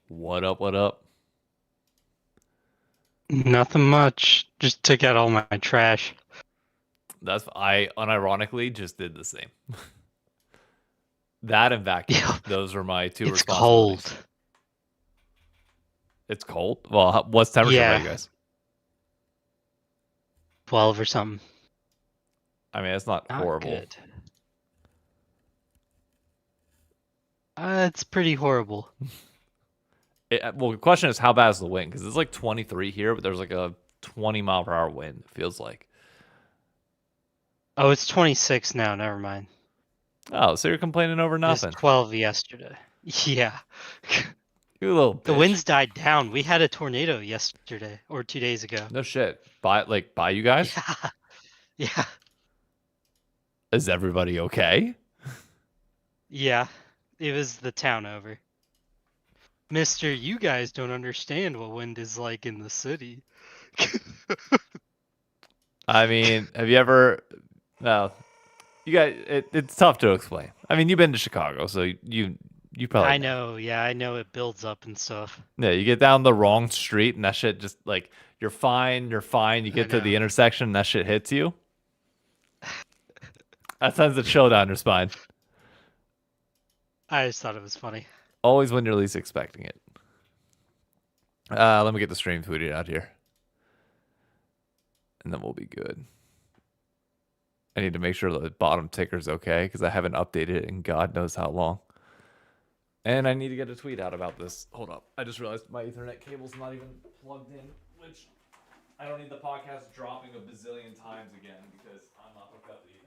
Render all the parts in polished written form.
What up? What up? Nothing much. Just took out all my trash. I unironically just did the same. That and vacuuming. Yeah, Those are my two it's cold. responsibilities. It's cold. Well, what's temperature by Yeah, you guys? 12 or something. I mean, it's not Not horrible. good. It's pretty horrible. Well, the question is, how bad is the wind? Because it's like 23 here, but there's like a 20-mile-per-hour wind. It feels like. Oh, it's 26 now. Never mind. Oh, so you're complaining over It was nothing? 12 yesterday. Yeah. You little The bitch. winds died down. We had a tornado yesterday or 2 days ago. No shit. By you guys? Yeah. Yeah. Is everybody okay? Yeah. It was the town over. Mister, you guys don't understand what wind is like in the city. I mean, have you ever? No, you guys. It's tough to explain. I mean, you've been to Chicago, so you probably I know. know. Yeah, I know it builds up and stuff. Yeah, you get down the wrong street and that shit just like you're fine, you're fine. You I get to the know. intersection and that shit hits you. That sends a chill down your spine. I just thought it was funny. Always when you're least expecting it. Let me get the stream tweeted out here, and then we'll be good. I need to make sure the bottom ticker's okay because I haven't updated it in God knows how long. And I need to get a tweet out about this. Hold up. I just realized my Ethernet cable's not even plugged in, which I don't need the podcast dropping a bazillion times again because I'm not hooked up to Ethernet.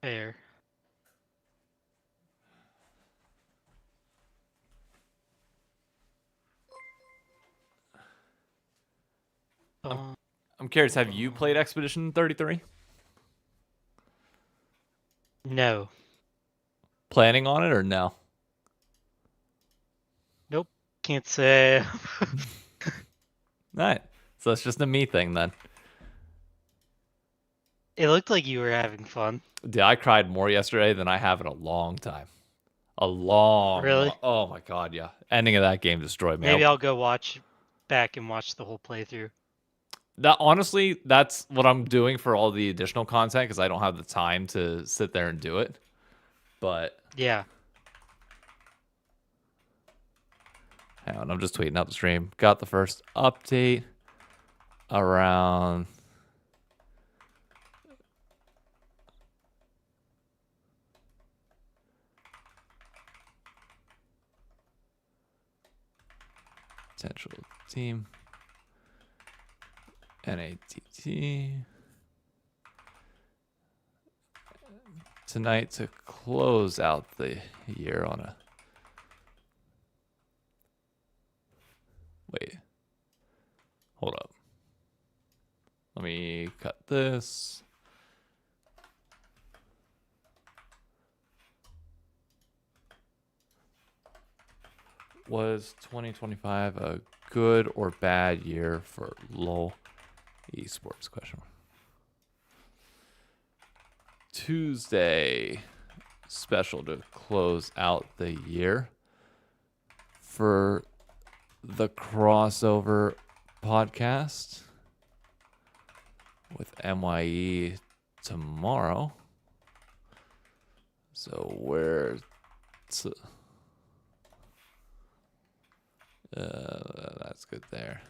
Fair. I'm, Uh, I'm curious, have you played Expedition 33? no. Planning on it or no? Nope. Can't say. All right. So it's just a me thing then. It looked like you were having fun. Dude, I cried more yesterday than I have in a long time. A long, Really? long. Oh my god, yeah. Ending of that game destroyed me. Maybe I'll go watch back and watch the whole playthrough. That honestly, that's what I'm doing for all the additional content because I don't have the time to sit there and do it. But Yeah. hang on, I'm just tweeting out the stream. Got the first update around potential team NATT tonight to close out the year on a wait. Hold up. Let me cut this. Was 2025 a good or bad year for LoL esports? Question mark. Tuesday special to close out the year for the crossover podcast with MYE tomorrow. So we're that's good there.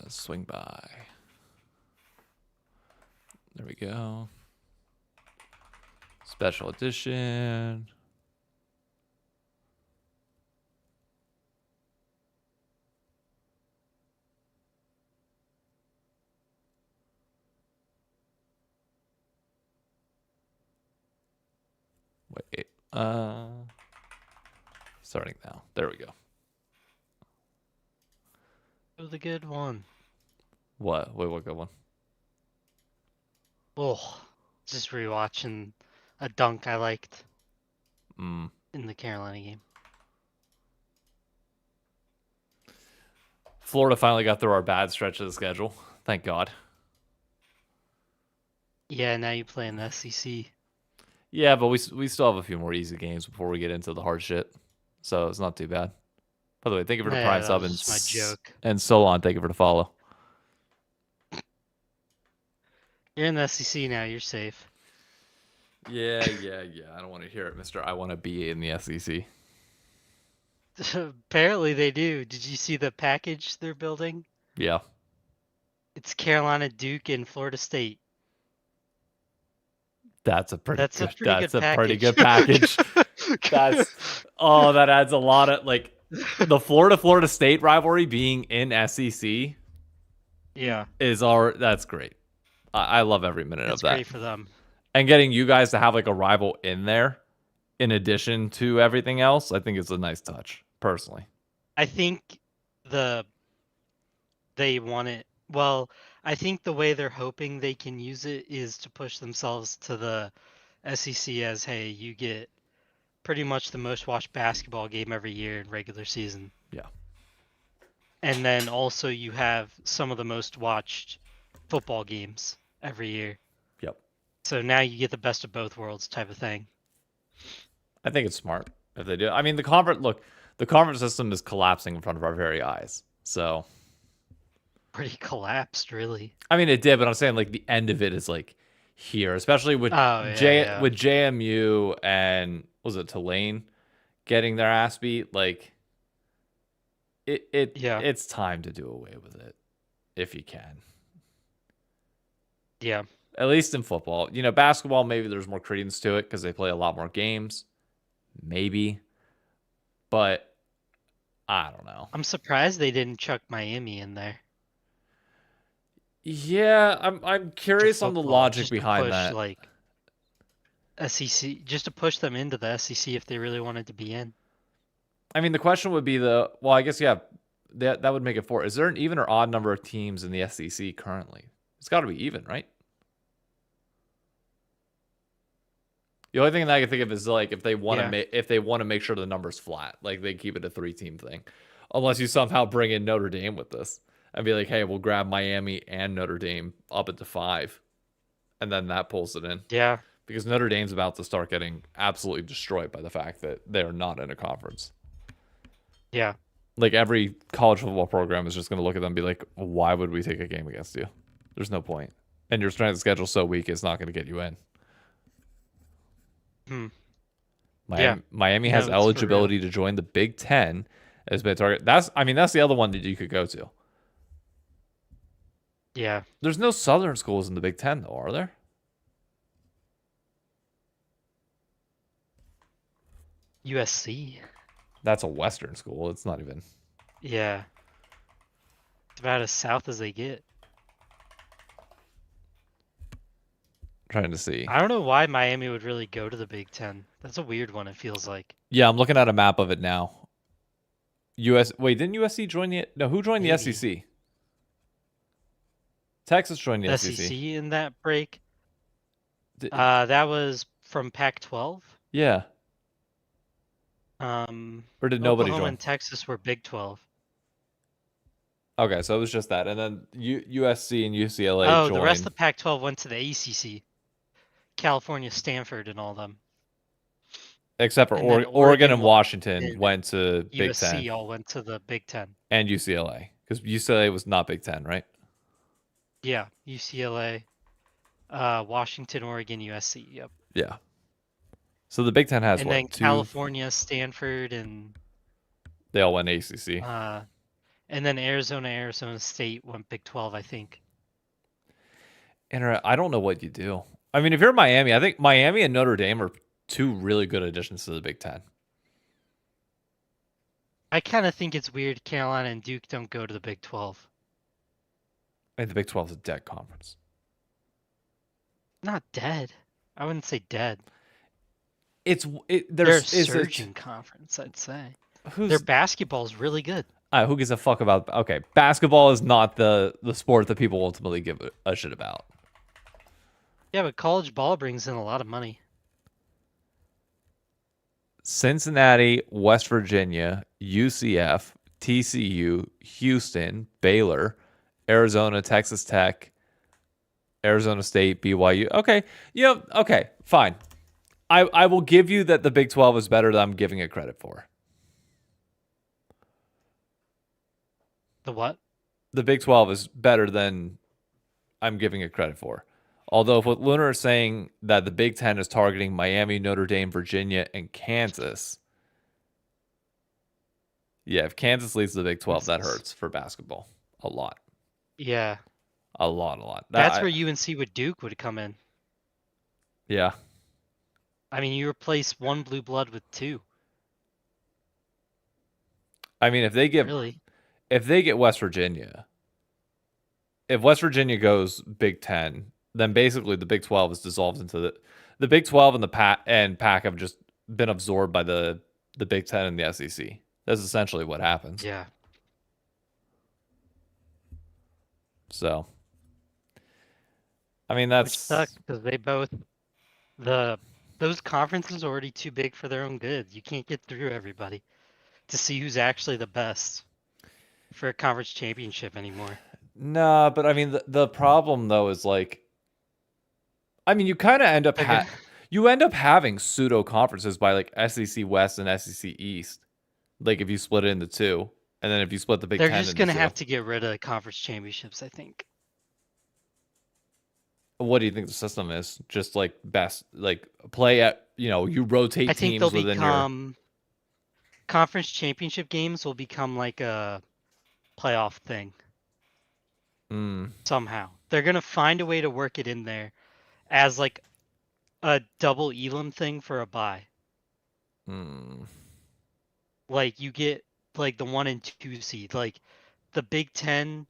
Swing by. There we go. Special edition. Wait. Starting now. There we go. It was a good one. What? Wait, what good one? Oh, just rewatching a dunk I liked in the Carolina game. Florida finally got through our bad stretch of the schedule. Thank God. Yeah, now you play in the SEC. Yeah, but we still have a few more easy games before we get into the hard shit. So it's not too bad. By the way, thank you for the Yeah, Prime that sub was just my joke. and Solon, thank you for the follow. You're in the SEC now. You're safe. Yeah. I don't want to hear it, Mister. I want to be in the SEC. Apparently they do. Did you see the package they're building? Yeah, It's Carolina, Duke, and Florida State. that's a pretty That's a good. pretty That's good a pretty package. good package. That adds a lot of like the Florida State rivalry being in SEC Yeah, that's great. I love every minute of that's that. great for them. And getting you guys to have like a rival in there in addition to everything else, I think it's a nice touch, personally. I think they want it. Well, I think the way they're hoping they can use it is to push themselves to the SEC as, hey, you get pretty much the most watched basketball game every year in regular season. Yeah. And then also you have some of the most watched football games every year. Yep. So now you get the best of both worlds type of thing. I think it's smart if they do. I mean, the conference system is collapsing in front of our very eyes. So, Pretty collapsed, really. I mean, it did, but I'm saying like the end of it is like here, especially with Yeah. with JMU and was it Tulane getting their ass beat. Like, it's time to do away with it if you can. Yeah. At least in football. You know, basketball, maybe there's more credence to it because they play a lot more games. Maybe. But I don't know. I'm surprised they didn't chuck Miami in there. Yeah, I'm curious on the logic behind that. Like SEC, just to push them into the SEC if they really wanted to be in. I mean, the question would be I guess yeah, that would make it 4. Is there an even or odd number of teams in the SEC currently? It's got to be even, right? The only thing that I can think of is like if they want to make sure the number's flat, like they keep it a 3-team thing, unless you somehow bring in Notre Dame with this and be like, hey, we'll grab Miami and Notre Dame up into 5, and then that pulls it in. Yeah, because Notre Dame's about to start getting absolutely destroyed by the fact that they're not in a conference. Yeah. Like every college football program is just going to look at them and be like, why would we take a game against you? There's no point. And your strength schedule so weak, it's not going to get you in. Miami has eligibility to join the Big Ten as been target. That's the other one that you could go to. Yeah. There's no Southern schools in the Big Ten, though, are there? USC. That's a Western school. It's not even. Yeah. It's about as south as they get. Trying to see. I don't know why Miami would really go to the Big Ten. That's a weird one, it feels like. Yeah, I'm looking at a map of it now. Wait, didn't USC join the... No, who joined the SEC? Texas joined the SEC. in that break? That was from Pac-12? Yeah. Or did nobody Oklahoma join? and Texas were Big 12. Okay, so it was just that. And then USC and UCLA joined. The rest of the Pac-12 went to the ACC. California, Stanford, and all them. Except for Oregon and Washington went to Big Ten. USC all went to the Big Ten. And UCLA. Because UCLA was not Big Ten, right? Yeah, UCLA, Washington, Oregon, USC. Yep. Yeah. So the Big Ten has and what? Then California, Stanford, and they all went ACC. And then Arizona State went Big 12, I think. I don't know what you do. I mean, if you're Miami, I think Miami and Notre Dame are 2 really good additions to the Big Ten. I kind of think it's weird Carolina and Duke don't go to the Big 12. I mean, the Big 12 is a dead conference. Not dead. I wouldn't say dead. They're a surging conference, I'd say. Their basketball is really good. Who gives a fuck about... Okay, basketball is not the sport that people ultimately give a shit about. Yeah, but college ball brings in a lot of money. Cincinnati, West Virginia, UCF, TCU, Houston, Baylor, Arizona, Texas Tech, Arizona State, BYU. Okay. Okay, fine. I will give you that the Big 12 is better than I'm giving it credit for. The what? The Big 12 is better than I'm giving it credit for. Although, if what Lunar is saying that the Big 10 is targeting Miami, Notre Dame, Virginia, and Kansas, yeah, if Kansas leads the Big 12, that Kansas. hurts for basketball a lot. Yeah. A lot, a lot. That's where UNC with Duke would come in. Yeah. I mean, you replace one blue blood with two. I mean, Really? if they get West Virginia, if West Virginia goes Big 10, then basically the Big 12 is dissolved into the Big 12 and the Pac have just been absorbed by the Big 10 and the SEC. That's essentially what happens. Yeah. So, I mean, Which sucks that's because they both the those conferences are already too big for their own good. You can't get through everybody to see who's actually the best for a conference championship anymore. nah, but I mean, the problem though is like, I mean, you kind of end up They're gonna you end up having pseudo conferences by like SEC West and SEC East. Like if you split it into two, and then if you split the Big they're Ten just into gonna two. have to get rid of conference championships, I think. What do you think the system is? Just like best, like play at, you I rotate think they'll teams within your. become conference championship games will become like a playoff thing Mm, somehow. They're gonna find a way to work it in there as like a double Elam thing for a bye. mm. Like you get like the 1 and 2 seed. Like the Big Ten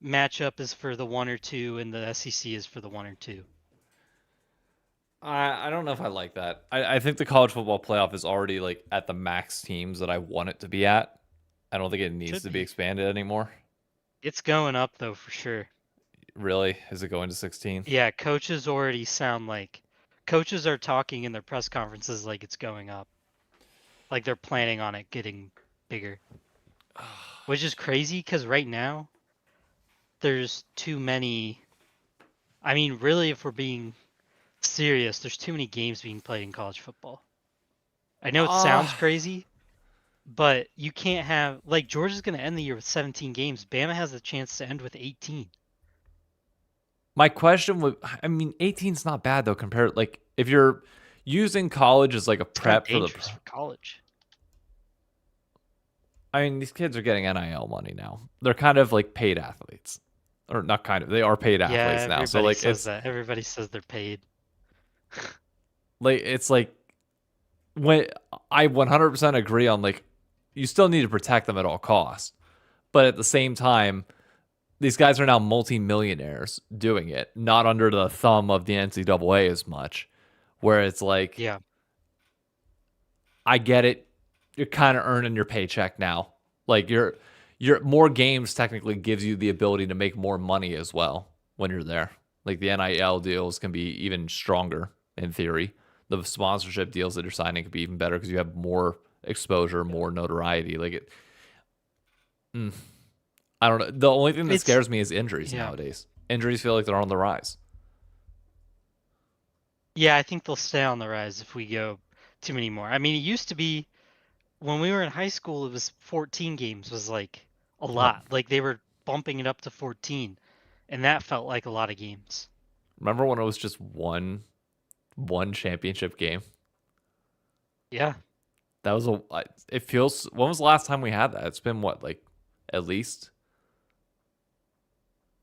matchup is for the 1 or 2, and the SEC is for the 1 or 2. I don't know if I like that. I think the college football playoff is already like at the max teams that I want it to be at. I don't think it needs Should to be be. expanded anymore. It's going up though for sure. Really? Is it going to 16? Yeah, coaches already sound like coaches are talking in their press conferences like it's going up. Like they're planning on it getting bigger. Which is crazy because right now there's too many. I mean, really, if we're being serious, there's too many games being played in college football. I know it sounds Uh crazy, but you can't have like Georgia's going to end the year with 17 games. Bama has a chance to end with 18. my question would, I mean, 18's not bad though compared, like if you're using college as like a It's kind of prep for the. dangerous for college. I mean, these kids are getting NIL money now. They're kind of like paid athletes. Or not kind of. They are paid Yeah, athletes now. So everybody like says that. Everybody says they're paid. it's like when I 100% agree on like you still need to protect them at all costs. But at the same time, these guys are now multimillionaires doing it, not under the thumb of the NCAA as much. Where it's like, Yeah, I get it. You're kind of earning your paycheck now. Like you're more games technically gives you the ability to make more money as well when you're there. Like the NIL deals can be even stronger in theory. The sponsorship deals that you're signing can be even better because you have more exposure, more notoriety. Like it, I don't know. The only thing that it's scares me is injuries yeah, nowadays. Injuries feel like they're on the rise. yeah. I think they'll stay on the rise if we go too many more. I mean, it used to be when we were in high school, it was 14 games was like a Yep. lot. Like they were bumping it up to 14, and that felt like a lot of games. Remember when it was just one championship game? Yeah, That was a. It feels. When was the last time we had that? It's been what, like, at least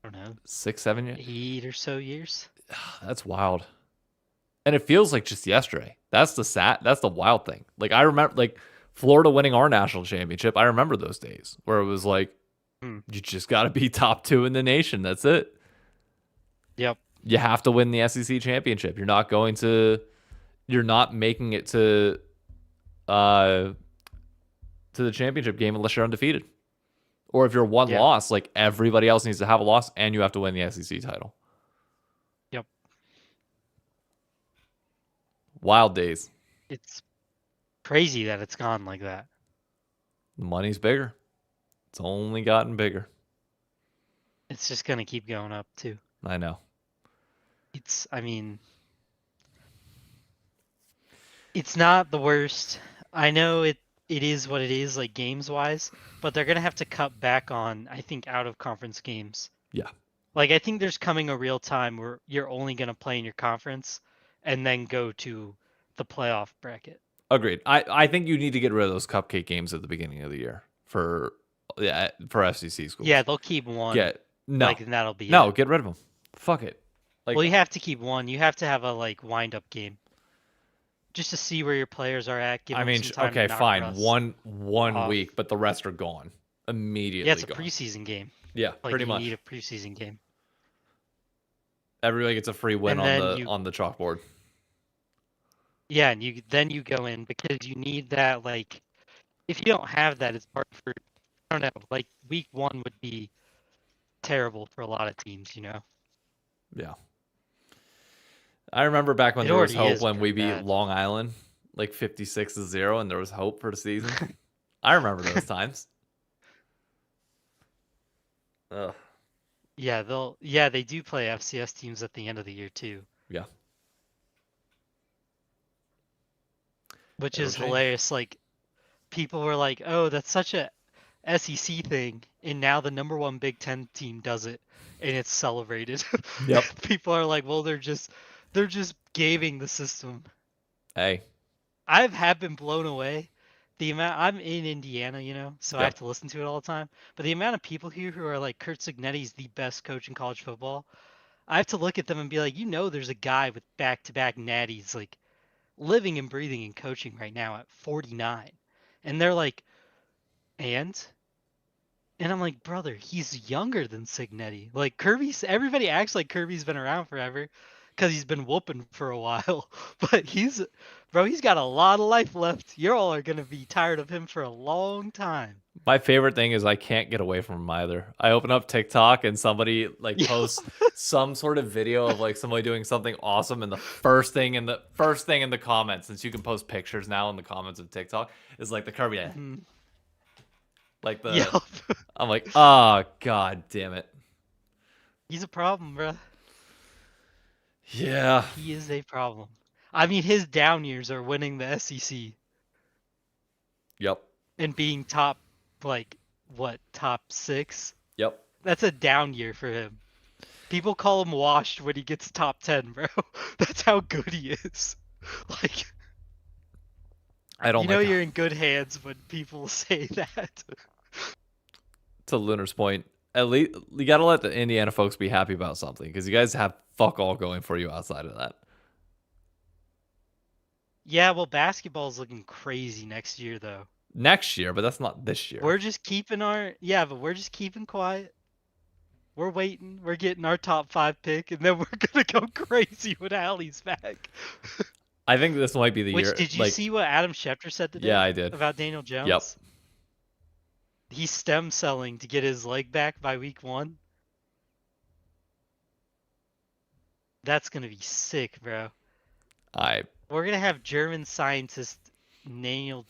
I don't know, 6, 7 years. 8 or so years. That's wild. And it feels like just yesterday. That's the That's the wild thing. Like I remember, like Florida winning our national championship. I remember those days where it was like Hmm. you just got to be top two in the nation. That's it. Yep. You have to win the SEC championship. You're not going to. You're not making it uh to the championship game unless you're undefeated. Or if you're one Yeah. loss, like everybody else needs to have a loss and you have to win the SEC title. Yep. Wild days. It's crazy that it's gone like that. The money's bigger. It's only gotten bigger. It's just gonna keep going up too. I know. I mean, it's not the worst. I know it is what it is, like games wise, but they're gonna have to cut back on, I think, out of conference games. Yeah. Like I think there's coming a real time where you're only gonna play in your conference and then go to the playoff bracket. Agreed. I think you need to get rid of those cupcake games at the beginning of the year for FCC Yeah, schools. they'll keep one, Get no, and that'll be no, it. get rid of them. Fuck it. Like Well, you have to keep one. You have to have a like wind up game just to see where your players are at, give I them mean, some time to okay, knock fine. rust One off. week, but the rest are gone. Yeah, Immediately it's a gone. preseason game. Yeah, Like pretty you need much. a preseason game. Everybody gets a free win And on then the chalkboard. yeah, and you go in because you need that. Like if you don't have that, it's hard for, I don't know, like week one would be terrible for a lot of teams, you know. Yeah. I remember back when It there was already hope is when we pretty beat bad. Long Island like 56-0 and there was hope for the season. I remember those times. Ugh. Yeah, they do play FCS teams at the end of the year too, Yeah. which It'll is change. hilarious. Like people were like, "Oh, that's such a SEC thing," and now the number one Big Ten team does it, and it's celebrated. Yep. People are like, "Well, they're just gaming the system." Hey. Have been blown away. The amount I'm in Indiana, you know, so I have Yep. to listen to it all the time. But the amount of people here who are like, Kurt Cignetti's the best coach in college football. I have to look at them and be like, there's a guy with back-to-back natties, like living and breathing and coaching right now at 49, and they're like, and I'm like, brother, he's younger than Signetti. Like everybody acts like Kirby's been around forever because he's been whooping for a while. But he's got a lot of life left. You all are gonna be tired of him for a long time. My favorite thing is I can't get away from him either. I open up TikTok and somebody like Yeah. posts some sort of video of like somebody doing something awesome, and the first thing in the comments, since you can post pictures now in the comments of TikTok, is like the Kirby. Mhm. Like Yep. I'm like, oh god damn it. He's a problem, bro. Yeah. He is a problem. I mean, his down years are winning the SEC Yep. and being top, like, what, top 6? Yep. That's a down year for him. People call him washed when he gets top 10, bro. That's how good he is. Like, I don't like you're in good hands when people say that. to Lunar's point. At least you gotta let the Indiana folks be happy about something because you guys have fuck all going for you outside of that. Yeah, well, basketball's looking crazy next year, though. Next year, but that's not this year. We're just keeping but we're just keeping quiet. We're waiting. We're getting our top 5 pick, and then we're gonna go crazy when Allie's back. I think this might be the Which, year. did you Like, see what Adam Schefter said today? yeah, I did. About Daniel Yep. Jones? He's stem celling to get his leg back by week 1. That's gonna be sick, bro. We're gonna have German scientist Daniel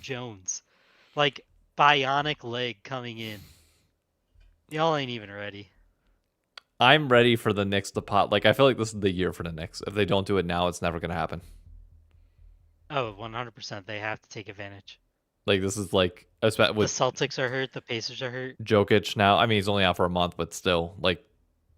Jones, like bionic leg coming in. Y'all ain't even ready. I'm ready for the Knicks to pop. Like, I feel like this is the year for the Knicks. If they don't do it now, it's never gonna happen. Oh, 100%. They have to take advantage. Like, this is like The with Celtics are hurt. The Pacers are hurt. Jokic now. I mean, he's only out for a month, but still, like,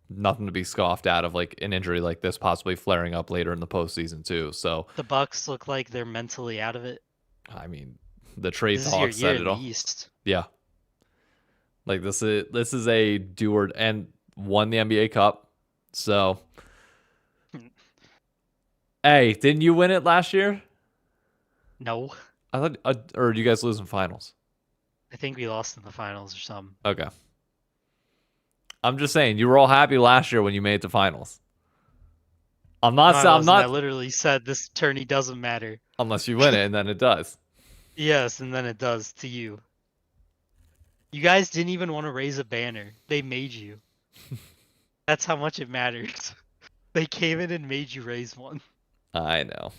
nothing to be scoffed at of like an injury like this possibly flaring up later in the postseason too. So, The Bucks look like they're mentally out of it. I mean, the trade This is your talk year said in it the all. East. Yeah, like this is a doer and won the NBA Cup. So, hey, didn't you win it last year? No, I thought, or did you guys lose in finals? I think we lost in the finals or something. Okay. I'm just saying you were all happy last year when you made it to finals. I'm not. No, I I'm wasn't. I not literally said this tourney doesn't matter. unless you win it, and then it does. Yes, and then it does to you. You guys didn't even want to raise a banner. They made you. That's how much it matters. They came in and made you raise one. I know.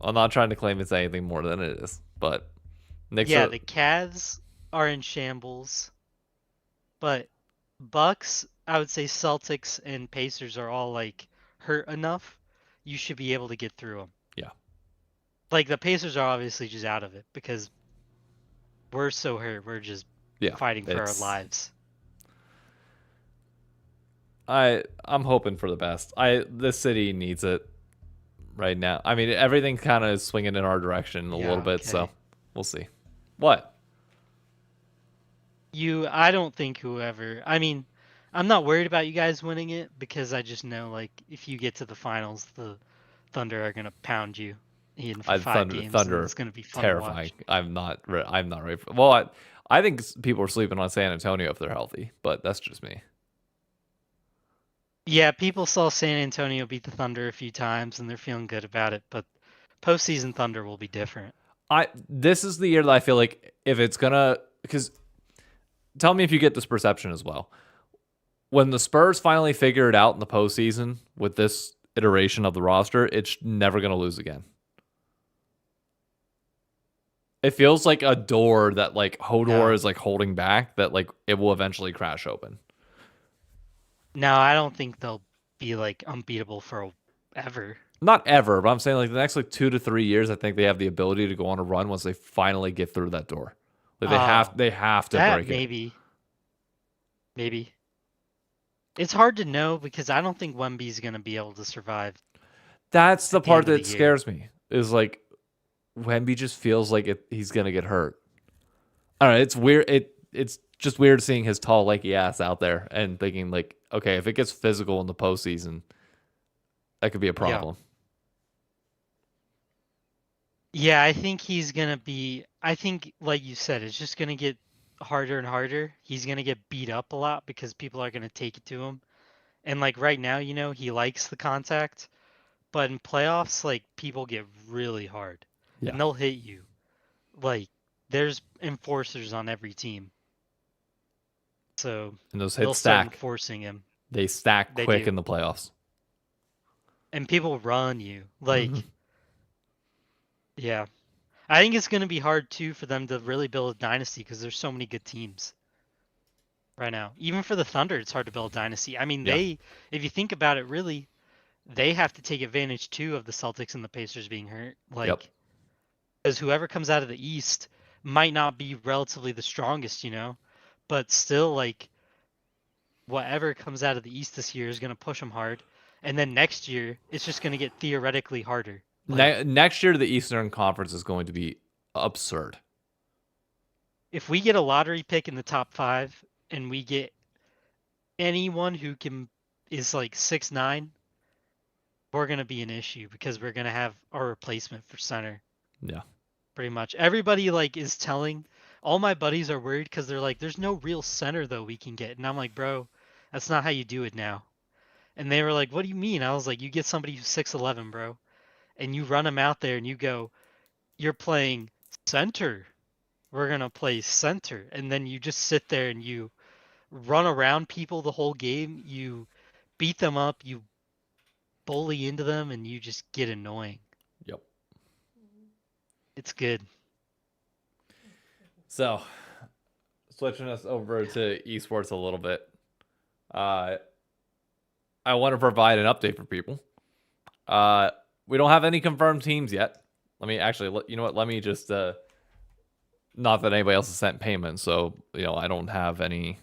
I'm not trying to claim it's anything more than it is, but Knicks Yeah, are the Cavs are in shambles, but Bucks, I would say Celtics and Pacers are all like hurt enough. You should be able to get through them. Yeah. Like the Pacers are obviously just out of it because we're so hurt. We're just Yeah. fighting for our It's lives. I'm hoping for the best. This city needs it right now. I mean, everything kind of is swinging in our direction a little Yeah, bit, so okay. we'll see. What? I don't think whoever. I mean, I'm not worried about you guys winning it because I just know like if you get to the finals, the Thunder are gonna pound you in for five games, and Thunder it's gonna be fun to terrifying. watch. I'm not ready. Well, I think people are sleeping on San Antonio if they're healthy, but that's just me. Yeah, people saw San Antonio beat the Thunder a few times, and they're feeling good about it. But postseason Thunder will be different. I This is the year that I feel like if it's gonna, because tell me if you get this perception as well. When the Spurs finally figure it out in the postseason with this iteration of the roster, it's never gonna lose again. It feels like a door that like Hodor No, is like holding back that like it will eventually crash open. no, I don't think they'll be like unbeatable for ever. Not ever, but I'm saying like the next like 2 to 3 years, I think they have the ability to go on a run once they finally get through that door. Like Oh, they have to that break it. maybe. It's hard to know because I don't think Wemby's gonna be able to survive That's the at the part end of the that year. scares me. Is like Wemby just feels like he's gonna get hurt. I don't know. It's weird. It's just weird seeing his tall, lanky ass out there and thinking like, okay, if it gets physical in the postseason, that could be a Yeah. problem. Yeah, I think he's gonna be. I think, like you said, it's just gonna get harder and harder. He's gonna get beat up a lot because people are gonna take it to him. And like right now, he likes the contact, but in playoffs, like people get really hard, Yeah, and they'll hit you. Like there's enforcers on every team, so and those they'll hits start stack. enforcing him. They stack They quick do, in the playoffs. and people run you. Hmm. Like, yeah, I think it's gonna be hard too for them to really build a dynasty because there's so many good teams right now. Even for the Thunder, it's hard to build a dynasty. I mean, Yeah. if you think about it, really, they have to take advantage too of the Celtics and the Pacers being hurt. Yep. Like, because whoever comes out of the East might not be relatively the strongest, but still, like, whatever comes out of the East this year is going to push them hard. And then next year, it's just going to get theoretically harder. Like, Next year, the Eastern Conference is going to be absurd. if we get a lottery pick in the top five and we get anyone who is like 6'9", we're going to be an issue because we're going to have our replacement for center. Yeah. Pretty much everybody like is telling, all my buddies are worried because they're like, there's no real center though we can get. And I'm like, bro, that's not how you do it now. And they were like, what do you mean? I was like, you get somebody who's 6'11", bro, and you run them out there and you go, you're playing center. We're going to play center. And then you just sit there and you run around people the whole game. You beat them up, you bully into them, and you just get annoying. Yep. It's good. So, switching us over to esports a little bit. Uh, I want to provide an update for people. We don't have any confirmed teams yet. Let me actually, you know what? Let me just, not that anybody else has sent payment, so I don't have any.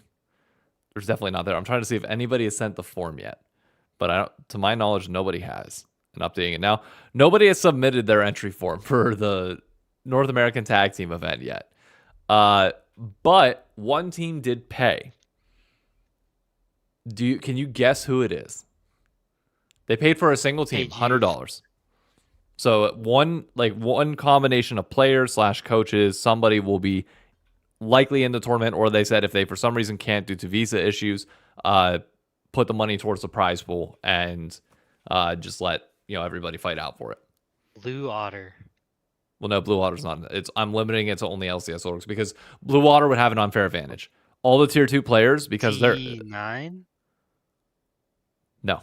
There's definitely not there. I'm trying to see if anybody has sent the form yet, but to my knowledge, nobody has. And updating it now, nobody has submitted their entry form for the North American Tag Team event yet. But one team did pay. Can you guess who it is? They paid for a single team, Paid you. $100. So one combination of players / coaches, somebody will be likely in the tournament, or they said if they for some reason can't due to visa issues, put the money towards the prize pool and just let everybody fight out for it. Blue Otter. Well, no, Blue Water's not. I'm limiting it to only LCS orgs because Blue Water would have an unfair advantage. All the tier 2 players, because they're T9? no,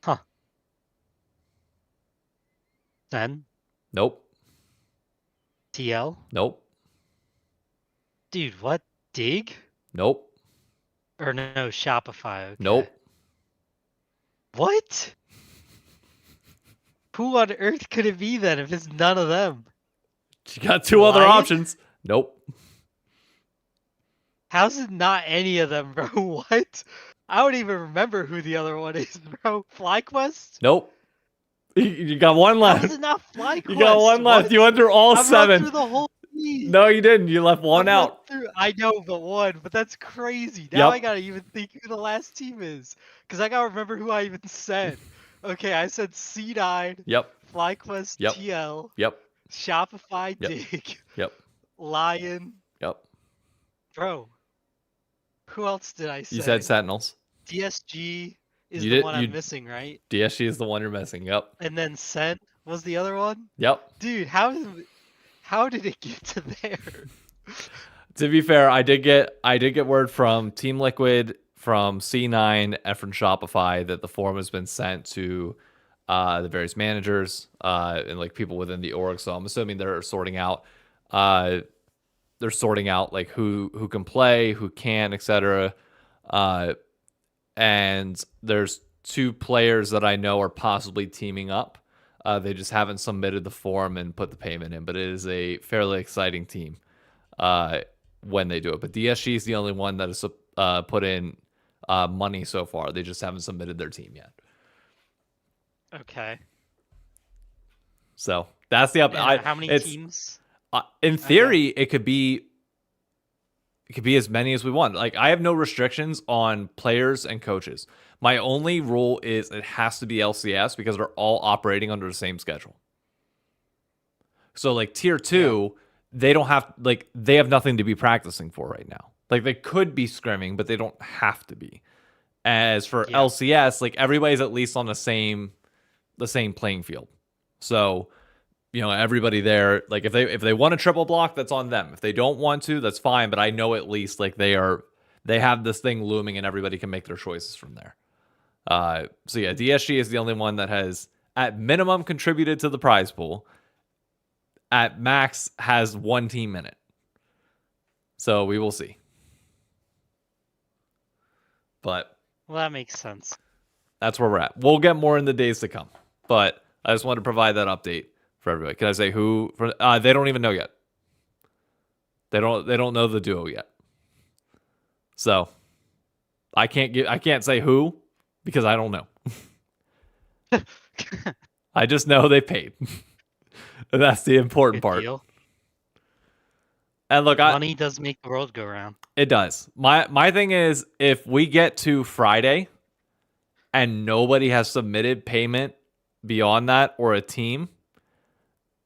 Huh. Then nope, TL? nope. Dude, what? Dig? Nope. Or no, Shopify. Okay. Nope. What? Who on earth could it be then if it's none of them? You got two other Lion? options. Nope. How's it not any of them, bro? What? I don't even remember who the other one is, bro. FlyQuest? Nope. You got one How is left. it not You got FlyQuest? one left. What? You went through all I've run 7. through the whole league. No, you didn't. You left one I've run out. through. I know, but one. But that's crazy. Now I Yep. gotta even think who the last team is, because I gotta remember who I even said. Okay, I said C9, Yep. FlyQuest, Yep. TL, Yep. Shopify, Yep. Dig, Yep. Lion, Yep. bro. Who else did I You said say? Sentinels. DSG is You the did. one I'm missing, right? DSG is the one you're missing. Yep. And then Sen was the other one. Yep. Dude, how did it get to there? To be fair, I did get word from Team Liquid, from C9, and from Shopify that the form has been sent to the various managers and like people within the org. So I'm assuming they're sorting out like who can play, who can, etc. And there's 2 players that I know are possibly teaming up. They just haven't submitted the form and put the payment in, but it is a fairly exciting team when they do it. But DSG is the only one that has put in money so far. They just haven't submitted their team yet. Okay. So that's the And how many teams? In theory, it could be as many as we want. Like, I have no restrictions on players and coaches. My only rule is it has to be LCS because they're all operating under the same schedule. So like tier 2, they don't have they have nothing to be practicing for right now. Like, they could be scrimming, but they don't have to be. As for LCS, like, everybody's at least on the same playing field. So, you know, everybody there, like, if they want a triple block, that's on them. If they don't want to, that's fine. But I know at least like they have this thing looming, and everybody can make their choices from there. So yeah, DSG is the only one that has at minimum contributed to the prize pool. At max has 1 team in it. So we will see. But Well, that makes sense. that's where we're at. We'll get more in the days to come. But I just wanted to provide that update for everybody. Can I say who? They don't even know yet. They don't know the duo yet. So I can't say who because I don't know. I just know they paid. That's the important part. Deal. And look, money does make the world go round. It does. My thing is, if we get to Friday and nobody has submitted payment beyond that or a team,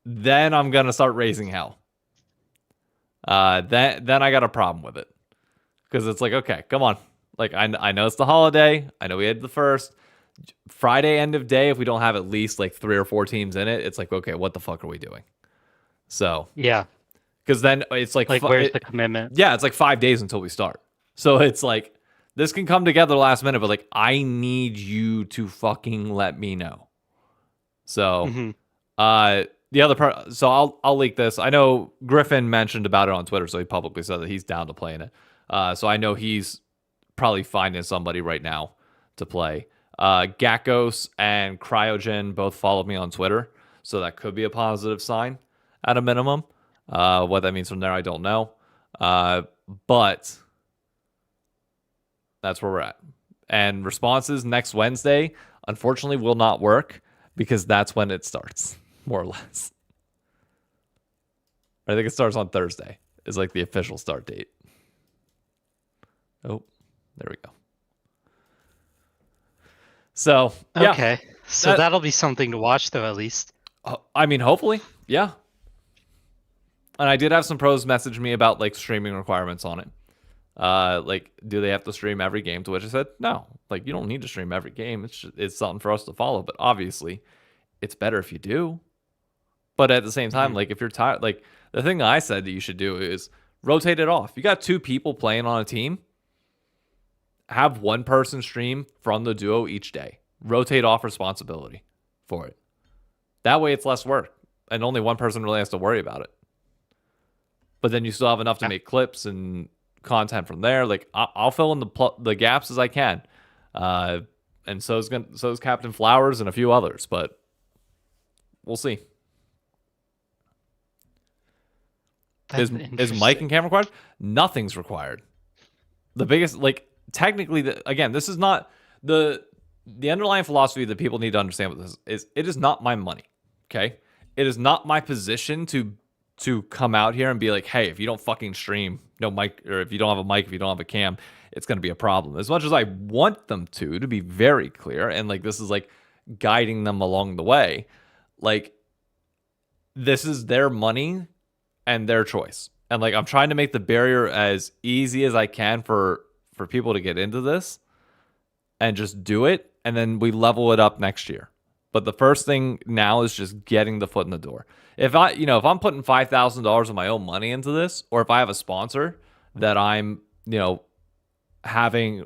then I'm gonna start raising hell. Then I got a problem with it because it's like, okay, come on. Like, I know it's the holiday. I know we had the first Friday end of day. If we don't have at least like 3 or 4 teams in it, it's like, okay, what the fuck are we doing? So yeah, because then it's like where's the commitment? Yeah, it's like 5 days until we start. So it's like this can come together last minute, but like I need you to fucking let me know. So the other part, so I'll leak this. I know Griffin mentioned about it on Twitter, so he publicly said that he's down to play in it. So I know he's probably finding somebody right now to play. Gakkos and Cryogen both followed me on Twitter, so that could be a positive sign at a minimum. What that means from there, I don't know. But that's where we're at. And responses next Wednesday, unfortunately, will not work because that's when it starts, more or less. I think it starts on Thursday, is like the official start date. Oh, there we go. So, yeah. Okay. So that'll be something to watch, though, at least. I mean, hopefully. Yeah. And I did have some pros message me about like streaming requirements on it. Like, do they have to stream every game? To which I said, no. Like, you don't need to stream every game. It's something for us to follow. But obviously, it's better if you do. But at the same time, like, if you're tired, like, the thing that I said that you should do is rotate it off. You got 2 people playing on a team. Have one person stream from the duo each day. Rotate off responsibility for it. That way it's less work. And only one person really has to worry about it. but then you still have enough to Yeah. make clips and content from there. Like I'll fill in the gaps as I can, uh, and so is Captain Flowers and a few others, but we'll see. That's Is mic and interesting. camera required? Nothing's required. The biggest, like, technically, again, this is not the underlying philosophy that people need to understand with this is it is not my money. Okay, it is not my position to come out here and be like, hey, if you don't fucking stream, no mic, or if you don't have a mic, if you don't have a cam, it's going to be a problem. As much as I want them to be very clear, and like this is like guiding them along the way, like this is their money and their choice. And like I'm trying to make the barrier as easy as I can for people to get into this and just do it, and then we level it up next year. But the first thing now is just getting the foot in the door. If if I'm putting $5,000 of my own money into this, or if I have a sponsor that I'm, having,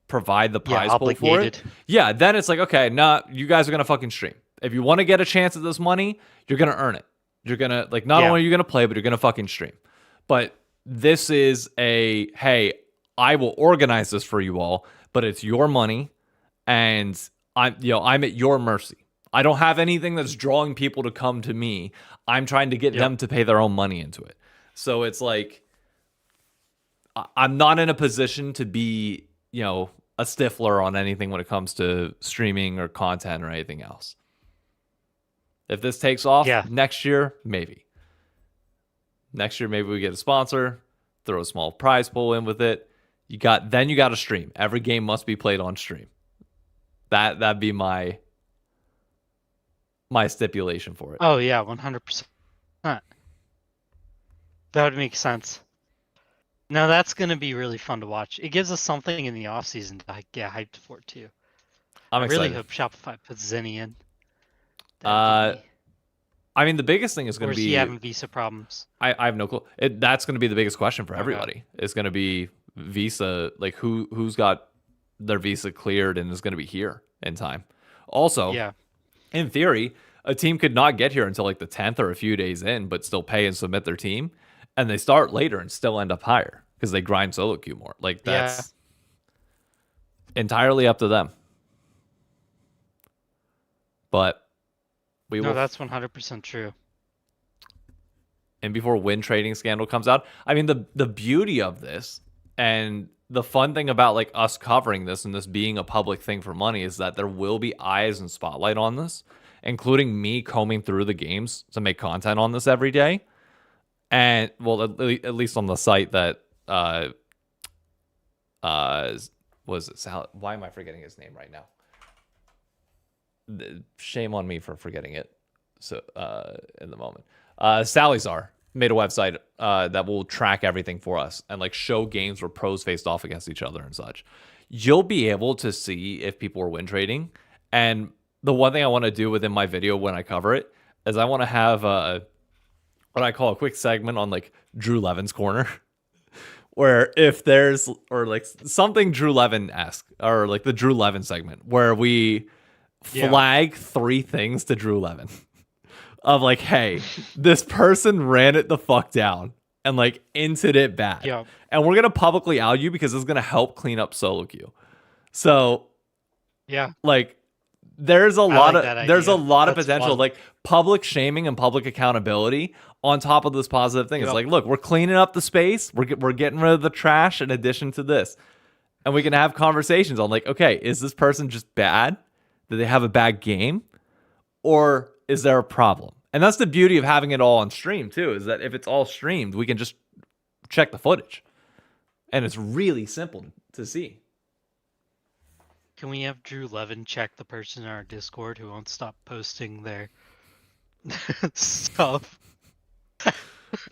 provide the Yeah, prize pool for it, obligated. yeah, then it's like, okay, nah, you guys are gonna fucking stream. If you want to get a chance at this money, you're gonna earn it. You're gonna like not Yeah. only are you gonna play, but you're gonna fucking stream. But this is a hey, I will organize this for you all, but it's your money, and I'm at your mercy. I don't have anything that's drawing people to come to me. I'm trying to get Yep. them to pay their own money into it. So it's like I'm not in a position to be, a stifler on anything when it comes to streaming or content or anything else. If this takes off Yeah. next year, maybe. Next year, maybe we get a sponsor, throw a small prize pool in with it. You got to stream. Every game must be played on stream. That'd be my stipulation for it. Oh yeah, 100%. That would make sense. Now that's gonna be really fun to watch. It gives us something in the off season to get hyped for too. I'm I really excited. hope Shopify puts Zenny in. Uh, That'd be. I mean, the biggest thing is Or going to is he be having visa problems? I have no clue. That's going to be the biggest question for Okay. everybody. It's going to be visa, like who's got their visa cleared and is going to be here in time. Also, Yeah. in theory, a team could not get here until like the 10th or a few days in, but still pay and submit their team, and they start later and still end up higher because they grind solo queue more. Like Yeah. that's entirely up to them. But we No, will. that's 100% true. And before win trading scandal comes out, I mean the beauty of this and the fun thing about like us covering this and this being a public thing for money is that there will be eyes and spotlight on this, including me combing through the games to make content on this every day. And well, at least on the site that was it Sal? Why am I forgetting his name right now? Shame on me for forgetting it. So in the moment, Salazar made a website that will track everything for us and like show games where pros faced off against each other and such. You'll be able to see if people are win trading. And the one thing I want to do within my video when I cover it is I want to have what I call a quick segment on like Drew Levin's corner. Where if there's or like something Drew Levin-esque or like the Drew Levin segment where we flag 3 things to Drew Levin of like, hey, this person ran it the fuck down and like inted it bad. Yeah. And we're gonna publicly out you because it's gonna help clean up solo queue. So Yeah. like there's a lot like of that there's a idea. lot of That's potential fun. like public shaming and public accountability on top of this positive thing. It's Yep. like, look, we're cleaning up the space. We're getting rid of the trash in addition to this. And we can have conversations on like, okay, is this person just bad? Did they have a bad game? Or is there a problem? And that's the beauty of having it all on stream too, is that if it's all streamed, we can just check the footage. And it's really simple to see. Can we have Drew Levin check the person in our Discord who won't stop posting their stuff,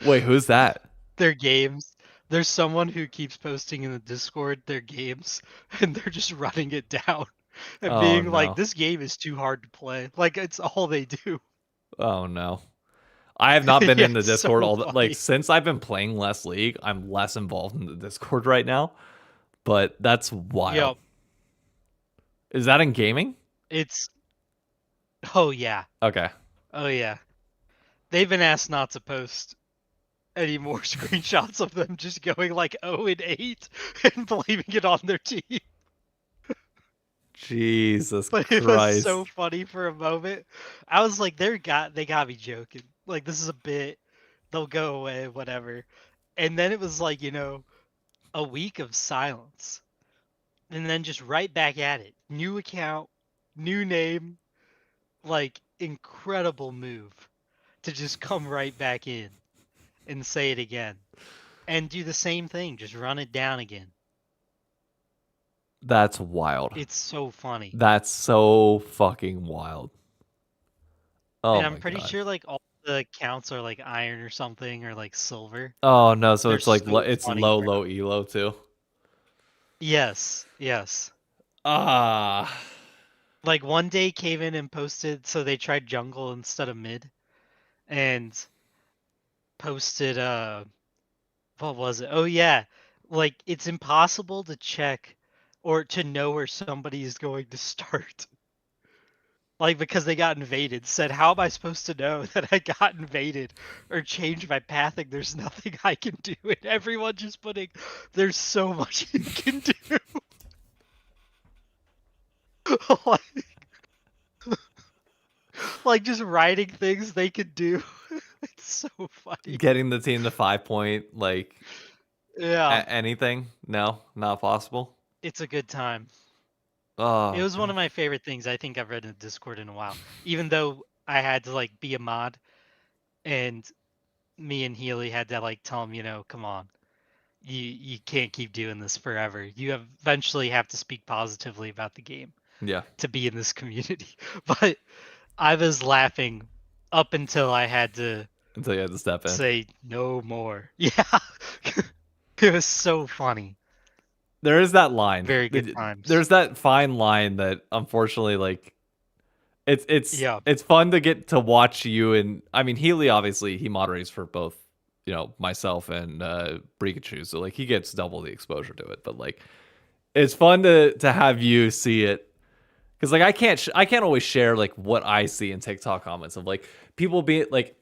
Wait, who's that? their games? There's someone who keeps posting in the Discord their games, and they're just running it down and Oh being like, no. "This game is too hard to play." Like it's all they do. Oh no. I have not been Yeah, in the it's so Discord all the, like funny. since I've been playing less League, I'm less involved in the Discord right now. But that's wild. Yep. Is that in gaming? It's. Oh yeah. Okay. Oh yeah. They've been asked not to post any more screenshots of them just going like 0-8 and blaming it on their team. Jesus But it was so Christ. funny for a moment. I was like, they got me joking. Like this is a bit. They'll go away, whatever. And then it was like, a week of silence. And then just right back at it. New account, new name, like incredible move to just come right back in and say it again. And do the same thing, just run it down again. That's wild. It's so funny. That's so fucking wild. Oh And I'm my pretty god. sure like all the accounts are like iron or something or like silver. Oh no, so They're it's like so it's funny, low, bro. low elo too. Yes, yes. Ah, Like one day came in and posted, so they tried jungle instead of mid, and posted what was it? Oh yeah, like it's impossible to check or to know where somebody is going to start. Like because they got invaded. Said, how am I supposed to know that I got invaded or change my pathing? There's nothing I can do, and everyone just putting, there's so much you can do. like, like just writing things they could do. It's so funny. getting the team to 5 point like Yeah, anything? No, not possible. it's a good time. It Oh was one god. of my favorite things I think I've read in Discord in a while. Even though I had to like be a mod and me and Healy had to like tell him, come on. You can't keep doing this forever. You eventually have to speak positively about the game Yeah, to be in this community. But I was laughing up until I had to until you had to step in. say no more. Yeah. It was so funny. There is that line. Very good times. There's that fine line that unfortunately like Yeah. it's fun to get to watch you. And I mean Healy obviously he moderates for both, myself and Pikachu, so like he gets double the exposure to it. But like it's fun to have you see it, because like I can't always share like what I see in TikTok comments of like people being like,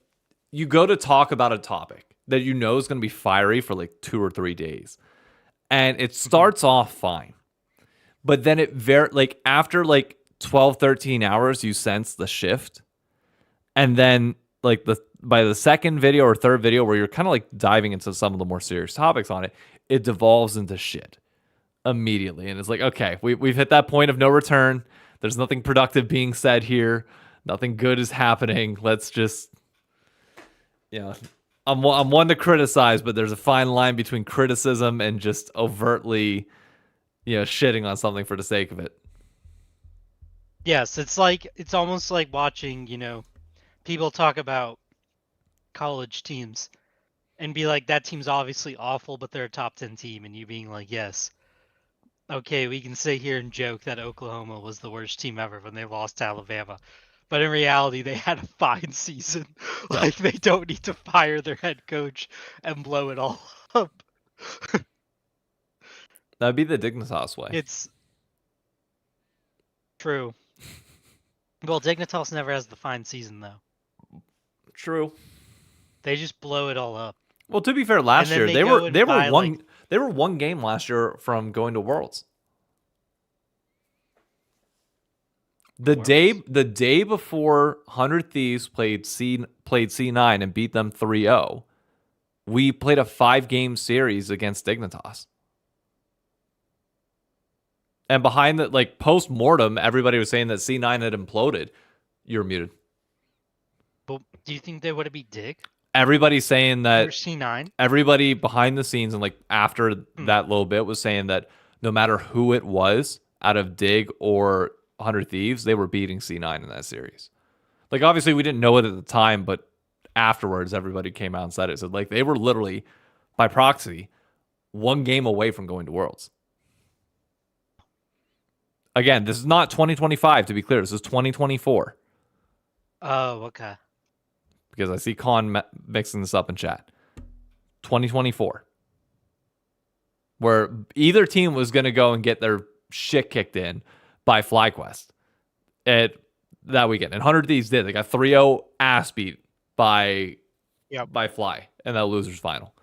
you go to talk about a topic that you know is going to be fiery for like 2 or 3 days, and it Mhm. starts off fine, but then it like after like 12, 13 hours you sense the shift, and then like by the second video or third video where you're kind of like diving into some of the more serious topics on it, it devolves into shit immediately. And it's like, okay, we've hit that point of no return. There's nothing productive being said here. Nothing good is happening. Let's just, you know, I'm one to criticize, but there's a fine line between criticism and just overtly, shitting on something for the sake of it. Yes, it's almost like watching, people talk about college teams and be like, that team's obviously awful, but they're a top 10 team, and you being like, yes, okay, we can sit here and joke that Oklahoma was the worst team ever when they lost to Alabama. But in reality, they had a fine season. Yep. Like, they don't need to fire their head coach and blow it all up. That'd be the Dignitas way. It's true. Well, Dignitas never has the fine season, though. True. They just blow it all up. Well, to be fair, And last then year they go and buy, like, they were one game last year from going to Worlds. Worlds? The day before 100 Thieves played C9 and beat them 3-0, we played a 5-game series against Dignitas. And behind the like post mortem, everybody was saying that C9 had imploded. You're muted. But do you think they would have beat Dig Everybody's saying or that C9? everybody behind the scenes and like after that little bit was saying that no matter who it was out of Dig or 100 Thieves, they were beating C9 in that series. Like obviously we didn't know it at the time, but afterwards everybody came out and said it. So like they were literally by proxy one game away from going to Worlds. Again, this is not 2025 to be clear. This is 2024. Oh, okay. Because I see Con mixing this up in chat. 2024. Where either team was going to go and get their shit kicked in by FlyQuest at that weekend. And 100 Thieves did. They got 3-0 ass beat by Yep. by fly in that losers final.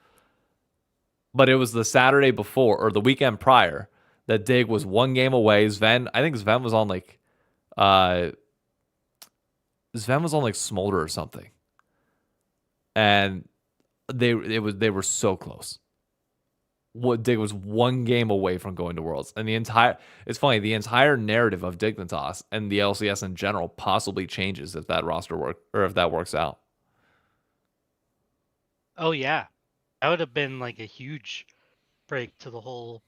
But it was the Saturday before or the weekend prior that Dig was one game away. I think Sven was on like uh Smolder or something. And they were so close. What Dig was one game away from going to Worlds. And it's funny, the entire narrative of Dignitas and the LCS in general possibly changes if that if that works out. Oh yeah, that would have been like a huge break to the whole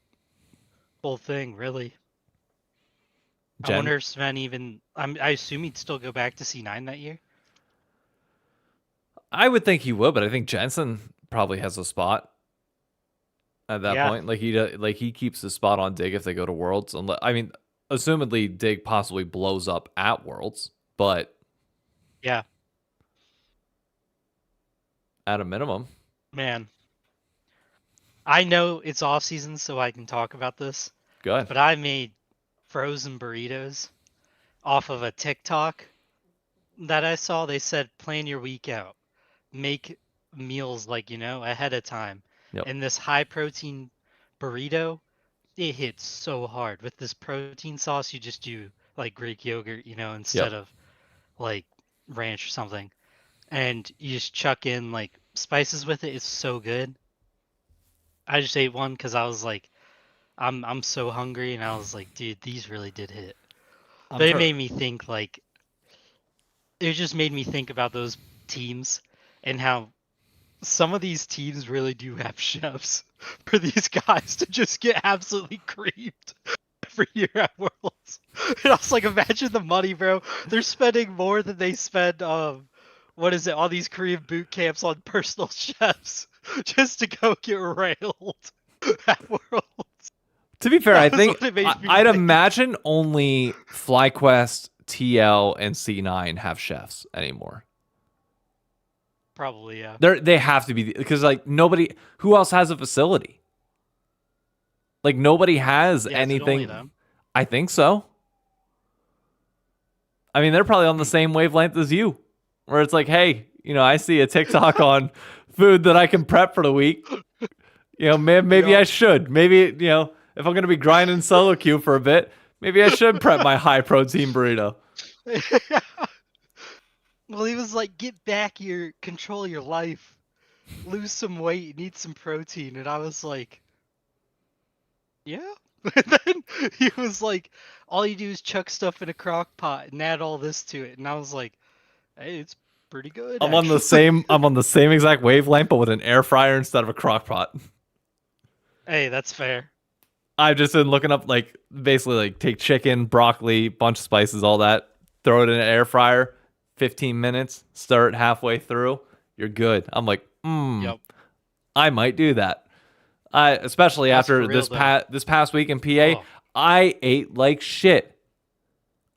thing, really. I Gen wonder if Sven even. I assume he'd still go back to C9 that year. I would think he would, but I think Jensen probably has a spot at that Yeah, point. He keeps the spot on Dig if they go to Worlds. I mean, assumedly Dig possibly blows up at Worlds, but yeah, at a minimum, man. I know it's off season, so I can talk about this. good. But I made frozen burritos off of a TikTok that I saw. They said plan your week out, make meals like ahead of time, Yep. and this high protein burrito, it hits so hard. With this protein sauce, you just do like Greek yogurt, Yep. instead of like ranch or something, and you just chuck in like spices with it. It's so good. I just ate one because I was like, I'm so hungry, and I was like, dude, these really did hit. I'm But it trying. made me think like it just made me think about those teams and how some of these teams really do have chefs for these guys to just get absolutely creamed every year at Worlds. And I was like, imagine the money, bro. They're spending more than they spend what is it, all these Korean boot camps on personal chefs just to go get railed at Worlds. To be fair, I That was think what it made me I'd think. imagine only FlyQuest, TL, and C9 have chefs anymore. Probably, yeah. They have to be because like nobody who else has a facility. Like nobody has Yeah, is it only anything. them? I think so. I mean, they're probably on the Hmm. same wavelength as you, where it's like, hey, I see a TikTok on food that I can prep for the week. Maybe Yup. I should. Maybe if I'm gonna be grinding solo queue for a bit, maybe I should prep my high protein burrito. Well, he was like, get back here, control your life, lose some weight, need some protein. And I was like, yeah. And then he was like, all you do is chuck stuff in a crock pot and add all this to it. And I was like, hey, it's pretty good, I'm on the actually. same. I'm on the same exact wavelength, but with an air fryer instead of a crock pot. Hey, that's fair. I've just been looking up like basically like take chicken, broccoli, bunch of spices, all that, throw it in an air fryer, 15 minutes, stir it halfway through, you're good. I'm like, Yep. I might do that. Especially That's for after real, though. this past week in PA, Oh. I ate like shit.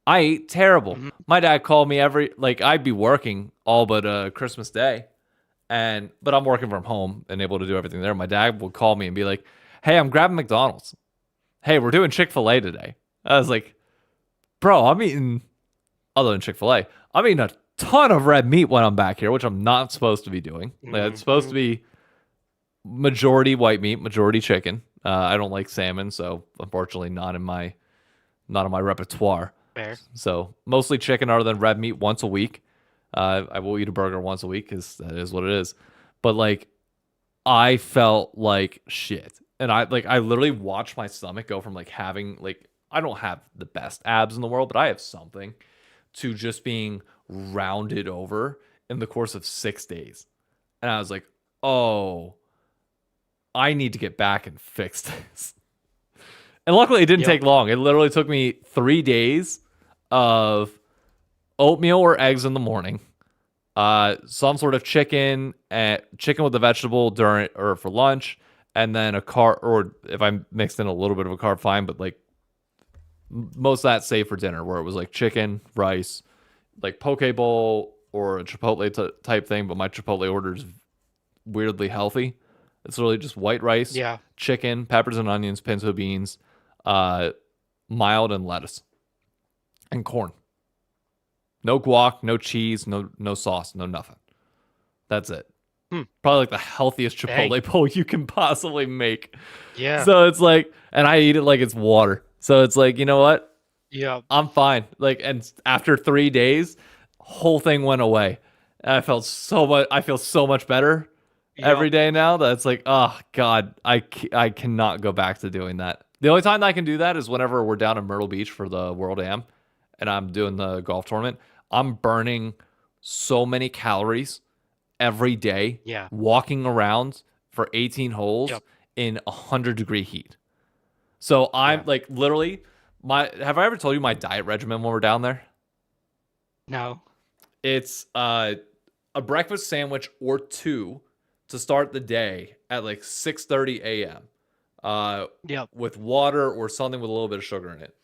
I ate terrible. Hmm. My dad called me I'd be working all but Christmas Day, but I'm working from home and able to do everything there. My dad would call me and be like, "Hey, I'm grabbing McDonald's. Hey, we're doing Chick-fil-A today." I was like, "Bro, I'm eating other than Chick-fil-A. I'm eating a ton of red meat when I'm back here, which I'm not supposed to be doing. Like, it's supposed to be majority white meat, majority chicken. I don't like salmon, so unfortunately not in my repertoire. Fair. So mostly chicken other than red meat once a week. I will eat a burger once a week because that is what it is. But like, I felt like shit, and I literally watched my stomach go from like having like I don't have the best abs in the world, but I have something to just being rounded over in the course of 6 days, and I was like, oh, I need to get back and fix this. And luckily, it didn't Yep. take long. It literally took me 3 days of oatmeal or eggs in the morning, some sort of chicken with a vegetable during or for lunch, and then a carb, or if I mixed in a little bit of a carb, fine, but like most of that saved for dinner, where it was like chicken, rice, like poke bowl or a Chipotle type thing. But my Chipotle order is weirdly healthy. It's really just white rice, Yeah. chicken, peppers and onions, pinto beans, uh, mild and lettuce and corn. No guac, no cheese, no sauce, no nothing. That's it. Hmm. Probably like the healthiest Dang. Chipotle bowl you can possibly make. Yeah. So it's like, and I eat it like it's water. So it's like, you know what? Yep. I'm fine. Like, and after 3 days, whole thing went away. And I feel so much better Yep. every day now that it's like, oh God, I cannot go back to doing that. The only time that I can do that is whenever we're down in Myrtle Beach for the World Am and I'm doing the golf tournament. I'm burning so many calories every day Yeah. walking around for 18 holes Yep. in 100-degree heat. So I'm Yeah. like literally my have I ever told you my diet regimen when we're down there? No. It's a breakfast sandwich or two to start the day at like 6:30 a.m. Uh Yep. with water or something with a little bit of sugar in it.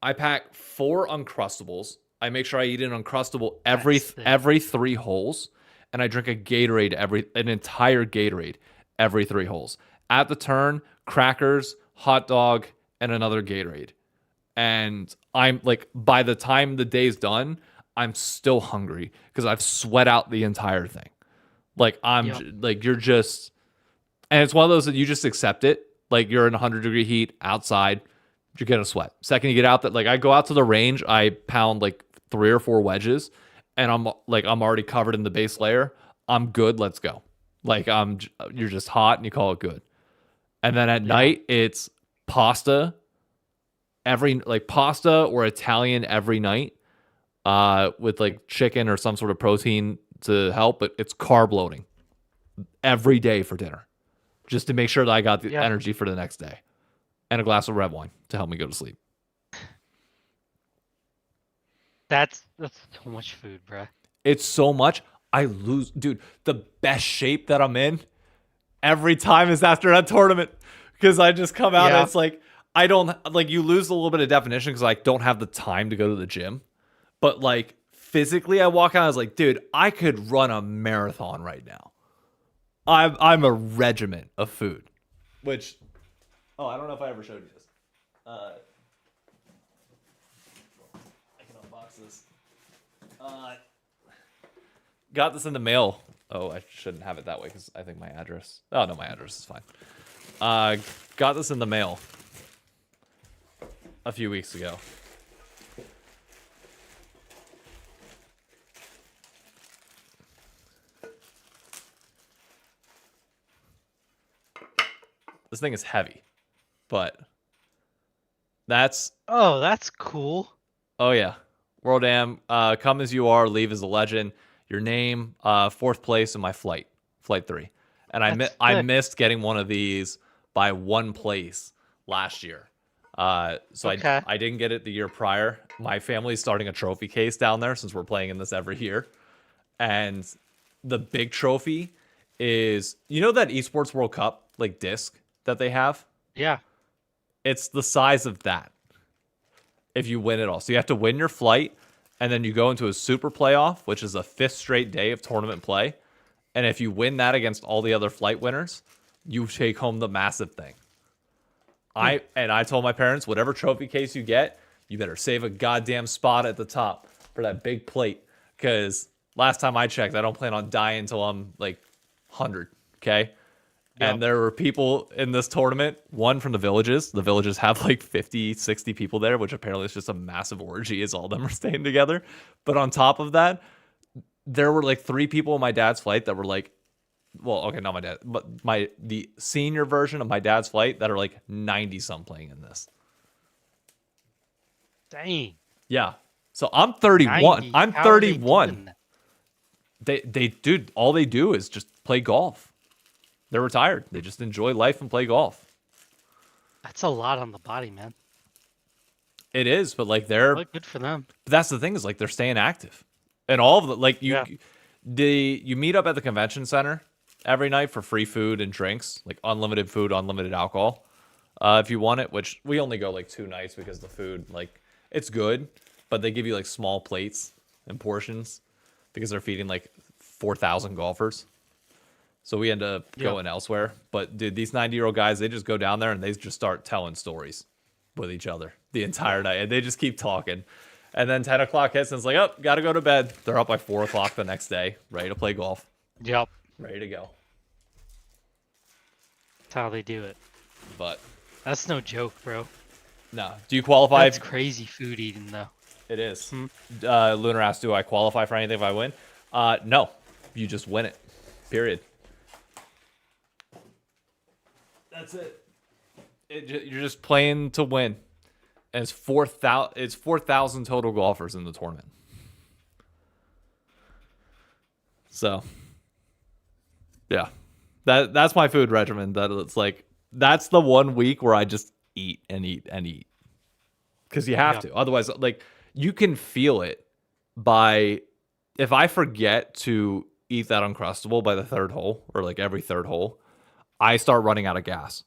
I pack 4 Uncrustables. I make sure I eat an Uncrustable That's sick. every 3 holes, and I drink a Gatorade an entire Gatorade every 3 holes. At the turn, crackers, hot dog, and another Gatorade. And I'm like, by the time the day's done, I'm still hungry because I've sweat out the entire thing. Like Yep. like you're just, and it's one of those that you just accept it. Like you're in 100-degree heat outside, you're gonna sweat. Second you get out, that like I go out to the range, I pound like 3 or 4 wedges, and I'm already covered in the base layer. I'm good. Let's go. Like you're just hot and you call it good. And then at Yeah. night it's pasta pasta or Italian every night, with like chicken or some sort of protein to help, but it's carb loading every day for dinner, just to make sure that I got the Yeah. energy for the next day, and a glass of red wine to help me go to sleep. That's so much food, bruh. It's so much. I lose, dude. The best shape that I'm in every time is after that tournament because I just come out and Yeah. it's like I don't like you lose a little bit of definition because I don't have the time to go to the gym. But like physically, I walk out. I was like, dude, I could run a marathon right now. I'm a regiment of food. Which, oh, I don't know if I ever showed you this. I can unbox this. Got this in the mail. Oh, I shouldn't have it that way because I think my address. Oh no, my address is fine. Got this in the mail a few weeks ago. This thing is heavy, but that's Oh, that's cool. oh yeah. World Am, come as you are, leave as a legend. Your name, fourth place in my flight 3, and That's I sick. missed getting one of these by 1 place last year. So Okay. I didn't get it the year prior. My family's starting a trophy case down there since we're playing in this every year, and the big trophy is that Esports World Cup like disc that they have. Yeah. It's the size of that if you win it all. So you have to win your flight, and then you go into a super playoff, which is a 5th straight day of tournament play. And if you win that against all the other flight winners, you take home the massive thing. I told my parents, whatever trophy case you get, you better save a goddamn spot at the top for that big plate. Because last time I checked, I don't plan on dying until I'm like 100. Okay. Yep. And there were people in this tournament, one from the villages. The villages have like 50, 60 people there, which apparently is just a massive orgy as all of them are staying together. But on top of that, there were like 3 people in my dad's flight that were like, well, okay, not my dad, but the senior version of my dad's flight that are like 90 some playing in this. Dang. Yeah. So I'm 31. 90. I'm How are they 31. doing that? They dude, all they do is just play golf. They're retired. They just enjoy life and play golf. That's a lot on the body, man. It is, but like Well, good for them. that's the thing is like they're staying active. And all of the like Yeah. you meet up at the convention center every night for free food and drinks, like unlimited food, unlimited alcohol. If you want it, which we only go like 2 nights because the food, like, it's good, but they give you like small plates and portions because they're feeding like 4,000 golfers. So we end up going elsewhere. But dude, these 90-year-old guys, they just go down there and they just start telling stories with each other the entire night. And they just keep talking. And then 10 o'clock hits and it's like, oh, got to go to bed. They're up by 4 o'clock the next day, ready to play golf. Yep. ready to go. That's how they do it. But That's no joke, bro. no, do you qualify? That's crazy food eating, though. It is. Hmm? Lunar asked, "Do I qualify for anything if I win?" No, you just win it. Period. That's it. You're just playing to win. And it's 4,000. It's 4,000 total golfers in the tournament. So, yeah, that's my food regimen. That it's like that's the one week where I just eat and eat and eat because you have Yeah. to. Otherwise, like you can feel it by if I forget to eat that Uncrustable by the third hole or like every third hole, I start running out of gas.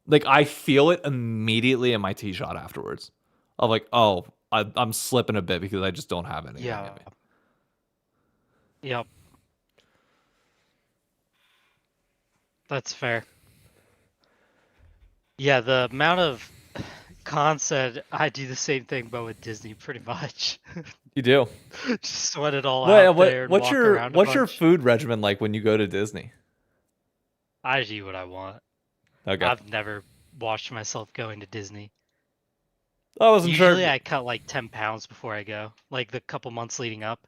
Like I feel it immediately in my tee shot afterwards. Of like, oh, I'm slipping a bit because I just don't have anything Yeah. in me. Yep. That's fair. Yeah, the amount of content, I do the same thing, but with Disney, pretty much. You do. Just sweat it all out there and What's walk your around a what's your bunch. food regimen like when you go to Disney? I just eat what I want. Okay. I've never watched myself going to Disney. I wasn't sure. Usually I cut like 10 pounds before I go, like the couple months leading up.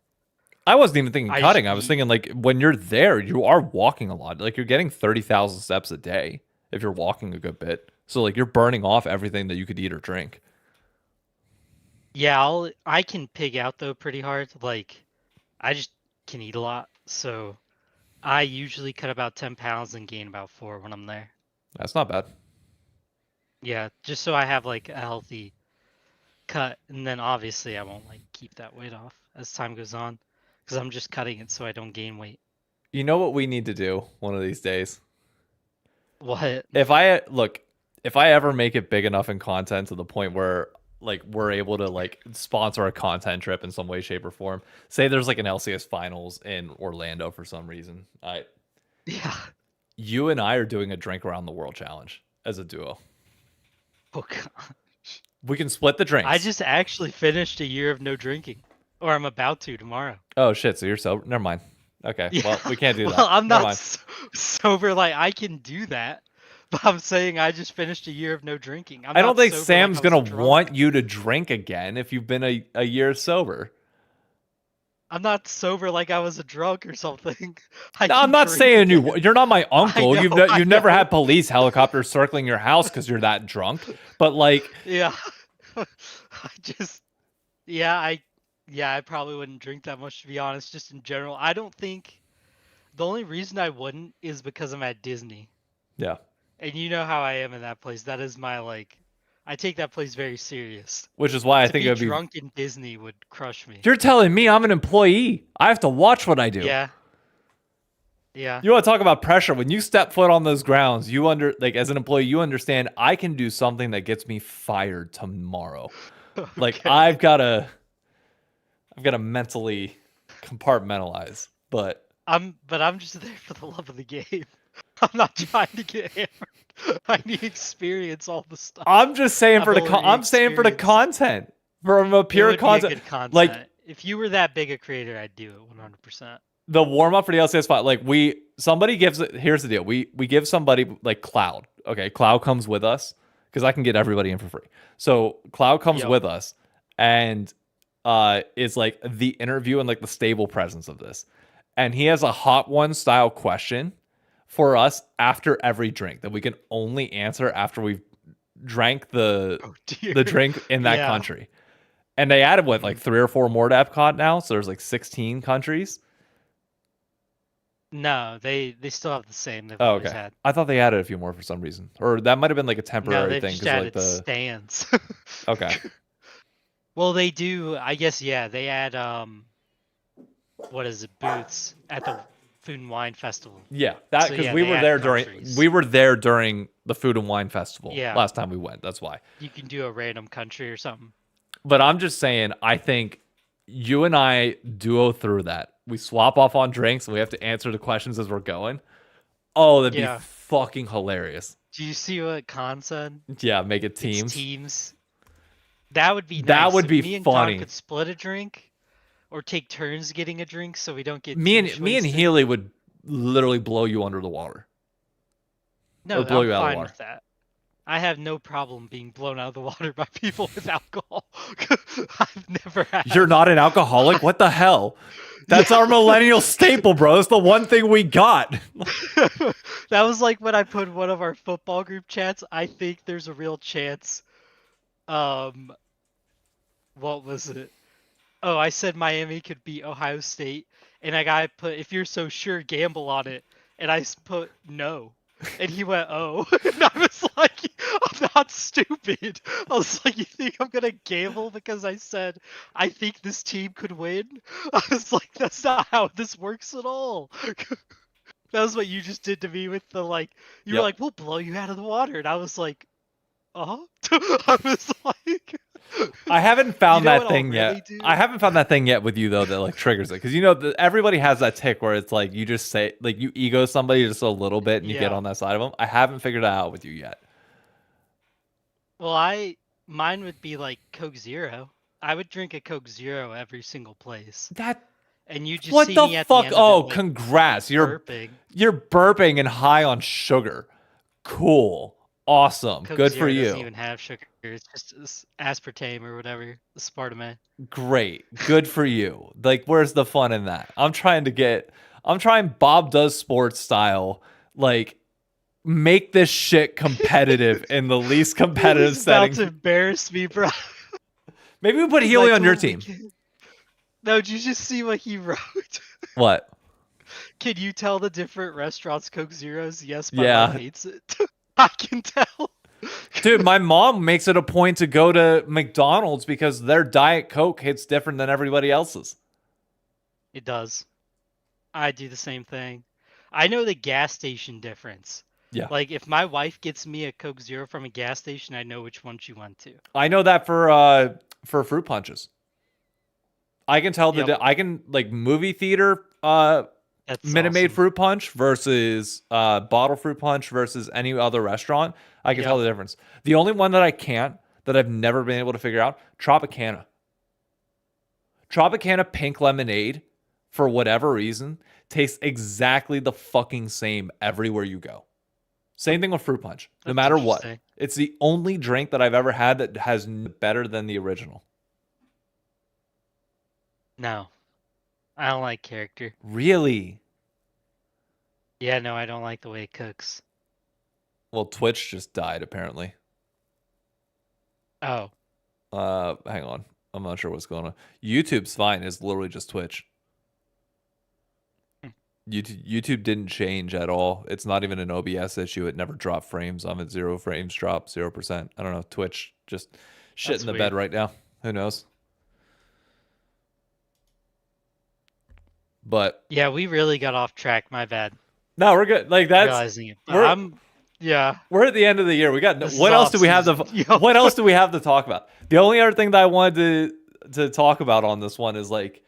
I wasn't even thinking I just cutting. I was eat. thinking like when you're there, you are walking a lot. Like you're getting 30,000 steps a day if you're walking a good bit. So like you're burning off everything that you could eat or drink. Yeah, I can pig out though pretty hard. Like I just can eat a lot. So I usually cut about 10 pounds and gain about 4 when I'm there. That's not bad. Yeah, just so I have like a healthy cut, and then obviously I won't like keep that weight off as time goes on because I'm just cutting it so I don't gain weight. You know what we need to do one of these days? What? If I ever make it big enough in content to the point where like we're able to like sponsor a content trip in some way, shape, or form. Say there's like an LCS finals in Orlando for some reason. Yeah. You and I are doing a drink around the world challenge as a duo. Oh god. We can split the drinks. I just actually finished a year of no drinking, or I'm about to tomorrow. Oh shit! So you're sober? Never mind. Okay. Yeah. Well, we can't do Well, that. I'm Never not mind. sober. Like I can do that, but I'm saying I just finished a year of no drinking. I'm I don't not think sober Sam's like I was gonna drunk. want you to drink again if you've been a year sober. I'm not sober like I was a drunk or something. I No, I'm can not drink saying again. you're not my I uncle. know. You've never had police helicopters circling your house because you're that drunk. But like, Yeah. I just yeah, I probably wouldn't drink that much to be honest, just in general. I don't think the only reason I wouldn't is because I'm at Disney. yeah. And you know how I am in that place. That is my like I take that place very serious. Which is why I To think be it would be. drunk in Disney would crush me. You're telling me I'm an employee. I have to watch what I do. Yeah. Yeah. You want to talk about pressure? When you step foot on those grounds, as an employee, you understand I can do something that gets me fired tomorrow. Like Okay. I've got to mentally compartmentalize. But I'm just there for the love of the game. I'm not trying to get hammered. I need to experience all the stuff. I'm just saying I've for the already I'm saying for the experienced. content, from a It pure would be a content. good content. Like If you were that big a creator, I'd do it 100%. the warm up for the LCS fight, like somebody gives it. Here's the deal: we give somebody like Cloud. Okay, Cloud comes with us because I can get everybody in for free. So Cloud comes Yep. with us and is like the interview and like the stable presence of this, and he has a hot one style question for us after every drink that we can only answer after we've drank the Oh dear. drink in that Yeah. country. And they added what, like 3 or 4 more to Epcot now, so there's like 16 countries. No, they still have the same they've Oh, always okay. had. I thought they added a few more for some reason, or that might have been like a No, temporary they've thing just because like added the stands. okay, Well, they do. I guess yeah. They add what is it? Booths at the Food and Wine Festival. yeah, that So, because yeah, we they were add there countries. during the Food and Wine Festival Yeah. last time we went. That's why. You can do a random country or something. But I'm just saying, I think you and I duo through that. We swap off on drinks and we have to answer the questions as we're going. Oh, that'd Yeah. be fucking hilarious. Do you see what Khan said? Yeah, make it It's teams. teams. That would be That nice. would If be me and funny. Khan could split a drink, or take turns getting a drink, so we don't get Me too and wasted. Healy would literally blow you under the water or No, blow I'm you out of the fine water. with that. I have no problem being blown out of the water by people with alcohol. I've never You're have. not an alcoholic? What the hell? Yeah. That's our millennial staple, bro. It's the one thing we got. That was like when I put one of our football group chats. I think there's a real chance. Um, what was it? Oh, I said Miami could beat Ohio State, and a guy put, if you're so sure, gamble on it. And put no. And he went, oh. And I was like, I'm not stupid. I was like, you think I'm going to gamble because I said, I think this team could win? I was like, that's not how this works at all. That was what you just did to me with the, like, you were Yep. like, we'll blow you out of the water. And I was like, I was like, I haven't you found know what that I'll thing really yet. I do? haven't found that thing yet with you though that like triggers it because everybody has that tick where it's like you just say like you ego somebody just a little bit and you get Yeah. on that side of them. I haven't figured that out with you yet. Well, mine would be like Coke Zero. I would drink a Coke Zero every single place. That And you just what see the me at the fuck? end of it Oh, like congrats! burping. You're burping and high on sugar. Cool, awesome, Coke good for Zero doesn't you. even have sugar. It's just aspartame or whatever, aspartame. Great. Good for you. Like, where's the fun in that? I'm trying Bob Does Sports style, like, make this shit competitive in the least competitive He's about setting. to embarrass me, bro. Maybe we put Because I Healy on your told him we team. can't. No, did you just see what he wrote? What? Can you tell the different restaurants Coke Zeros? Yes, my wife Yeah. hates it. I can tell. Dude, my mom makes it a point to go to McDonald's because their Diet Coke hits different than everybody else's. It does. I do the same thing. I know the gas station difference. Yeah. Like if my wife gets me a Coke Zero from a gas station, I know which one she went to. I know that for fruit punches. I can tell Yep, I can like movie theater that's Minute Maid awesome. fruit punch versus bottle fruit punch versus any other restaurant. I can tell Yep. the difference. The only one that I can't that I've never been able to figure out, Tropicana. Tropicana pink lemonade, for whatever reason, tastes exactly the fucking same everywhere you go. Same thing with fruit punch, no That's matter what. interesting. It's the only drink that I've ever had that has better than the original. No, I don't like character. Really? Yeah, no, I don't like the way it cooks. Well, Twitch just died apparently. Oh, Hang on. I'm not sure what's going on. YouTube's fine. It's literally just Twitch. hmm, YouTube didn't change at all. It's not even an OBS issue. It never dropped frames on it. 0 frames drop, 0%. I don't know. Twitch just shit in that's the bed weird. right now. Who knows? But Yeah, we really got off track. My bad. no, we're good. Like that's Realizing it. But we're yeah, we're at the end of the year. We got this is what else off do we have season. to Yep. what else do we have to talk about? The only other thing that I wanted to talk about on this one is like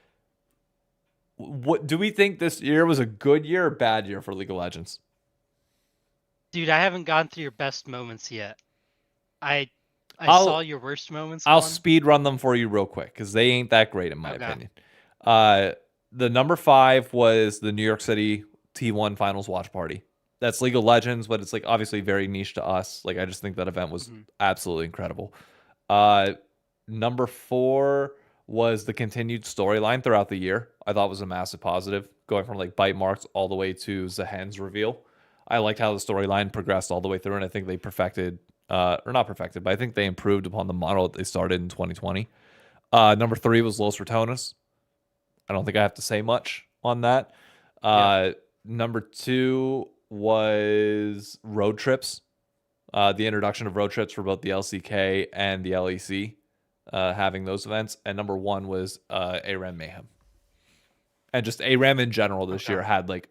what do we think this year was a good year or bad year for League of Legends? Dude, I haven't gone through your best moments yet. I I saw I'll your worst moments I'll one. speed run them for you real quick because they ain't that great in my Okay. opinion. Uh, the number 5 was the New York City T1 Finals watch party. That's League of Legends, but it's like obviously very niche to us. Like I just think that event was Mhm. absolutely incredible. Uh, number 4 was the continued storyline throughout the year. I thought was a massive positive, going from like bite marks all the way to Zahen's reveal. I liked how the storyline progressed all the way through, and I think they perfected, or not perfected, but I think they improved upon the model that they started in 2020. Number 3 was Los Ratones. I don't think I have to say much on that. Yep. Number 2 was road trips. The introduction of road trips for both the LCK and the LEC, having those events. And number 1 was ARAM Mayhem. And just ARAM in general this Okay. year had like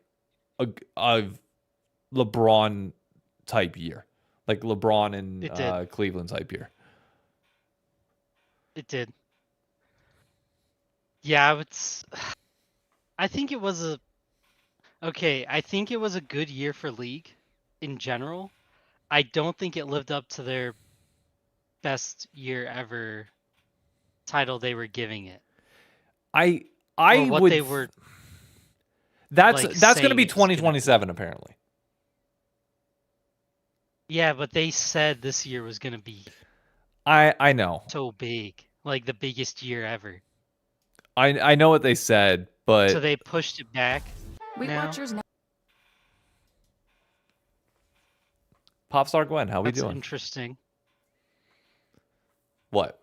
a LeBron type year, like LeBron in It did. Cleveland type year. It did. Yeah, I think it was a okay, I think it was a good year for League in general. I don't think it lived up to their best year ever title they were giving it I or I what would they were That's like going to saying be it's gonna be. 2027 apparently. Yeah, but they said this year was gonna be I know. so big, like the biggest year ever. I know what they said, So but they pushed it back now. Popstar Gwen, how we That's doing? interesting. What?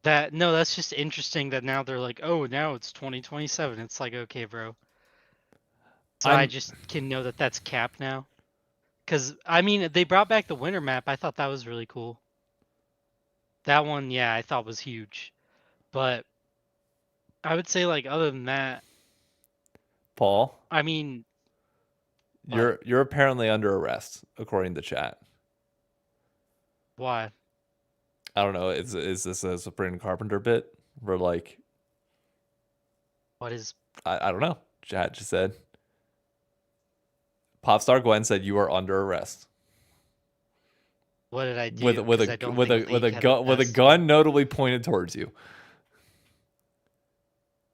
That's just interesting that now they're like, oh, now it's 2027. It's like, okay, bro. So I I'm just can know that that's cap now. Because, I mean, they brought back the winter map. I thought that was really cool. That one, yeah, I thought was huge. But I would say, like, other than that, Paul. I mean, what? You're apparently under arrest according to chat. Why? I don't know. Is this a Sabrina Carpenter bit? Where like What is. I don't know. Chat just said. Popstar Gwen said you are under arrest What did I do? Because I don't think League had the with a best. gun notably pointed towards you.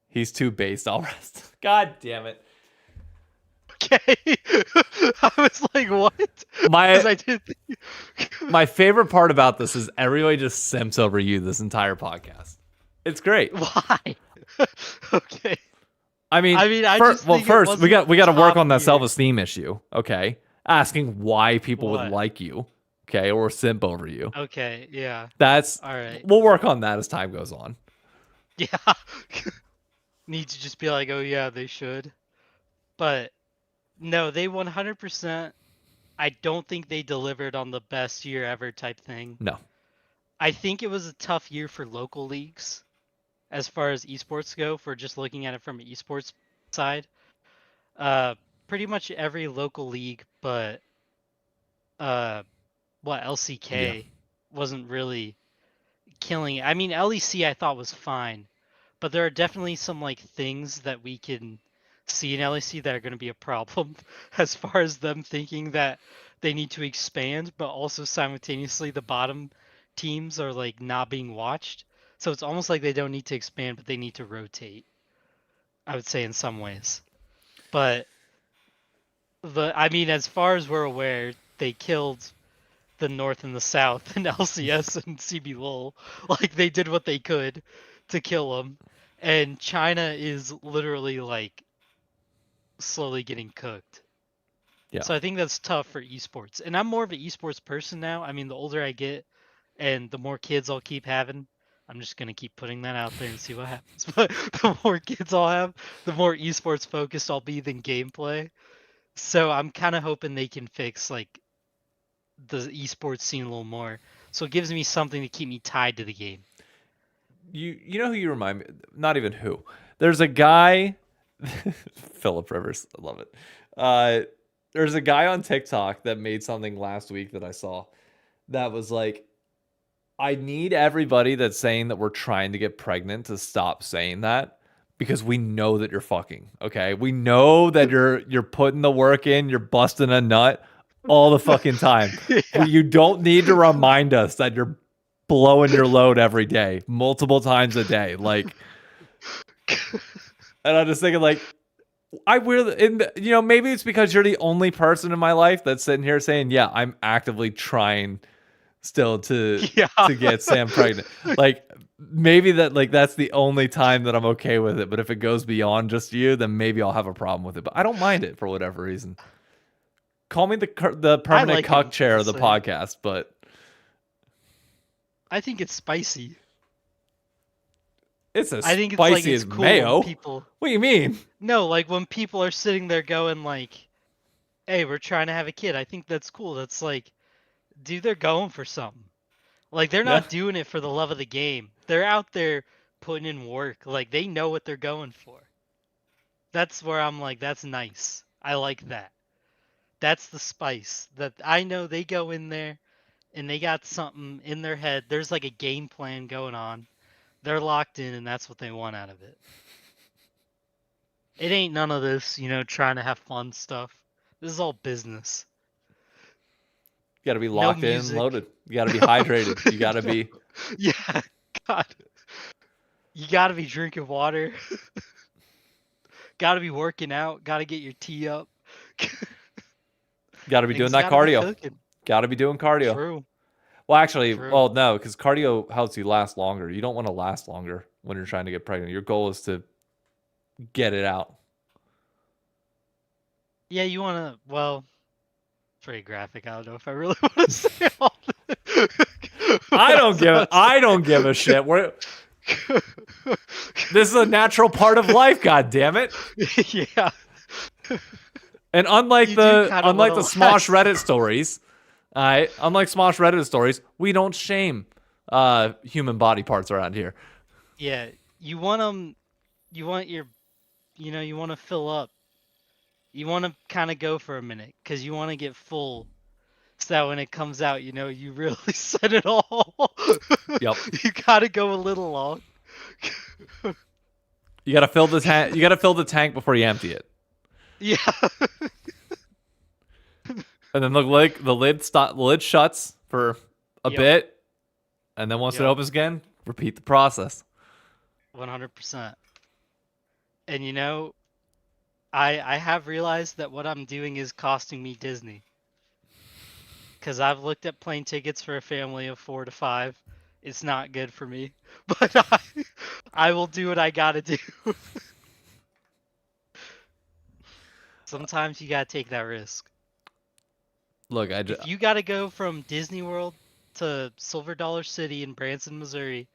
He's too based. I'll rest. God damn it. Okay. I was like, what? My Because I did. my favorite part about this is everybody just simps over you this entire podcast. It's great. Why? Okay. I mean, I just well, think it first we wasn't got to work top on that tier. self-esteem issue, okay? Asking why people would What? like you, okay, or simp over you. Okay, yeah. That's All right. we'll work on that as time goes on. Yeah. Need to just be like, oh yeah, they should. But no, they 100%. I don't think they delivered on the best year ever type thing. No. I think it was a tough year for local leagues as far as esports go, for just looking at it from an esports side. Uh, Pretty much every local league, but what Yeah. LCK wasn't really killing it. I mean, LEC I thought was fine, but there are definitely some like things that we can see in LEC that are going to be a problem as far as them thinking that they need to expand, but also simultaneously the bottom teams are like not being watched. So it's almost like they don't need to expand, but they need to rotate. I would say in some ways. But I mean, as far as we're aware, they killed the North and the South in LCS and CB LOL. Like they did what they could to kill them, and China is literally like slowly getting cooked. Yeah. So I think that's tough for esports. And I'm more of an esports person now. I mean, the older I get and the more kids I'll keep having, I'm just going to keep putting that out there and see what happens. But the more kids I'll have, the more esports focused I'll be than gameplay. So I'm kind of hoping they can fix like the esports scene a little more. So it gives me something to keep me tied to the game. You know who you remind me? Not even who. There's a guy, Philip Rivers. I love it. There's a guy on TikTok that made something last week that I saw that was like, I need everybody that's saying that we're trying to get pregnant to stop saying that because we know that you're fucking, okay? We know that you're putting the work in, you're busting a nut all the fucking time. Yeah. You don't need to remind us that you're blowing your load every day, multiple times a day. Like, and I'm just thinking, like, maybe it's because you're the only person in my life that's sitting here saying, yeah, I'm actively trying still to Yeah. get Sam pregnant. Like, maybe that's the only time that I'm okay with it. But if it goes beyond just you, then maybe I'll have a problem with it. But I don't mind it for whatever reason. Call me the I permanent like it when cuck chair people of the say it. podcast, but I think it's spicy. it's as I think it's like spicy it's as cool mayo. when people. What do you mean? No, like when people are sitting there going like, "Hey, we're trying to have a kid." I think that's cool. That's like, dude, they're going for something. Like they're Yeah. not doing it for the love of the game. They're out there putting in work. Like they know what they're going for. That's where I'm like, that's nice. I like that. That's the spice. That I know they go in there and they got something in their head. There's like a game plan going on. They're locked in and that's what they want out of it. It ain't none of this, trying to have fun stuff. This is all business. You got to be No locked in and music. loaded. You got to be hydrated. You got to No. be. Yeah, God. You gotta be drinking water. Gotta be working out. Gotta get your tea up. Got to be doing Things that gotta be cardio. cooking. Got to be doing cardio. True. Well, actually, True. well, no, because cardio helps you last longer. You don't want to last longer when you're trying to get pregnant. Your goal is to get it out. Yeah, you wanna. Well, pretty graphic. I don't know if I really want to say all this. I What don't was give I it. I don't give a shit. This is a natural part of life. God damn it! Yeah, And you do kind of want unlike to the Smosh last. Reddit stories, unlike Smosh Reddit stories, we don't shame human body parts around here. Yeah, you want them. You want your. You want to fill up. You want to kind of go for a minute because you want to get full. So that when it comes out, you really said it all. Yep. You gotta go a little long. You gotta fill the tank. You gotta fill the tank before you empty it. Yeah. And then the lid shuts for a Yep. bit, and then once it Yep. opens again, repeat the process. 100%. And I have realized that what I'm doing is costing me Disney. Because I've looked at plane tickets for a family of 4 to 5. It's not good for me. But I will do what I gotta do. Sometimes you gotta take that risk. Look, If you gotta go from Disney World to Silver Dollar City in Branson, Missouri,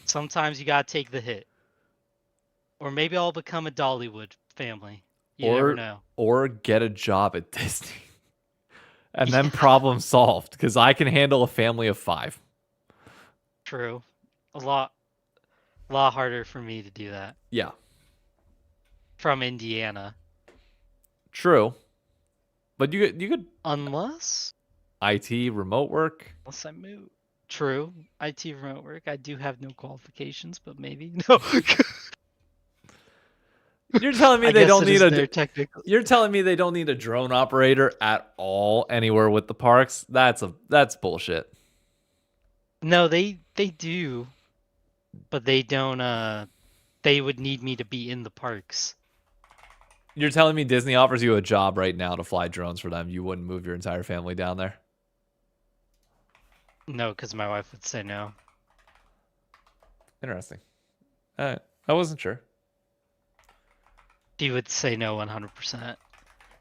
sometimes you gotta take the hit. Or maybe I'll become a Dollywood family. You never or know. or get a job at Disney, and then Yeah, problem solved. Because I can handle a family of 5. true. A lot harder for me to do that. Yeah, From Indiana. true. But you could Unless IT remote work. I move. True. IT remote work. I do have no qualifications, but maybe. No. You're telling me I they guess don't it need is a. there technically. You're telling me they don't need a drone operator at all anywhere with the parks? That's bullshit. No, they do, but they don't they would need me to be in the parks. You're telling me Disney offers you a job right now to fly drones for them. You wouldn't move your entire family down there? No, because my wife would say no. Interesting. I wasn't sure. She would say no 100%.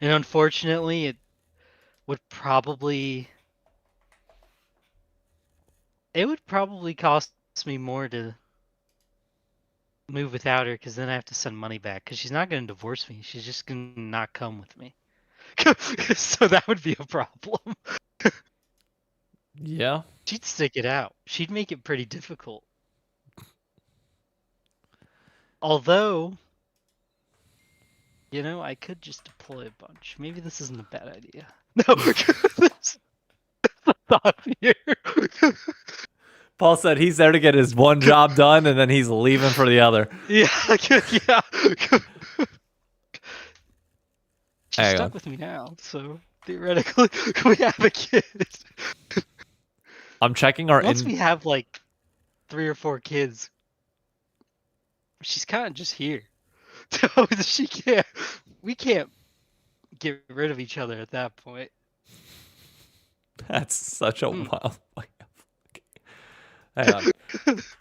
And unfortunately, it would probably cost me more to move without her because then I have to send money back because she's not going to divorce me. She's just going to not come with me. So that would be a problem. Yeah. She'd stick it out. She'd make it pretty difficult. Although, I could just deploy a bunch. Maybe this isn't a bad idea. No, this thought here. Paul said he's there to get his one job done and then he's leaving for the other. Yeah, yeah. She's Hang stuck on. with me now, so theoretically we have a kid. I'm checking our Once we have like 3 or 4 kids, she's kind of just here. So we can't get rid of each other at that point. That's such a wild. Hang on.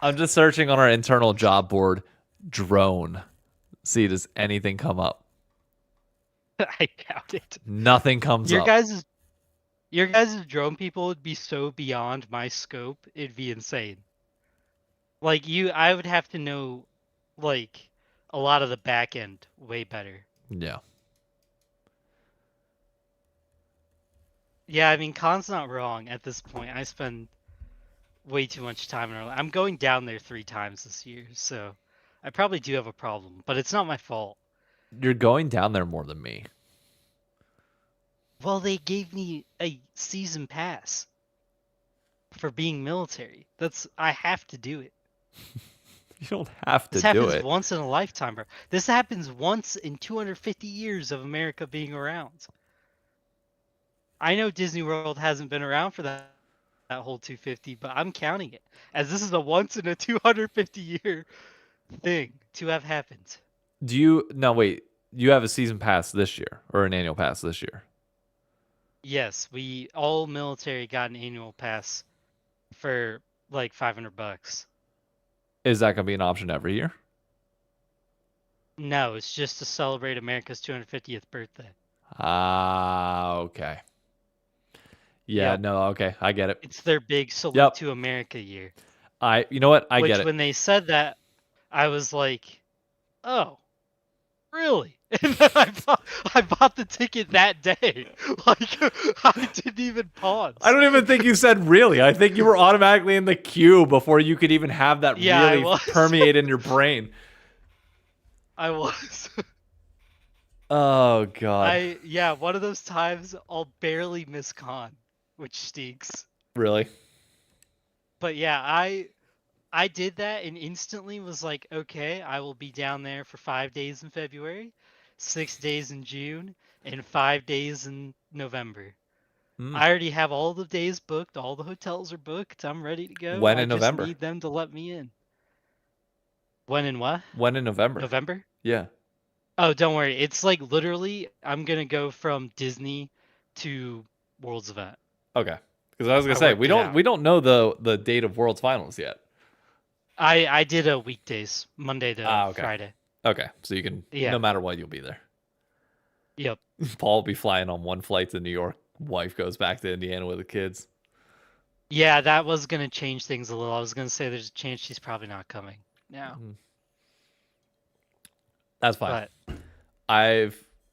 I'm just searching on our internal job board drone. See, does anything come up? I doubt it. Nothing comes Your up. guys' drone people would be so beyond my scope, it'd be insane. Like I would have to know like a lot of the back end way better. Yeah. Yeah, I mean Khan's not wrong at this point. I spend way too much time in Orlando. I'm going down there 3 times this year, so I probably do have a problem, but it's not my fault. You're going down there more than me. Well, they gave me a season pass for being military. I have to do it. You don't have to This do happens it. once in a lifetime, bro. This happens once in 250 years of America being around. I know Disney World hasn't been around for that whole 250, but I'm counting it as this is a once in a 250 year thing to have happened. No, wait. you have a season pass this year or an annual pass this year. Yes, we all military got an annual pass for like $500. Is that going to be an option every year? No, it's just to celebrate America's 250th birthday. Ah, okay. Yeah, Yep. no, okay. I get it. It's their big salute Yep. to America year. You know what? I get Which it. when they said that, I was like, "Oh, really?" And then I bought the ticket that day. Like I didn't even I pause. don't even think you said really. I think you were automatically in the queue before you could even have that Yeah, I really was. permeate in your brain. I was. Oh god. Yeah, one of those times I'll barely miss con, which stinks. Really? But yeah, I did that and instantly was like, okay, I will be down there for 5 days in February, 6 days in June, and 5 days in November. Hmm. I already have all the days booked, all the hotels are booked. I'm ready to go. When I in just November? need them to let me in. When and what? When in November? November? Yeah. Oh, don't worry. It's like literally I'm gonna go from Disney to World's event. Okay. Because I was gonna I say worked we it don't out. we don't know the date of World's Finals yet. I did a weekdays, Monday to Ah, okay. Friday. Okay. So you can no Yeah. matter what you'll be there. Yep. Paul will be flying on one flight to New York. Wife goes back to Indiana with the kids. Yeah, that was gonna change things a little. I was gonna say there's a chance she's probably not coming now. Mm, That's fine. But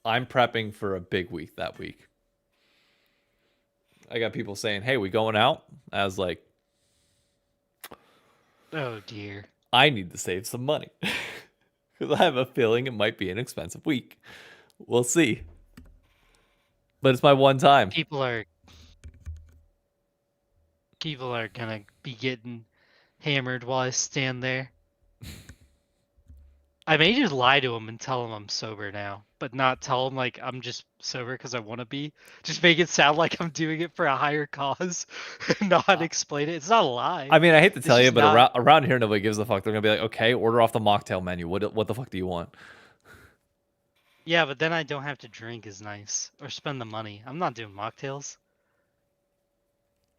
I'm prepping for a big week that week. I got people saying, "Hey, we going out?" I was like, oh dear. "I need to save some money because I have a feeling it might be an expensive week. We'll see." But it's my one time. People are gonna be getting hammered while I stand there. I may just lie to them and tell them I'm sober now, but not tell them like I'm just sober because I want to be. Just make it sound like I'm doing it for a higher cause, and not explain it. It's not a lie. I mean, I hate to It's tell you, just but not. around here, nobody gives a fuck. They're gonna be like, "Okay, order off the mocktail menu. What the fuck do you want?" Yeah, but then I don't have to drink as nice or spend the money. I'm not doing mocktails.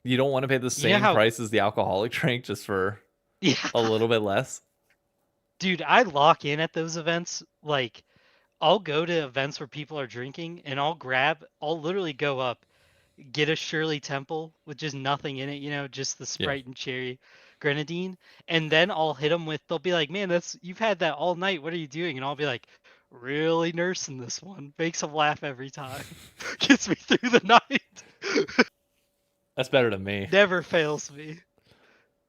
You don't want to pay the You know same how? price as the alcoholic drink just for Yeah, a little bit less. dude, I lock in at those events. Like, I'll go to events where people are drinking, and I'll literally go up, get a Shirley Temple with just nothing in it, just the Yeah. Sprite and cherry grenadine, and then I'll hit them with. They'll be like, "Man, you've had that all night. What are you doing?" And I'll be like, "Really nursing this one." Makes them laugh every time. Gets me through the night. That's better than me. Never fails me.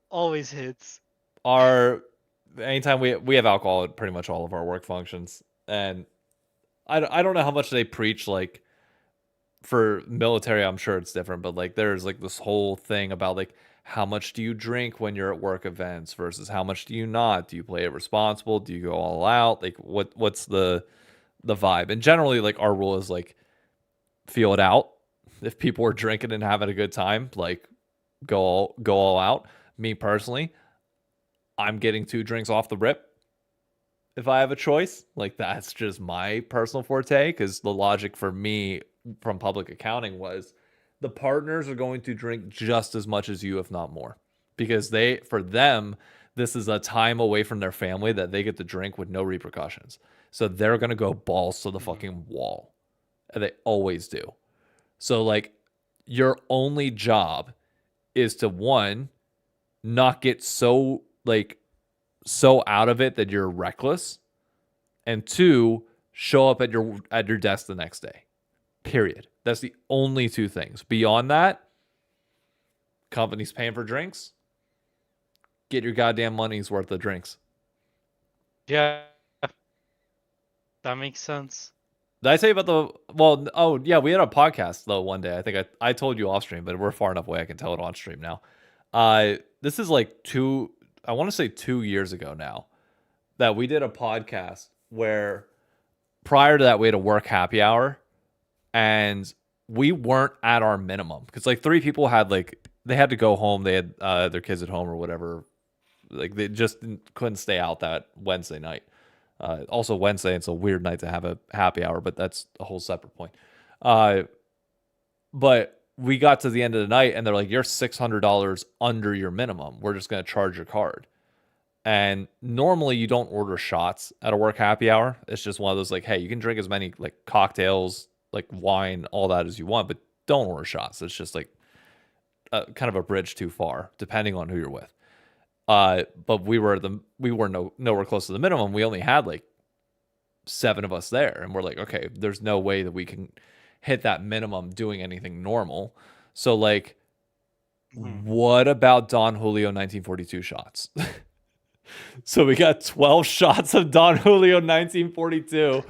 Always hits. Our anytime we have alcohol at pretty much all of our work functions, and I don't know how much they preach like for military. I'm sure it's different, but like there's like this whole thing about like how much do you drink when you're at work events versus how much do you not? Do you play it responsible? Do you go all out? Like what's the vibe? And generally, like our rule is like feel it out. If people are drinking and having a good time, like go all out. Me personally, I'm getting 2 drinks off the rip if I have a choice. Like that's just my personal forte because the logic for me from public accounting was the partners are going to drink just as much as you, if not more, because for them this is a time away from their family that they get to drink with no repercussions. So they're gonna go balls to the Mhm. fucking wall, and they always do. So like your only job is to one not get so out of it that you're reckless, and two, show up at your desk the next day. Period. That's the only 2 things. Beyond that, company's paying for drinks. Get your goddamn money's worth of drinks. Yeah, that makes sense. Did I tell you about the well? Oh yeah, we had a podcast though one day. I think I told you off stream, but we're far enough away I can tell it on stream now. This is like I want to say 2 years ago now that we did a podcast where prior to that we had a work happy hour and we weren't at our minimum because like 3 people had like they had to go home. They had their kids at home or whatever. Like they just couldn't stay out that Wednesday night. Also Wednesday, it's a weird night to have a happy hour, but that's a whole separate point. Uh, but we got to the end of the night and they're like, you're $600 under your minimum. We're just going to charge your card. And normally you don't order shots at a work happy hour. It's just one of those like, hey, you can drink as many like cocktails, like wine, all that as you want, but don't order shots. It's just like kind of a bridge too far, depending on who you're with. But we were nowhere close to the minimum. We only had like 7 of us there, and we're like, okay, there's no way that we can hit that minimum doing anything normal. So like, Mhm. what about Don Julio 1942 shots? So we got 12 shots of Don Julio 1942,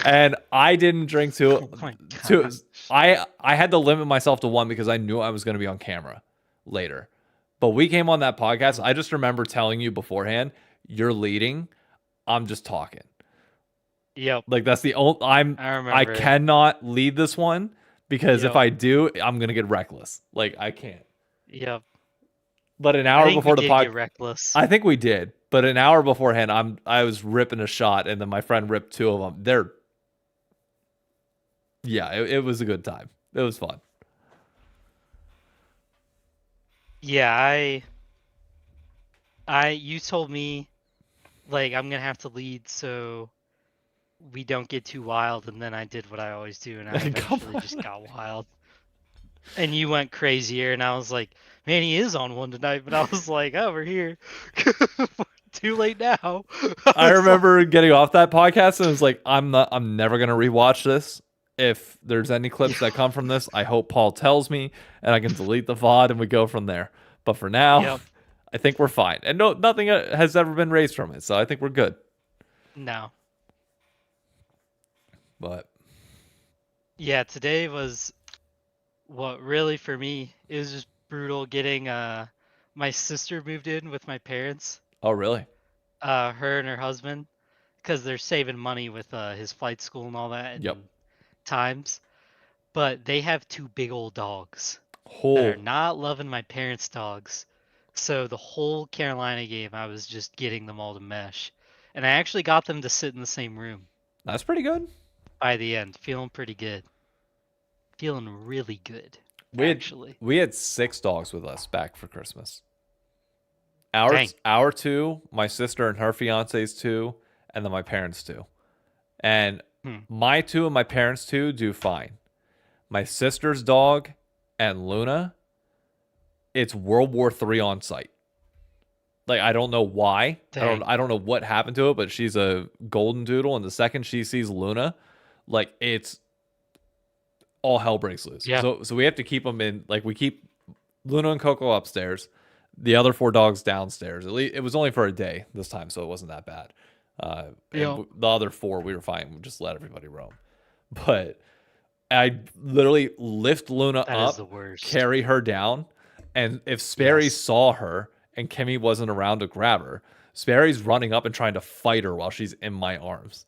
and I didn't drink two. Oh my Two. god. I had to limit myself to one because I knew I was going to be on camera later. But we came on that podcast. I just remember telling you beforehand, you're leading. I'm just talking. Yep, Like that's the only I I remember it. cannot lead this one because if Yep, I do, I'm gonna get reckless. Like I can't. yep. But an I hour think we before the did pod, get reckless. I think we did. But an hour beforehand, I was ripping a shot, and then my friend ripped 2 of them. Yeah, it was a good time. It was fun. Yeah, you told me like I'm gonna have to lead so we don't get too wild, and then I did what I always do, and I Come eventually on. just got wild. And you went crazier, and I was like, man, he is on one tonight. But I was like, oh, we're here. Too late now. I I was like, remember getting off that podcast and it was like, I'm never gonna rewatch this. If there's any yeah, clips that come from this, I hope Paul tells me and I can delete the VOD and we go from there. But for now, yep, I think we're fine. And no, nothing has ever been raised from it, so I think we're good. no, But yeah. Today was what really for me. It was just brutal getting my sister moved in with my parents. oh really? Her and her husband, because they're saving money with his flight school and all that Yep. and times. But they have 2 big old dogs that are Oh, not loving my parents' dogs. So the whole Carolina game, I was just getting them all to mesh. And I actually got them to sit in the same room that's pretty good. by the end, feeling pretty good. Feeling really good, We had actually. we had 6 dogs with us back for Christmas. Dang. Our 2, my sister and her fiance's 2, and then my parents' 2. And Hmm. my 2 and my parents' 2 do fine. My sister's dog and Luna, it's World War III on site. Like I don't know why. Dang. I don't know what happened to it, but she's a golden doodle, and the second she sees Luna, like it's all hell breaks loose. Yeah. So we have to keep them in. Like we keep Luna and Coco upstairs, the other 4 dogs downstairs. At least it was only for a day this time, so it wasn't that bad. And Yeah. the other 4 we were fine. We just let everybody roam. But I literally lift Luna That is up, the worst. carry her down, and if Sperry Yes. saw her and Kimmy wasn't around to grab her, Sperry's running up and trying to fight her while she's in my arms.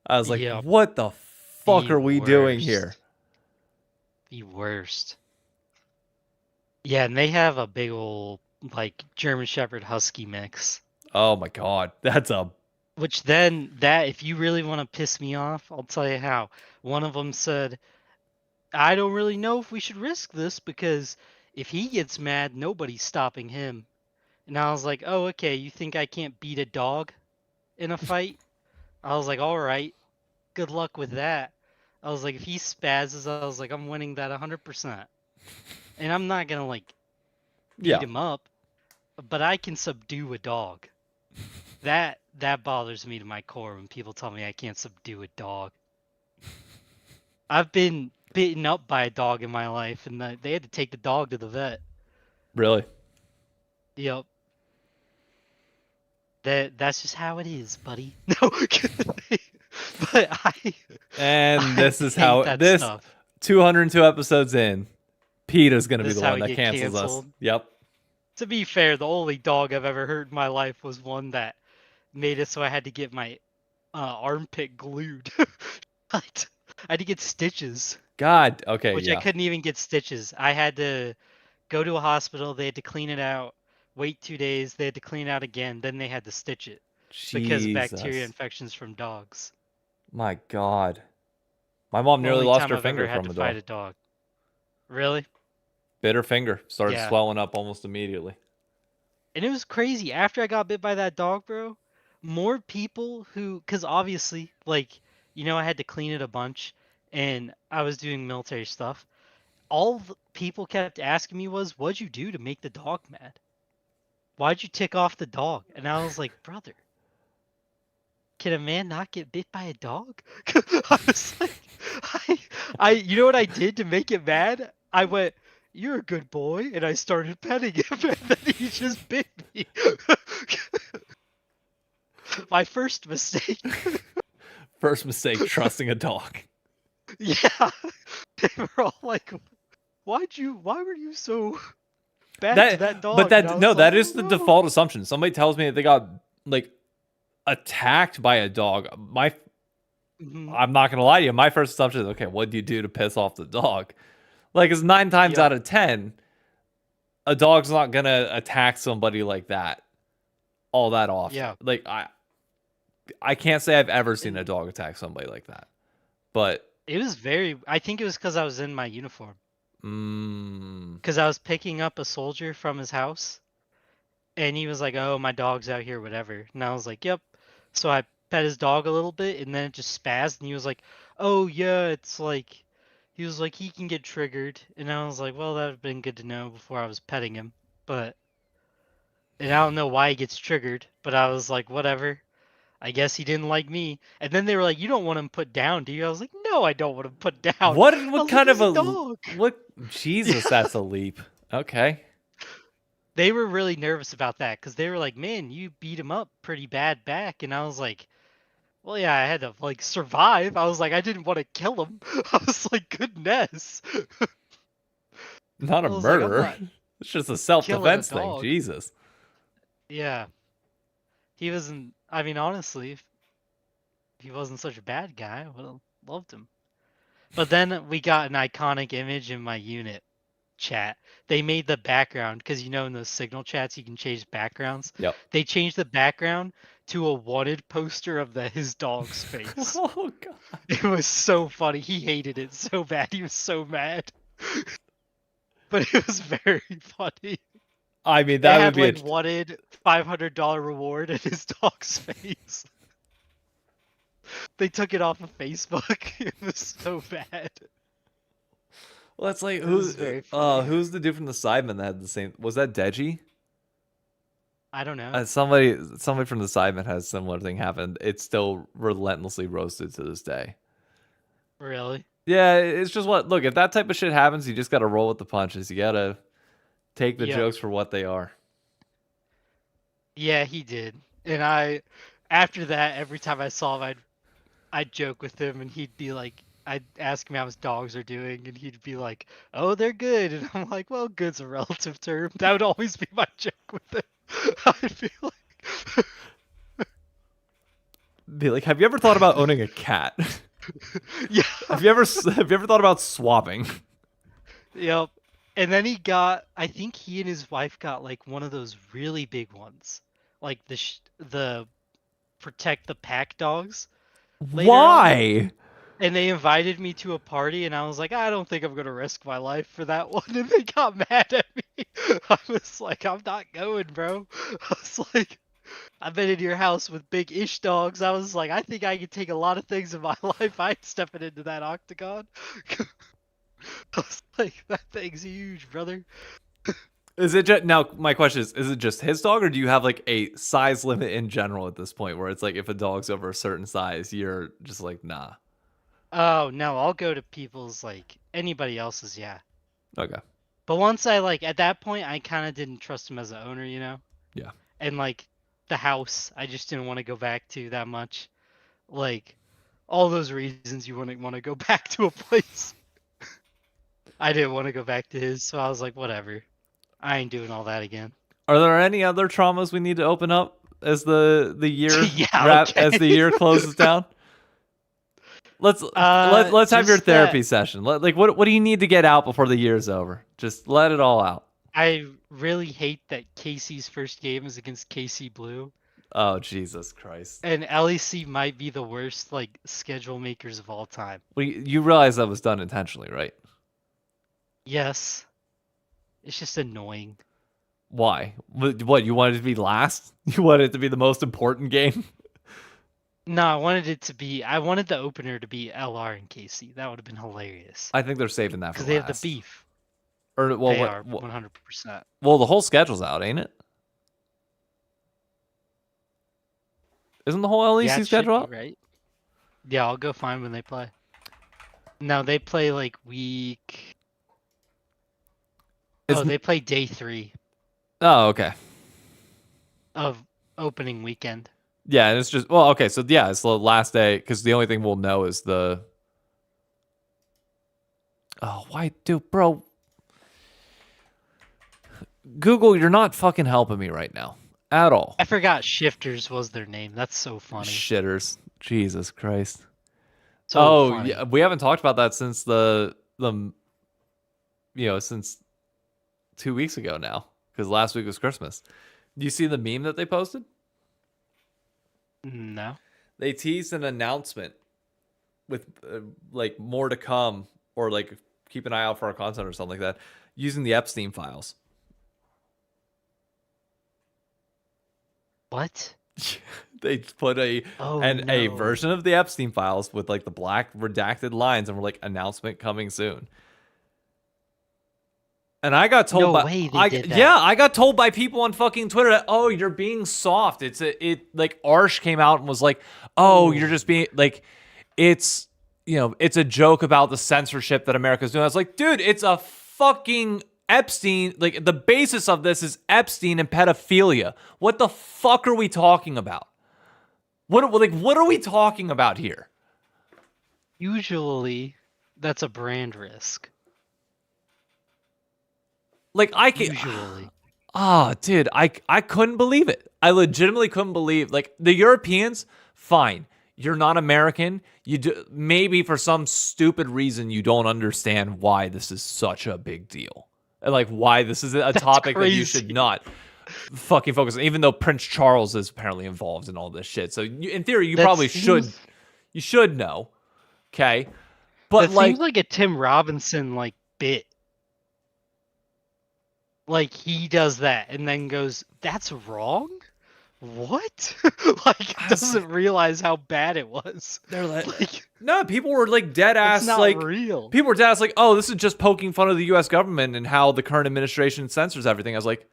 I was like, Yep. "What the fuck The are we doing here?" worst. The worst. Yeah, and they have a big old like German Shepherd Husky mix. Oh my god, that's a Which then that if you really want to piss me off, I'll tell you how. One of them said, "I don't really know if we should risk this because if he gets mad, nobody's stopping him." And I was like, "Oh, okay, you think I can't beat a dog in a fight?" I was like, "All right, good luck with that." I was like, "If he spazzes, I was like, I'm winning that 100%." And I'm not gonna like beat yeah, him up, but I can subdue a dog. That bothers me to my core when people tell me I can't subdue a dog. I've been bitten up by a dog in my life, and they had to take the dog to the vet. really. Yep, that's just how it is, buddy. No, but And I this is hate how that this stuff. 202 episodes in, Peter's gonna be This is the how one we that get cancels us. canceled. Yep. To be fair, the only dog I've ever hurt in my life was one that made it so I had to get my armpit glued. But I had to get stitches, God. Okay. which I Yeah. couldn't even get stitches. I had to go to a hospital. They had to clean it out. Wait 2 days. They had to clean it out again. Then they had to stitch it. because of bacteria Jesus. infections from dogs. My God. My mom nearly Only lost time her I've ever finger had from to a fight dog. a dog. Really? Bit her finger. Started Yeah. swelling up almost immediately. And it was crazy. After I got bit by that dog, bro, more people who, because obviously, like, I had to clean it a bunch and I was doing military stuff. All the people kept asking me was, what'd you do to make the dog mad? Why'd you tick off the dog? And I was like, brother, can a man not get bit by a dog? I was like, you know what I did to make it mad? I went, you're a good boy, and I started petting him, and then he just bit me. My first mistake. First mistake, trusting a dog. Yeah, they were all like, why were you so bad to That, that but dog? And I that, no, was like, that oh is the no. default assumption. Somebody tells me that they got like attacked by a dog. Mhm. I'm not gonna lie to you. My first assumption is, okay, what do you do to piss off the dog? Like, it's 9 times Yep. out of 10, a dog's not gonna attack somebody like that all that often. Yeah. Like, I can't say I've ever seen a And dog attack somebody like that. But it was I think it was because I was in my uniform. mm, Because I was picking up a soldier from his house. And he was like, "Oh, my dog's out here, whatever." And I was like, "Yep." So I pet his dog a little bit, and then it just spazzed, and he was like, "Oh yeah, it's like," he was like, "he can get triggered," and I was like, "Well, that would have been good to know before I was petting him." But and I don't know why he gets triggered, but I was like, "Whatever." I guess he didn't like me. And then they were like, "You don't want him put down, do you?" I was like, "No, I don't want him put down." I what was like, kind of "He's a a dog." what? Jesus, Yeah. that's a leap. Okay. They were really nervous about that because they were like, "Man, you beat him up pretty bad back," and I was like, well, yeah, I had to like survive. I was like, I didn't want to kill him. I was like, goodness. Not I a was like, I'm murderer. not It's just a killing a self-defense thing. dog. Jesus. Yeah, he wasn't. I mean, honestly, if he wasn't such a bad guy, I would have loved him. But then we got an iconic image in my unit chat. They made the background because in those signal chats you can change backgrounds. Yep. They changed the background to a wanted poster of his dog's face. Oh God. It was so funny. He hated it so bad. He was so mad. But it was very funny. I mean, It that would had be a. like wanted $500 reward in his dog's face. They took it off of Facebook. It was so bad. Well, that's like It was very funny. who's the dude from the Sidemen that had the same? Was that Deji? I don't know. Somebody from the Sidemen has a similar thing happen. It's still relentlessly roasted to this day. Really? Yeah, it's just what. Look, if that type of shit happens, you just got to roll with the punches. You got to take the Yep. jokes for what they are. Yeah, he did. And after that, every time I saw him, I'd joke with him, and he'd be like, I'd ask him how his dogs are doing, and he'd be like, "Oh, they're good." And I'm like, "Well, good's a relative term." That would always be my joke with him. I'd be like, Be like, have you ever thought about owning a cat? "Yeah, have you ever thought about swapping? yep." And then I think he and his wife got like one of those really big ones, like the protect the pack dogs later on. Why? And they invited me to a party, and I was like, I don't think I'm gonna risk my life for that one. And they got mad at me. I was like, I'm not going, bro. I was like, I've been in your house with big ish dogs. I was like, I think I can take a lot of things in my life. I ain't stepping into that octagon. I was like, that thing's huge, brother. Is it just now? My question is it just his dog, or do you have like a size limit in general at this point, where it's like if a dog's over a certain size, you're just like, nah. Oh no, I'll go to people's like anybody else's, yeah. Okay. But once I like at that point, I kind of didn't trust him as an owner. Yeah. And like the house, I just didn't want to go back to that much. Like all those reasons you wouldn't want to go back to a place. I didn't want to go back to his, so I was like, whatever. I ain't doing all that again. Are there any other traumas we need to open up as the year Yeah, as the okay. year closes down? Let's let's have your Just that therapy session. Like what do you need to get out before the year's over? Just let it all out. I really hate that Casey's first game is against Casey Blue. Oh, Jesus Christ. And LEC might be the worst like schedule makers of all time. Well, you realize that was done intentionally, right? Yes, it's just annoying. Why? What, you wanted it to be last? You wanted it to be the most important game? No, I wanted it to be. I wanted the opener to be LR and KC. That would have been hilarious. I think they're saving that for Because they have the last. beef. Or well, They what? are 100%. Well, the whole schedule's out, ain't it? Isn't the whole Yeah, LEC it should schedule be, out? right? Yeah, I'll go find when they play. No, they play like week. Oh, they play day 3 Oh, okay. of opening weekend. Yeah, and it's just well, okay. So yeah, it's the last day because the only thing we'll know is the. Oh, why, dude, bro? Google, you're not fucking helping me right now at all. I forgot Shifters was their name. That's so funny. Shitters, Jesus Christ. So funny. Yeah, we haven't talked about that since since 2 weeks ago now because last week was Christmas. Do you see the meme that they posted? No. They teased an announcement with like more to come or like keep an eye out for our content or something like that using the Epstein files. What? They put a version of the Epstein files with like the black redacted lines and were like announcement coming soon. And I got told I got told by people on fucking Twitter that, oh, you're being soft. Like Arsh came out and was like, oh, you're just being like, it's a joke about the censorship that America's doing. I was like, dude, it's a fucking Epstein. Like the basis of this is Epstein and pedophilia. What the fuck are we talking about? What are we talking about here? Usually, that's a brand risk. Like I can usually. Dude, I couldn't believe it. I legitimately couldn't believe. Like the Europeans, fine. You're not American. Maybe for some stupid reason you don't understand why this is such a big deal. And like why this is a topic crazy. that you should not fucking focus on, even though Prince Charles is apparently involved in all this shit. So in theory, you should know. Okay? But that seems like a Tim Robinson like bit. Like he does that and then goes, "That's wrong." What? Like doesn't realize how bad it was. They're like, no, people were like dead ass. It's not like real. People were dead ass like, oh, this is just poking fun of the U.S. government and how the current administration censors everything. I was like,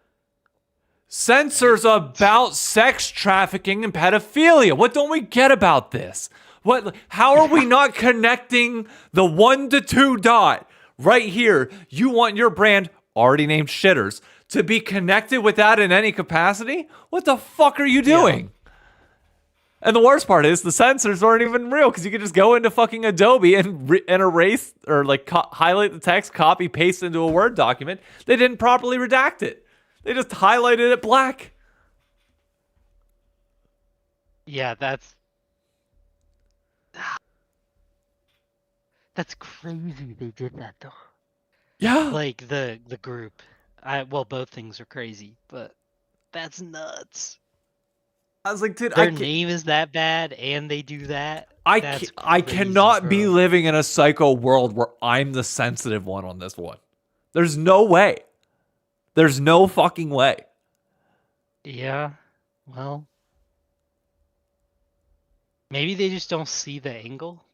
censors about sex trafficking and pedophilia. What don't we get about this? What? How are we not connecting the 1 to 2 dot right here? You want your brand, already named Shitters, to be connected with that in any capacity? What the fuck are you doing? Yeah. And the worst part is the censors aren't even real because you can just go into fucking Adobe and erase or like highlight the text, copy, paste into a Word document. They didn't properly redact it. They just highlighted it black. Yeah, that's crazy. They did that though. Yeah. Like the group. Both things are crazy, but that's nuts. I was like, dude, their name is that bad, and they do that. I cannot be living in a psycho world where I'm the sensitive one on this one. There's no way. There's no fucking way. Yeah. Well, maybe they just don't see the angle.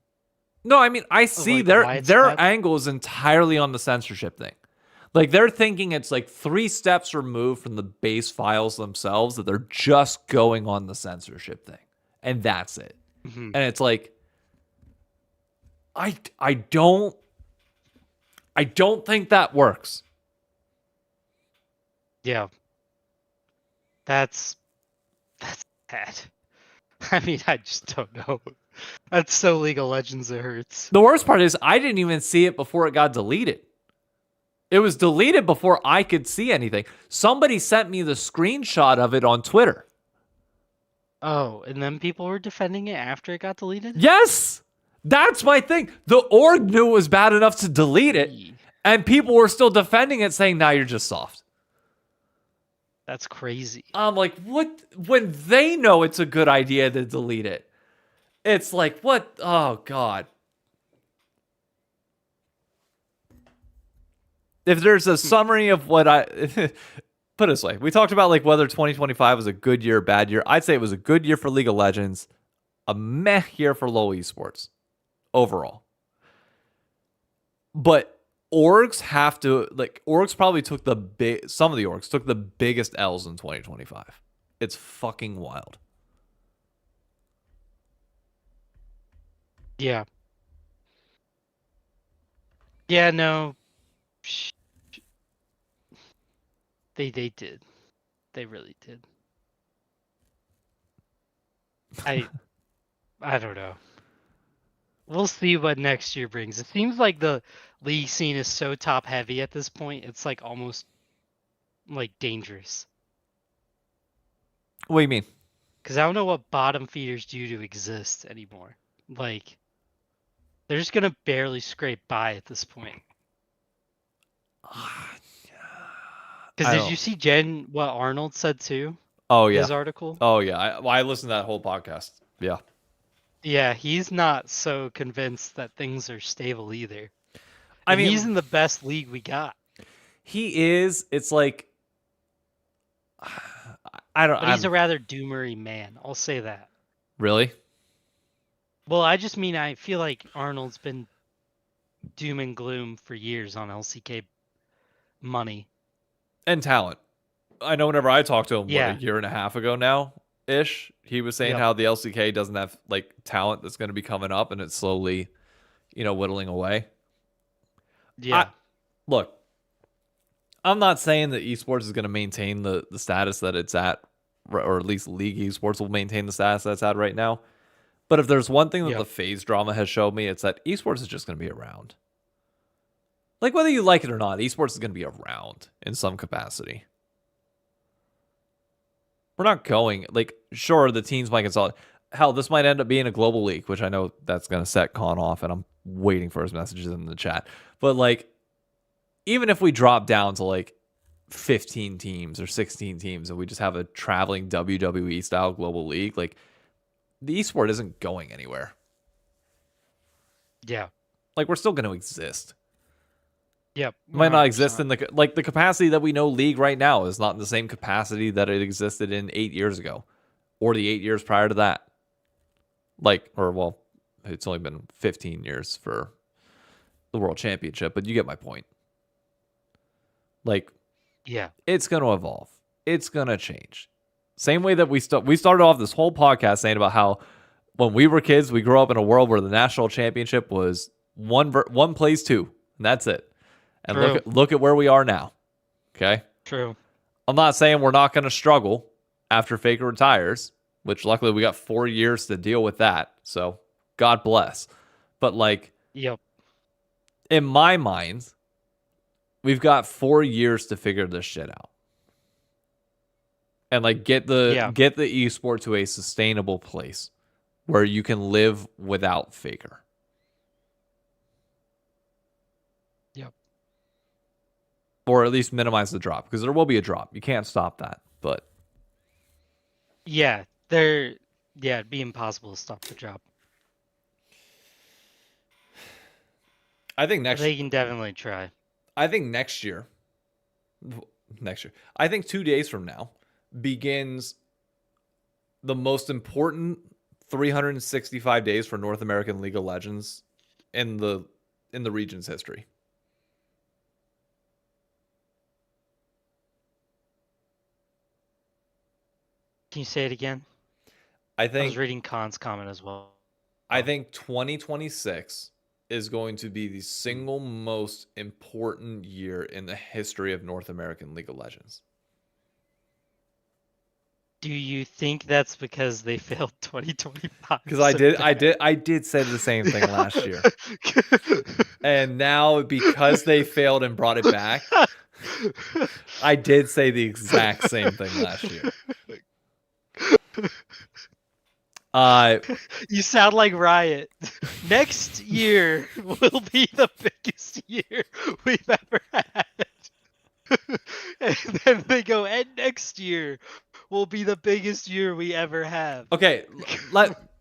No, I mean, I see their angle is entirely on the censorship thing. Like, they're thinking it's like 3 steps removed from the base files themselves, that they're just going on the censorship thing. And that's it. Mm-hmm. And it's like, I don't think that works. Yeah. That's bad. I mean, I just don't know. That's so League of Legends it hurts. The worst part is I didn't even see it before it got deleted. It was deleted before I could see anything. Somebody sent me the screenshot of it on Twitter. Oh, and then people were defending it after it got deleted? Yes! That's my thing. The org knew it was bad enough to delete it, and people were still defending it, saying, nah, you're just soft. That's crazy. I'm like, what? When they know it's a good idea to delete it, it's like, what? Oh, God. If there's a Hmm. summary of what I put it this way, we talked about like whether 2025 was a good year or bad year. I'd say it was a good year for League of Legends, a meh year for LoL Esports overall. But orgs probably took some of the orgs took the biggest L's in 2025. It's fucking wild. Yeah. Yeah, no. Sh- they did. They really did. I I don't know. We'll see what next year brings. It seems like the league scene is so top heavy at this point. It's like almost like dangerous. What do you mean? Because I don't know what bottom feeders do to exist anymore. Like they're just gonna barely scrape by at this point. Because I did you don't. see Jen what Arnold said too? Oh yeah. His article? Oh yeah. I listened to that whole podcast. Yeah. Yeah, he's not so convinced that things are stable either. I And he's mean, in the best league we got. he is. It's like I don't. But he's a I'm rather doomery man. I'll say that. really Well, I just mean I feel like Arnold's been doom and gloom for years on LCK money. and talent. I know. Whenever I talked to him, what, a Yeah. year and a half ago now ish, he was saying Yep. how the LCK doesn't have like talent that's going to be coming up, and it's slowly, whittling away. I Yeah. look. I'm not saying that esports is going to maintain the status that it's at, or at least League Esports will maintain the status that's at right now. But if there's one thing that the Yep. phase drama has showed me, it's that esports is just going to be around. Like whether you like it or not, esports is going to be around in some capacity. We're not going like sure the teams might consolidate. Hell, this might end up being a global league, which I know that's going to set Con off, and I'm waiting for his messages in the chat. But like, even if we drop down to like 15 teams or 16 teams and we just have a traveling WWE style global league, like the esport isn't going anywhere. Yeah. Like we're still going to exist. Yep. It might not exist 100%. in the capacity that we know league right now is not in the same capacity that it existed in 8 years ago or the 8 years prior to that. Like, or well, it's only been 15 years for the world championship, but you get my point. Like, Yeah. it's going to evolve. It's going to change. Same way that we started off this whole podcast saying about how when we were kids, we grew up in a world where the national championship was one plays two, and that's it. And True. look at where we are now. Okay? True. I'm not saying we're not going to struggle after Faker retires, which luckily we got 4 years to deal with that. So, God bless. But like Yep. in my mind, we've got 4 years to figure this shit out. And like get the Yeah. esport to a sustainable place where you can live without Faker. Yep. Or at least minimize the drop because there will be a drop. You can't stop that. But Yeah. It'd be impossible to stop the drop. I think But they can definitely try. next year, I think 2 days from now begins the most important 365 days for North American League of Legends in the region's history. Can you say it again? I I was think reading Khan's comment as well. 2026 is going to be the single most important year in the history of North American League of Legends. Do you think that's because they failed 2025? Because so bad? I did say the same thing last year. And now because they failed and brought it back, I did say the exact same thing last year. You sound like Riot. Next year will be the biggest year we've ever had. And then they go, and next year will be the biggest year we ever have. Okay,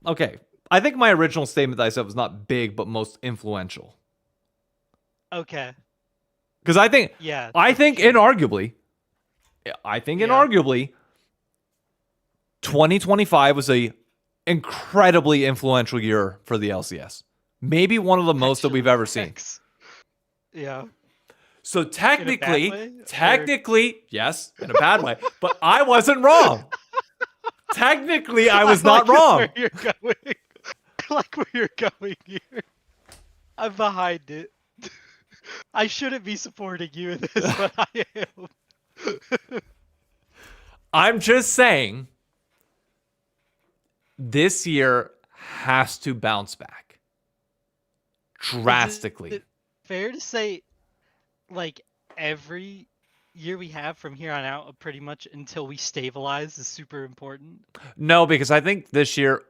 okay. I think my original statement that I said was not big, but most influential. Okay. Because Yeah, I that's think true. inarguably, I think Yeah. inarguably, 2025 was a incredibly influential year for the LCS. Maybe one of the most that we've Actually, ever seen. thanks. Yeah. So In a bad technically, way? Or yes, in a bad way, but I wasn't wrong. Technically, I I was not like where wrong. you're going. I like where you're going here. I'm behind it. I shouldn't be supporting you in this, but I am. I'm just saying this year has to bounce back Is drastically. it fair to say, like, every year we have from here on out, pretty much until we stabilize, is super important? No, because I think this year,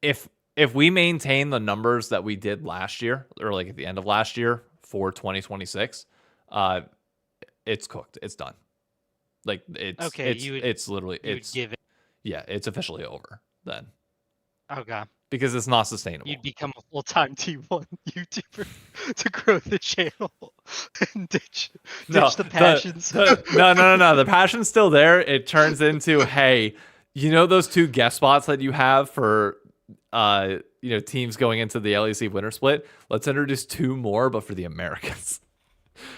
if if we maintain the numbers that we did last year, or like at the end of last year for 2026, uh, it's cooked. It's done. Like Okay, it's literally you would give it. yeah, it's officially over then Okay. because it's not sustainable. You'd become a full-time T1 YouTuber to grow the channel and No, ditch the passions. no. The passion's still there. It turns into, hey, you know those two guest spots that you have for teams going into the LEC winter split? Let's introduce two more, but for the Americans.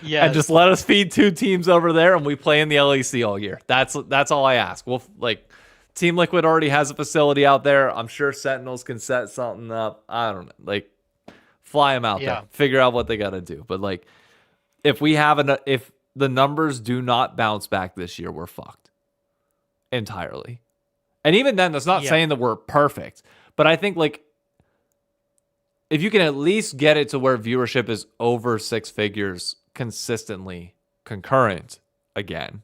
And just Yes. let us feed two teams over there and we play in the LEC all year. That's all I ask. Well, like Team Liquid already has a facility out there. I'm sure Sentinels can set something up. I don't know. Like fly them out there. Yeah. Figure out what they got to do. But like if the numbers do not bounce back this year, we're fucked entirely. And even then, that's not Yeah. saying that we're perfect. But I think like if you can at least get it to where viewership is over six figures consistently concurrent again,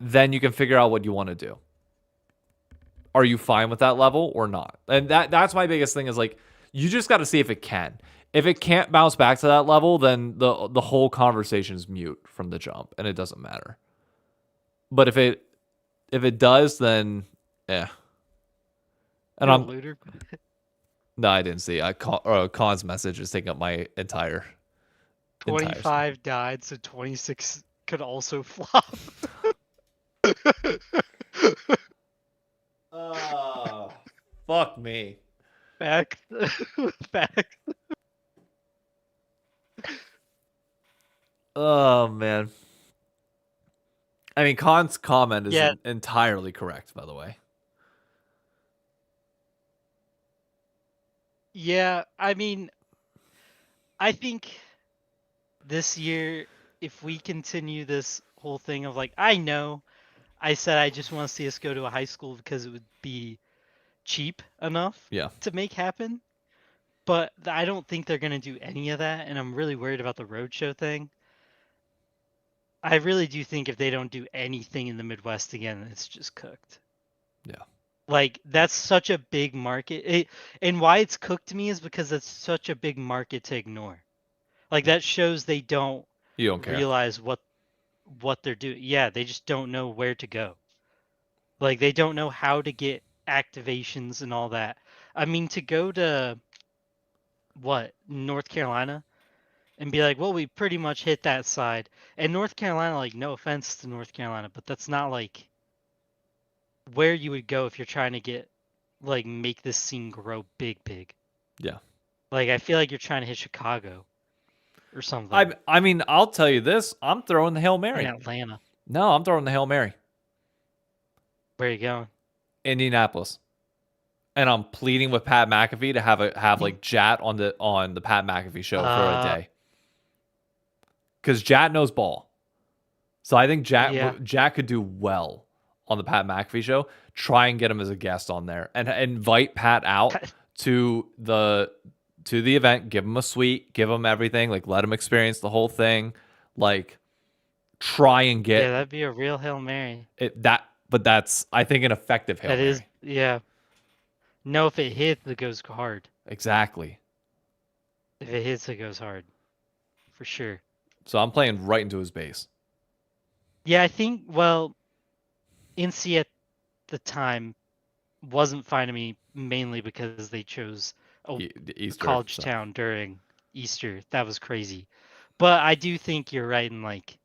then you can figure out what you want to do. Are you fine with that level or not? And that's my biggest thing is like you just got to see if it can. If it can't bounce back to that level, then the whole conversation is mute from the jump and it doesn't matter. But if it does, then yeah. And You're a I'm looter. no, I didn't see. Khan's message is taking up my entire 25 died, so 26 could also flop. Fuck me. Back. Back. Oh man. I mean, Khan's comment is Yeah. entirely correct, by the way. Yeah. I mean, I think this year, if we continue this whole thing of like, I know I said I just want to see us go to a high school because it would be cheap enough Yeah. to make happen. But I don't think they're going to do any of that. And I'm really worried about the roadshow thing. I really do think if they don't do anything in the Midwest again, it's just cooked. Yeah. Like, that's such a big market. And why it's cooked to me is because it's such a big market to ignore. Like, that shows they don't You don't care. realize what they're doing. Yeah, they just don't know where to go. Like, they don't know how to get activations and all that. I mean, to go to North Carolina and be like, well, we pretty much hit that side. And North Carolina, like, no offense to North Carolina, but that's not like where you would go if you're trying to get like make this scene grow big. Yeah. Like, I feel like you're trying to hit Chicago or something I mean, I'll tell you this. I'm throwing the Hail in Mary. Atlanta. No, I'm throwing the Hail Mary. Where are you going? Indianapolis. And I'm pleading with Pat McAfee to have like Jat on the Pat McAfee show for a day. Cuz Jat knows ball. So I think Jat could do well on the Pat McAfee show. Try and get him as a guest on there and invite Pat out to the event, give him a suite, give him everything, like let him experience the whole thing, like try and get that'd be a real Hail Mary. But that's I think an effective Hail Mary. Is, yeah. No, if it hits, it goes hard. Exactly. If it hits, it goes hard, for sure. So I'm playing right into his base. Yeah, I think, well, NC at the time wasn't fine to me mainly because they chose The a Easter college stuff. town during Easter. That was crazy. But I do think you're right in like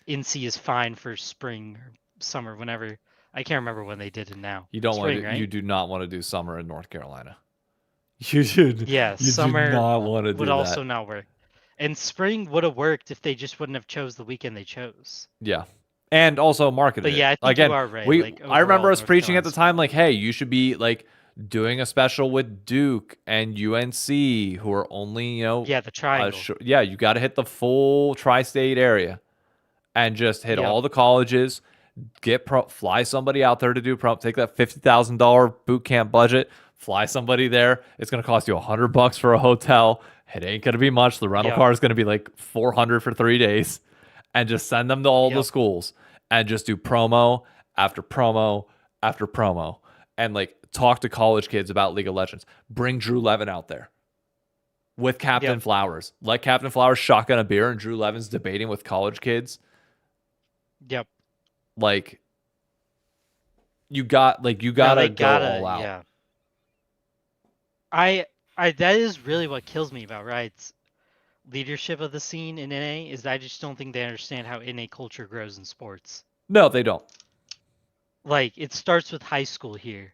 NC is fine for spring or summer, whenever. I can't remember when they did it now. You don't want Spring, to. You right? do not want to do summer in North Carolina. You should. Yeah, You do summer not want to would do also that. not work. And spring would have worked if they just wouldn't have chose the weekend they chose. Yeah. And also But marketed it. yeah, I think you Again, are right. Like I remember overall, us North preaching at the Carolina's time fine. like, hey, you should be like doing a special with Duke and UNC who are only, Yeah, the triangle. yeah, you got to hit the full tri-state area and just hit Yep, all the colleges, fly somebody out there to do take that $50,000 boot camp budget, fly somebody there. It's going to cost you $100 for a hotel. It ain't going to be much. The rental yep, car is going to be like 400 for 3 days, and just send them to all the yep, schools and just do promo after promo after promo and like talk to college kids about League of Legends. Bring Drew Levin out there with Captain yep, Flowers. Let Captain Flowers shotgun a beer and Drew Levin's debating with college kids. yep. Like you No, gotta they go gotta, all out. yeah. I, that is really what kills me about Riot's leadership of the scene in NA is I just don't think they understand how NA culture grows in sports. No, they don't. Like it starts with high school here,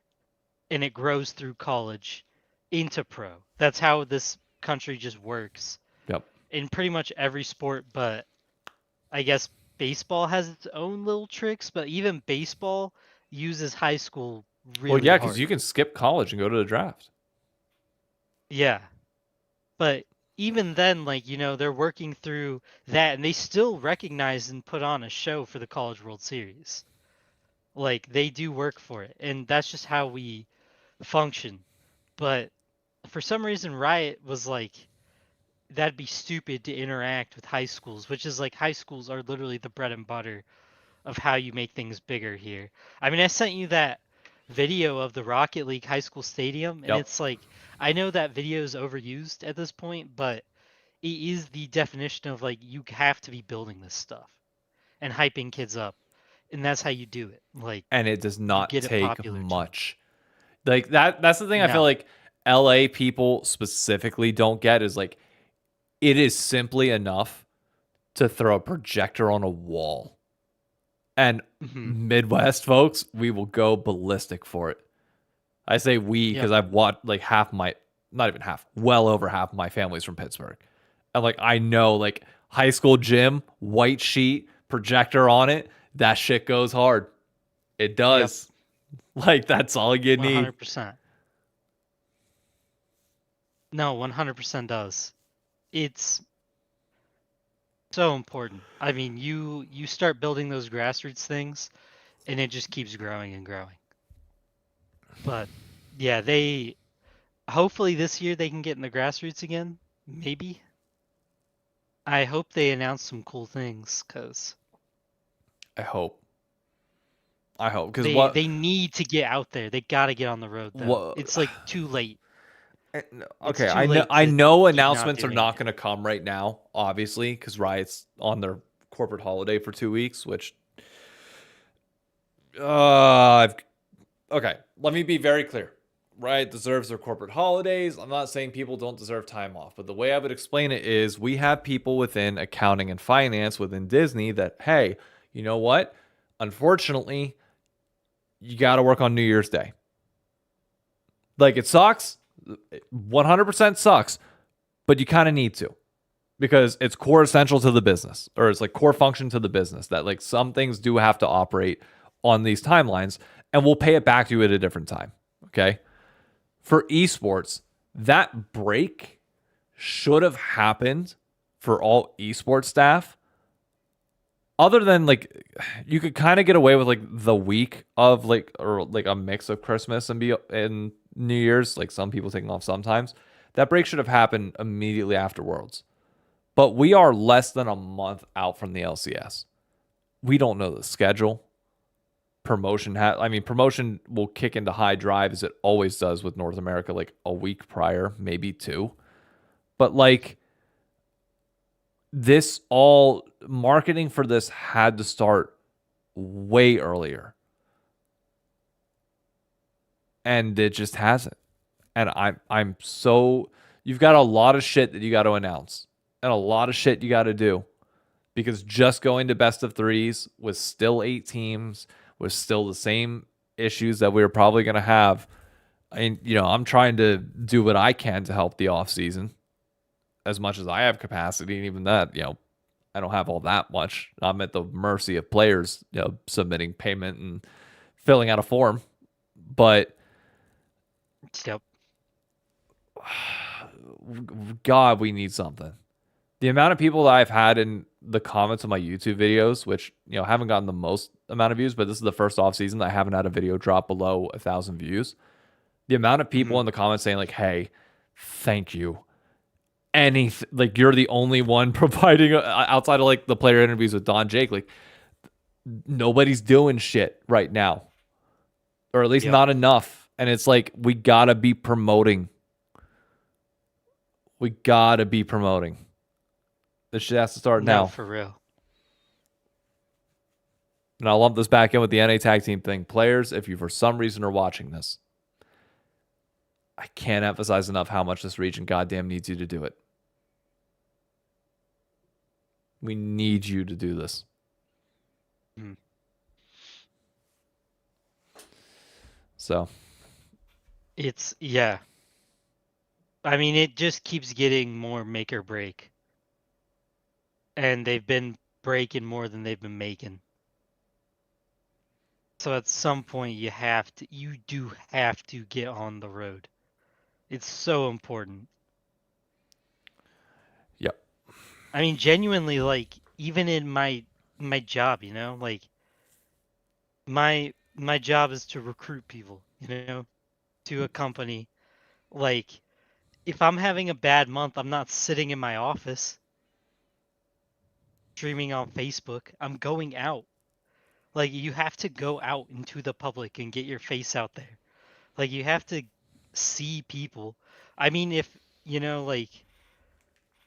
and it grows through college into pro. That's how this country just works Yep. in pretty much every sport, but I guess baseball has its own little tricks, but even baseball uses high school Well, really yeah, because hard. you can skip college and go to the draft. Yeah. But even then, like, they're working through that and they still recognize and put on a show for the College World Series. Like, they do work for it. And that's just how we function. But for some reason, Riot was like, that'd be stupid to interact with high schools, which is like, high schools are literally the bread and butter of how you make things bigger here. I mean, I sent you that video of the Rocket League high school stadium, and Yep. it's like, I know that video is overused at this point, but it is the definition of like you have to be building this stuff and hyping kids up, and that's how you do it. Like And it does you not get it take popular too. much. Like that's the thing I feel No. like LA people specifically don't get is like it is simply enough to throw a projector on a wall. And Hmm. Midwest folks, we will go ballistic for it. I say we because Yep. I've watched like half my, not even half, well over half of my family's from Pittsburgh. And like I know like high school gym, white sheet, projector on it, that shit goes hard. It Yep. does. Like that's all you need. 100%. No, 100% does. It's so important. I mean, you start building those grassroots things, and it just keeps growing and growing. But yeah, they hopefully this year they can get in the grassroots again. Maybe. I hope they announce some cool things because I hope. I hope because they need to get out there. They got to get on the road though. what It's like too late. It's okay, too late I to know keep not announcements are doing not it. going to come right now, obviously, because Riot's on their corporate holiday for 2 weeks, which I've okay. Let me be very clear. Riot deserves their corporate holidays. I'm not saying people don't deserve time off, but the way I would explain it is we have people within accounting and finance within Disney that, hey, you know what? Unfortunately, you got to work on New Year's Day. Like it sucks, 100% sucks, but you kind of need to because it's core essential to the business or it's like core function to the business that like some things do have to operate on these timelines and we'll pay it back to you at a different time. Okay. For esports, that break should have happened for all esports staff. Other than like, you could kind of get away with like the week of like, or like a mix of Christmas and New Year's, like some people taking off sometimes. That break should have happened immediately after Worlds. But we are less than a month out from the LCS. We don't know the schedule. Promotion will kick into high drive as it always does with North America, like a week prior, maybe two. But like, this all marketing for this had to start way earlier, and it just hasn't. And I'm so you've got a lot of shit that you got to announce and a lot of shit you got to do because just going to best of threes with still 8 teams with still the same issues that we were probably going to have. And I'm trying to do what I can to help the off season as much as I have capacity, and even that, I don't have all that much. I'm at the mercy of players, submitting payment and filling out a form. But Yep. God, we need something. The amount of people that I've had in the comments of my YouTube videos, which haven't gotten the most amount of views, but this is the first off season that I haven't had a video drop below 1,000 views. The amount of people Mhm. in the comments saying like, "Hey, thank you." Anything like you're the only one providing outside of like the player interviews with Don Jake. Like nobody's doing shit right now, or at least Yep. not enough. And it's like we gotta be promoting. We gotta be promoting. This shit has to start No, now. for real. And I'll lump this back in with the NA tag team thing. Players, if you for some reason are watching this, I can't emphasize enough how much this region goddamn needs you to do it. We need you to do this. Mhm. So It's yeah. I mean, it just keeps getting more make or break, and they've been breaking more than they've been making. So at some point, you do have to get on the road. It's so important. yep. I mean, genuinely, like even in my job, like my job is to recruit people, to a company. Like if I'm having a bad month, I'm not sitting in my office streaming on Facebook. I'm going out. Like you have to go out into the public and get your face out there. Like you have to see people. I mean, if like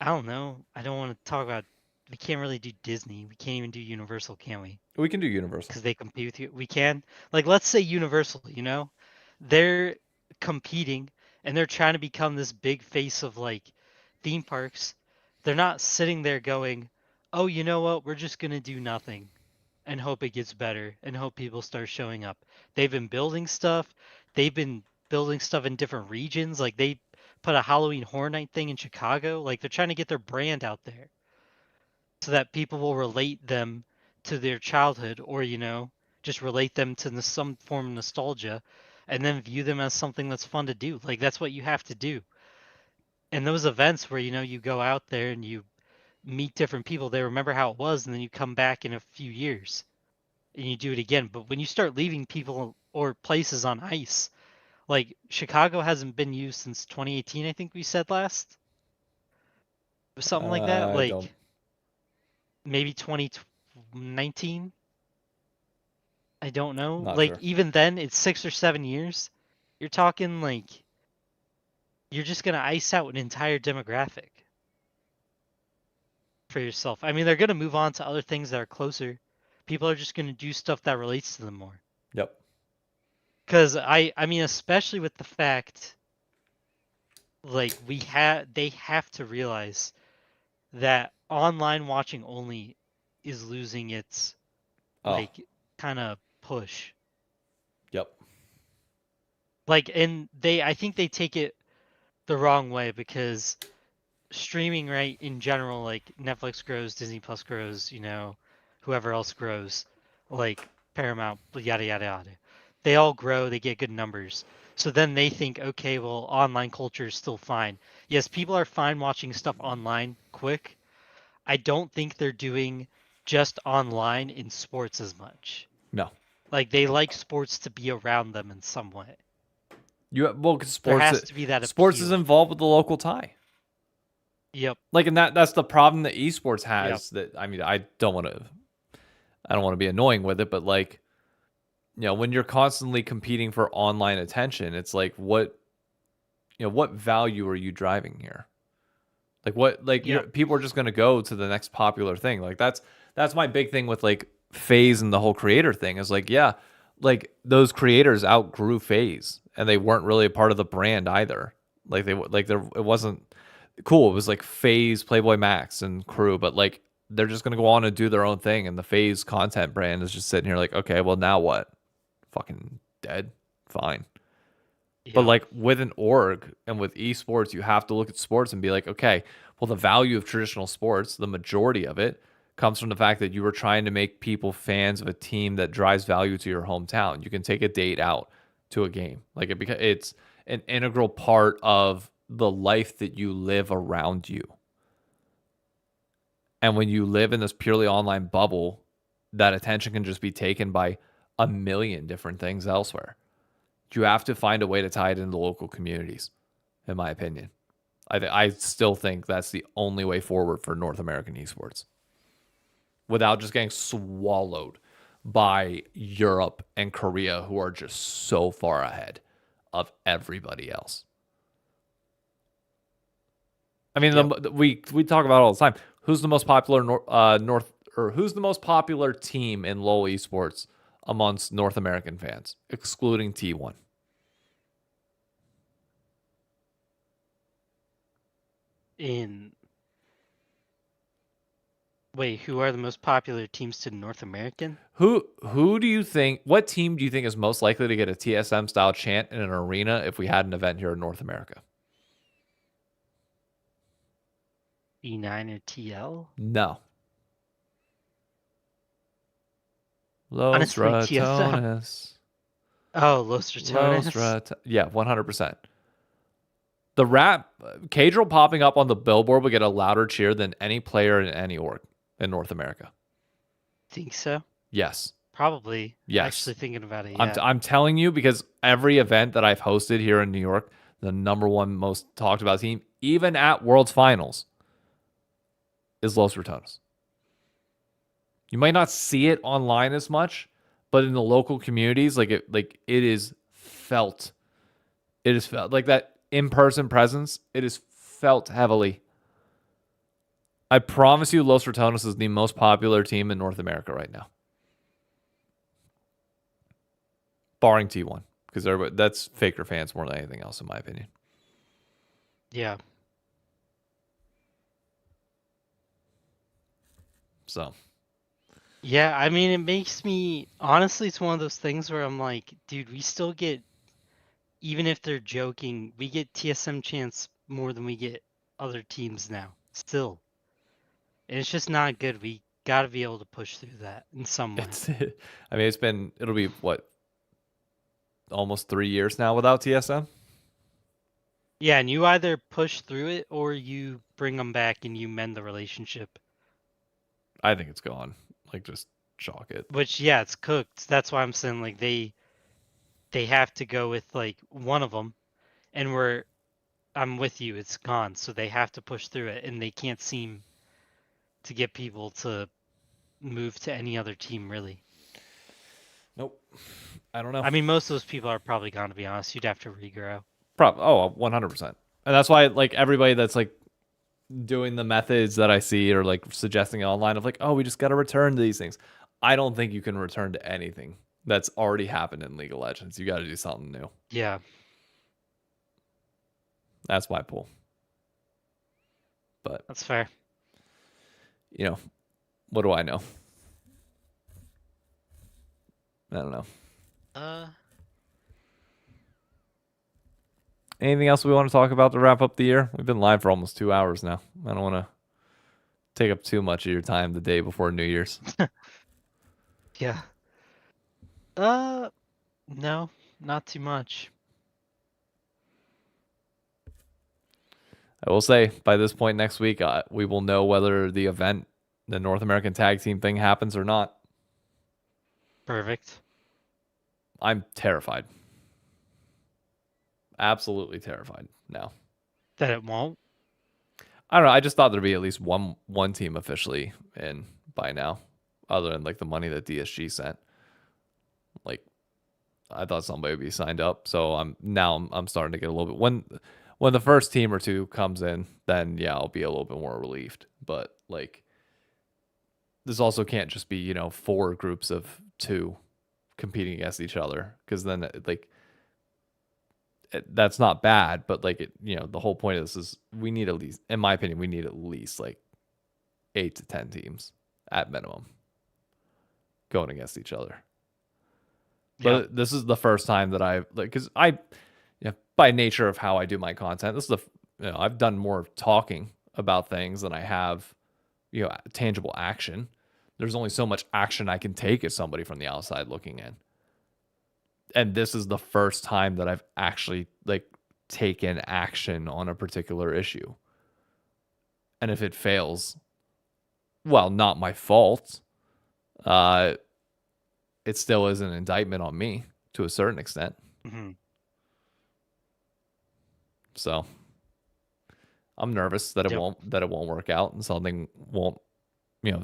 I don't know. I don't want to talk about. We can't really do Disney. We can't even do Universal, can we? We can do Universal. Because they compete with you. We can. Like, let's say Universal. They're competing and they're trying to become this big face of like theme parks. They're not sitting there going, "Oh, you know what? We're just gonna do nothing and hope it gets better and hope people start showing up." They've been building stuff. They've been building stuff in different regions. Like they put a Halloween Horror Night thing in Chicago. Like they're trying to get their brand out there so that people will relate them to their childhood or, just relate them to some form of nostalgia and then view them as something that's fun to do. Like that's what you have to do. And those events where, you go out there and you meet different people, they remember how it was and then you come back in a few years and you do it again. But when you start leaving people or places on ice, like Chicago hasn't been used since 2018, I think we said last, or something like that. I don't. Like maybe 2019. I don't know. Not Like sure. even then, it's 6 or 7 years. You're talking like you're just gonna ice out an entire demographic for yourself. I mean, they're gonna move on to other things that are closer. People are just gonna do stuff that relates to them more. Yep. Because I mean, especially with the fact, like they have to realize that online watching only is losing its Oh. like kind of push. Yep. Like, and I think they take it the wrong way because streaming, right, in general, like Netflix grows, Disney Plus grows, whoever else grows, like Paramount, yada yada yada. They all grow, they get good numbers. So then they think, okay, well, online culture is still fine. Yes, people are fine watching stuff online quick. I don't think they're doing just online in sports as much. No. Like they like sports to be around them in some way. Well, because There has to be that sports is appeal. involved with the local tie. Yep, Like, and that's the problem that esports yep. has. That I mean, I don't want to be annoying with it, but like, when you're constantly competing for online attention, it's like what value are you driving here? Like what? Like Yep. people are just gonna go to the next popular thing. Like that's my big thing with like Phase and the whole creator thing is like yeah, like those creators outgrew Phase and they weren't really a part of the brand either. Like there it wasn't cool. It was like Phase, Playboy Max, and crew, but like they're just gonna go on and do their own thing, and the Phase content brand is just sitting here like okay, well now what? Fucking dead. Fine. But Yep. like with an org and with esports, you have to look at sports and be like, okay, well, the value of traditional sports, the majority of it comes from the fact that you were trying to make people fans of a team that drives value to your hometown. You can take a date out to a game, like it because it's an integral part of the life that you live around you. And when you live in this purely online bubble, that attention can just be taken by a million different things elsewhere. You have to find a way to tie it into local communities, in my opinion. I still think that's the only way forward for North American esports without just getting swallowed by Europe and Korea, who are just so far ahead of everybody else. I mean, Yep. we talk about it all the time. Who's the most popular North or who's the most popular team in LoL esports amongst North American fans, excluding T1? In Wait, who are the most popular teams to North American? Who do you think? What team do you think is most likely to get a TSM style chant in an arena if we had an event here in North America? E9 or TL? No. Los Honestly, TSM. Ratones. Oh, Los Ratones. Yeah, 100%. The rap Cadril popping up on the billboard would get a louder cheer than any player in any org in North America. Think so? Yes. Probably. Yes. Actually thinking about it, I'm yeah. I'm telling you because every event that I've hosted here in New York, the number one most talked about team, even at World's Finals, is Los Ratones. You might not see it online as much, but in the local communities, it is felt. It is felt like that in-person presence. It is felt heavily. I promise you, Los Ratones is the most popular team in North America right now, barring T1, because that's Faker fans more than anything else, in my opinion. Yeah. So Yeah, I mean, it makes me honestly, it's one of those things where I'm like, dude, we still get, even if they're joking, we get TSM chance more than we get other teams now. Still. And it's just not good. We got to be able to push through that in some way. it's, I mean, it'll be what, almost 3 years now without TSM. Yeah, and you either push through it or you bring them back and you mend the relationship. I think it's gone. Like just chalk it. Which, yeah, it's cooked. That's why I'm saying like they have to go with like one of them, and I'm with you. It's gone, so they have to push through it, and they can't seem to get people to move to any other team really. Nope. I don't know. I mean, most of those people are probably gone. To be honest, you'd have to regrow. 100%. And that's why like everybody that's like doing the methods that I see or like suggesting it online of like, oh, we just got to return to these things. I don't think you can return to anything that's already happened in League of Legends. You got to do something new. Yeah, That's my pull. But, that's fair. you know, what do I know? I don't know. Uh, Anything else we want to talk about to wrap up the year? We've been live for almost 2 hours now. I don't want to take up too much of your time the day before New Year's. yeah. No, not too much. I will say by this point next week, we will know whether the event, the North American Tag Team thing, happens or not. Perfect. I'm terrified. Absolutely terrified now. That it won't. I don't know. I just thought there'd be at least one team officially in by now, other than like the money that DSG sent. Like I thought somebody would be signed up. So I'm starting to get a little bit when the first team or two comes in, then yeah, I'll be a little bit more relieved. But like, this also can't just be 4 groups of 2 competing against each other, because then like that's not bad, but like the whole point of this is we need at least, in my opinion, we need at least like 8 to 10 teams at minimum going against each other. Yeah. But this is the first time that I've like, because by nature of how I do my content, this is I've done more talking about things than I have tangible action. There's only so much action I can take as somebody from the outside looking in. And this is the first time that I've actually like taken action on a particular issue. And if it fails, well, not my fault. It still is an indictment on me to a certain extent. Mm-hmm. So I'm nervous that it Yep. won't work out and something won't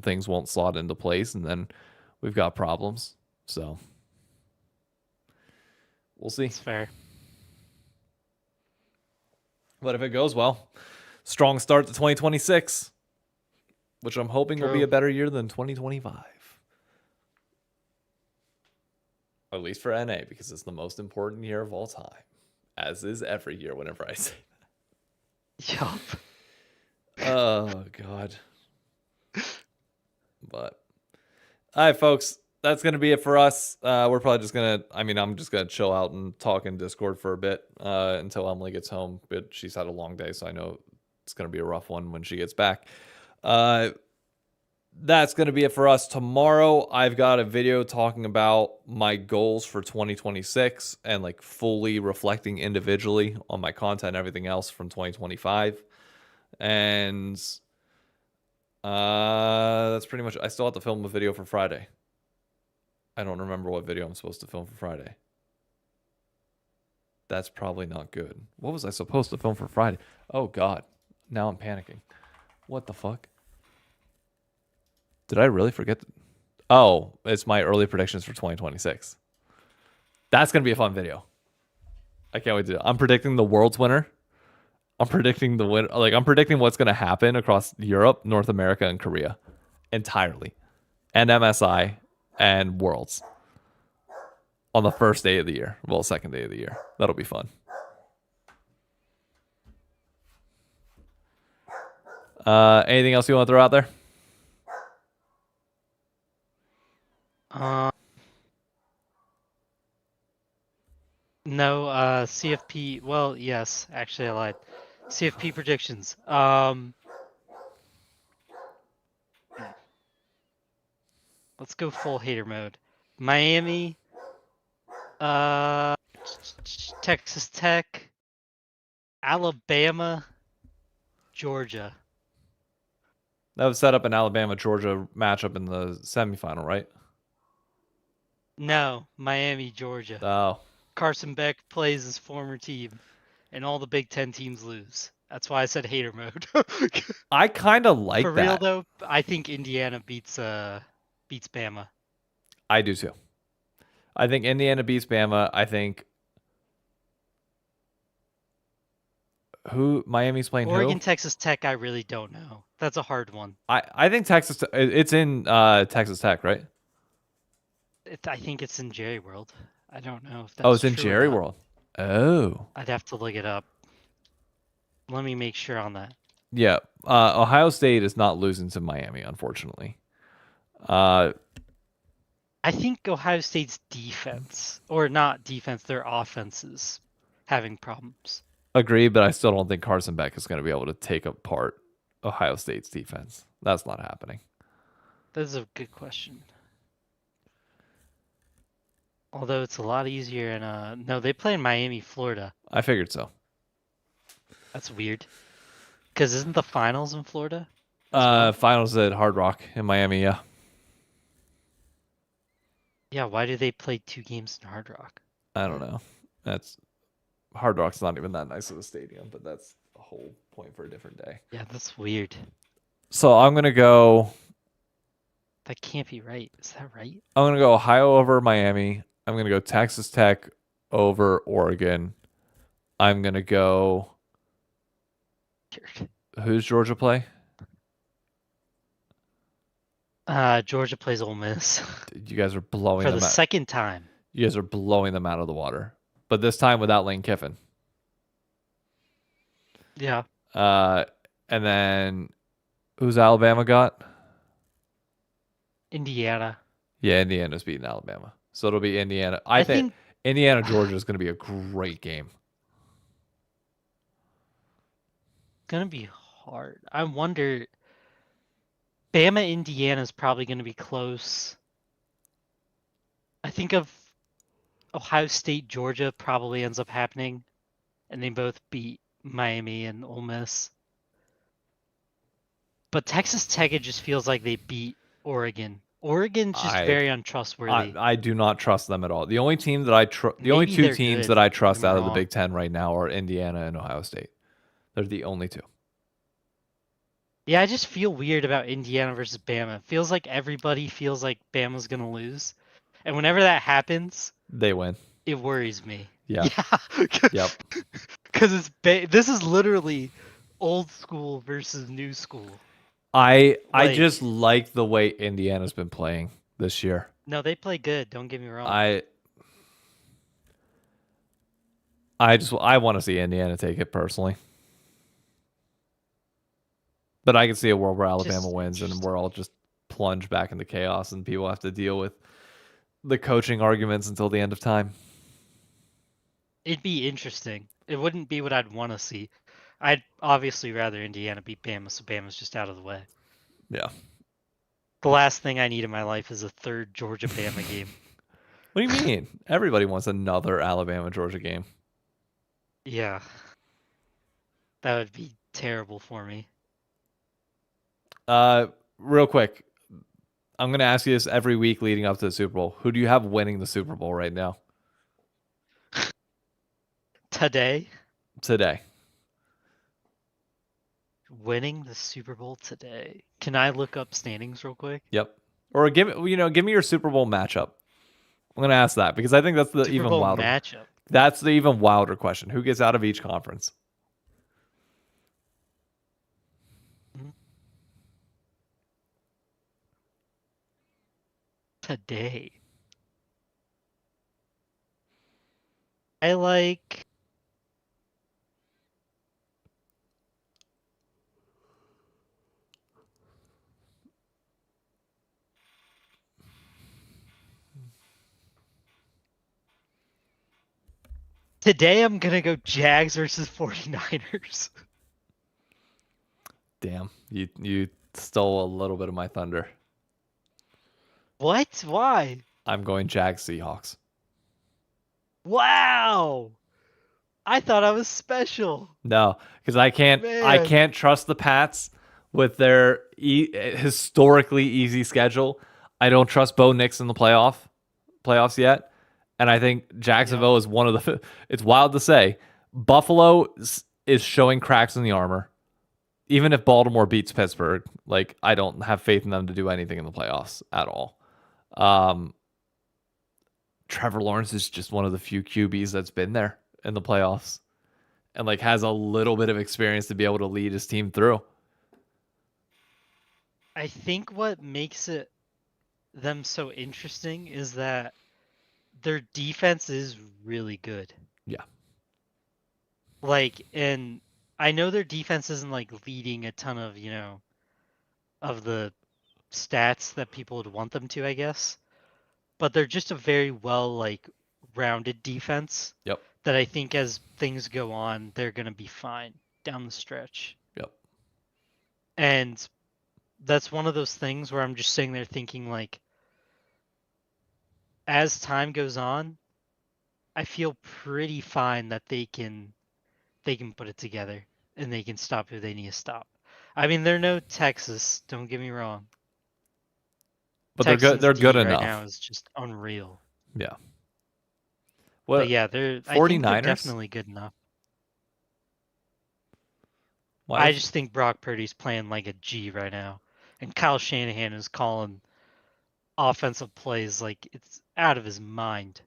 things won't slot into place, and then we've got problems. So we'll see. It's fair. But if it goes well, strong start to 2026, which I'm hoping will be True. a better year than 2025. At least for NA, because it's the most important year of all time, as is every year whenever I say Yup. that. Oh, God. But, all right, folks, that's going to be it for us. We're probably just going to, I'm just going to chill out and talk in Discord for a bit until Emily gets home. But she's had a long day, so I know it's going to be a rough one when she gets back. That's going to be it for us. Tomorrow, I've got a video talking about my goals for 2026 and like fully reflecting individually on my content and everything else from 2025. And that's pretty much, I still have to film a video for Friday. I don't remember what video I'm supposed to film for Friday. That's probably not good. What was I supposed to film for Friday? Oh, God. Now I'm panicking. What the fuck? Did I really forget? Oh, it's my early predictions for 2026. That's going to be a fun video. I can't wait to do it. I'm predicting the world's winner. I'm predicting the win. Like, I'm predicting what's going to happen across Europe, North America, and Korea entirely. And MSI and Worlds on the first day of the year. Well, second day of the year. That'll be fun. Anything else you want to throw out there? No, CFP. Well, yes, actually, I lied. CFP predictions. Let's go full hater mode. Miami, Texas Tech, Alabama, Georgia. That was set up an Alabama-Georgia matchup in the semifinal, right? No, Miami, Georgia. Oh. Carson Beck plays his former team, and all the Big Ten teams lose. That's why I said hater mode. I kind of like For that. real though, I think Indiana beats Bama. I do too. I think Indiana beats Bama. I think Miami's playing Oregon, who? Texas Tech, I really don't know. That's a hard one. I think Texas. It's in Texas Tech, right? I think it's in Jerry World. I don't know if that's Oh, it's in true or Jerry not. World. Oh. I'd have to look it up. Let me make sure on that. Yeah. Ohio State is not losing to Miami, unfortunately. I think Ohio State's defense, or not defense, their offense is having problems. Agree, but I still don't think Carson Beck is going to be able to take apart Ohio State's defense. That's not happening. That is a good question. Although it's a lot easier in no, they play in Miami, Florida. I figured so. That's weird. Because isn't the finals in Florida? Well? Finals at Hard Rock in Miami, yeah. Yeah, why do they play 2 games in Hard Rock? I don't know. That's Hard Rock's not even that nice of a stadium, but that's a whole point for a different day. Yeah, that's weird. So I'm gonna go. That can't be right. Is that right? I'm gonna go Ohio over Miami. I'm gonna go Texas Tech over Oregon. I'm gonna go record. Who's Georgia play? Georgia plays Ole Miss You guys are blowing for the them out. second time. You guys are blowing them out of the water. But this time without Lane Kiffin. Yeah, Uh, and then who's Alabama got? Indiana. Yeah, Indiana's beating Alabama. So it'll be Indiana. I I think think Indiana Georgia is going to be a great game. gonna be hard. I wonder. Bama Indiana is probably gonna be close. I think of Ohio State Georgia probably ends up happening, and they both beat Miami and Ole Miss. But Texas Tech, it just feels like they beat Oregon. Oregon's just I very I untrustworthy. I do not trust them at all. The only team that the only Maybe two they're teams good. that I Don't get trust me out of the wrong. Big Ten right now are Indiana and Ohio State. They're the only two. Yeah, I just feel weird about Indiana versus Bama. It feels like everybody feels like Bama's gonna lose, and whenever that happens, They win. it worries me. Yeah. Yeah, Yep. because this is literally old school versus new school. I Like, just like the way Indiana's been playing this year. no, they play good. Don't get me wrong. I I want to see Indiana take it personally. But I can see a world where Alabama Just wins and interesting. we're all just plunge back into chaos and people have to deal with the coaching arguments until the end of time. It'd be interesting. It wouldn't be what I'd want to see. I'd obviously rather Indiana beat Bama, so Bama's just out of the way. Yeah. The last thing I need in my life is a third Georgia Bama game. What do you mean? Everybody wants another Alabama Georgia game. Yeah, that would be terrible for me. Real quick, I'm going to ask you this every week leading up to the Super Bowl. Who do you have winning the Super Bowl right now? Today, Today. winning the Super Bowl today. Can I look up standings real quick? Yep. Or give me your Super Bowl matchup. I'm going to ask that because I think that's the Super even Bowl wilder. matchup. That's the even wilder question. Who gets out of each conference? Today. I like. Today I'm going to go Jags versus 49ers. Damn. You stole a little bit of my thunder. What? Why? I'm going Jags Seahawks. Wow! I thought I was special. No, because I Man. can't trust the Pats with their historically easy schedule. I don't trust Bo Nix in the playoffs yet, and I think Yep. Jacksonville is one of the. It's wild to say, Buffalo is showing cracks in the armor. Even if Baltimore beats Pittsburgh, like I don't have faith in them to do anything in the playoffs at all. Um, Trevor Lawrence is just one of the few QBs that's been there in the playoffs and like has a little bit of experience to be able to lead his team through. I think what makes it them so interesting is that their defense is really good. Yeah. Like, and I know their defense isn't like leading a ton of, of the stats that people would want them to, I guess. But they're just a very well like rounded defense Yep. that I think as things go on, they're gonna be fine down the stretch. Yep. And that's one of those things where I'm just sitting there thinking like as time goes on, I feel pretty fine that they can put it together and they can stop who they need to stop. I mean, they're no Texas, don't get me wrong. But they're good. Texans They're good D right now enough. is just unreal. Yeah. But What yeah, I think they're 49ers? definitely good enough. Why I the just think Brock Purdy's playing like a G right now. And Kyle Shanahan is calling offensive plays like it's out of his mind.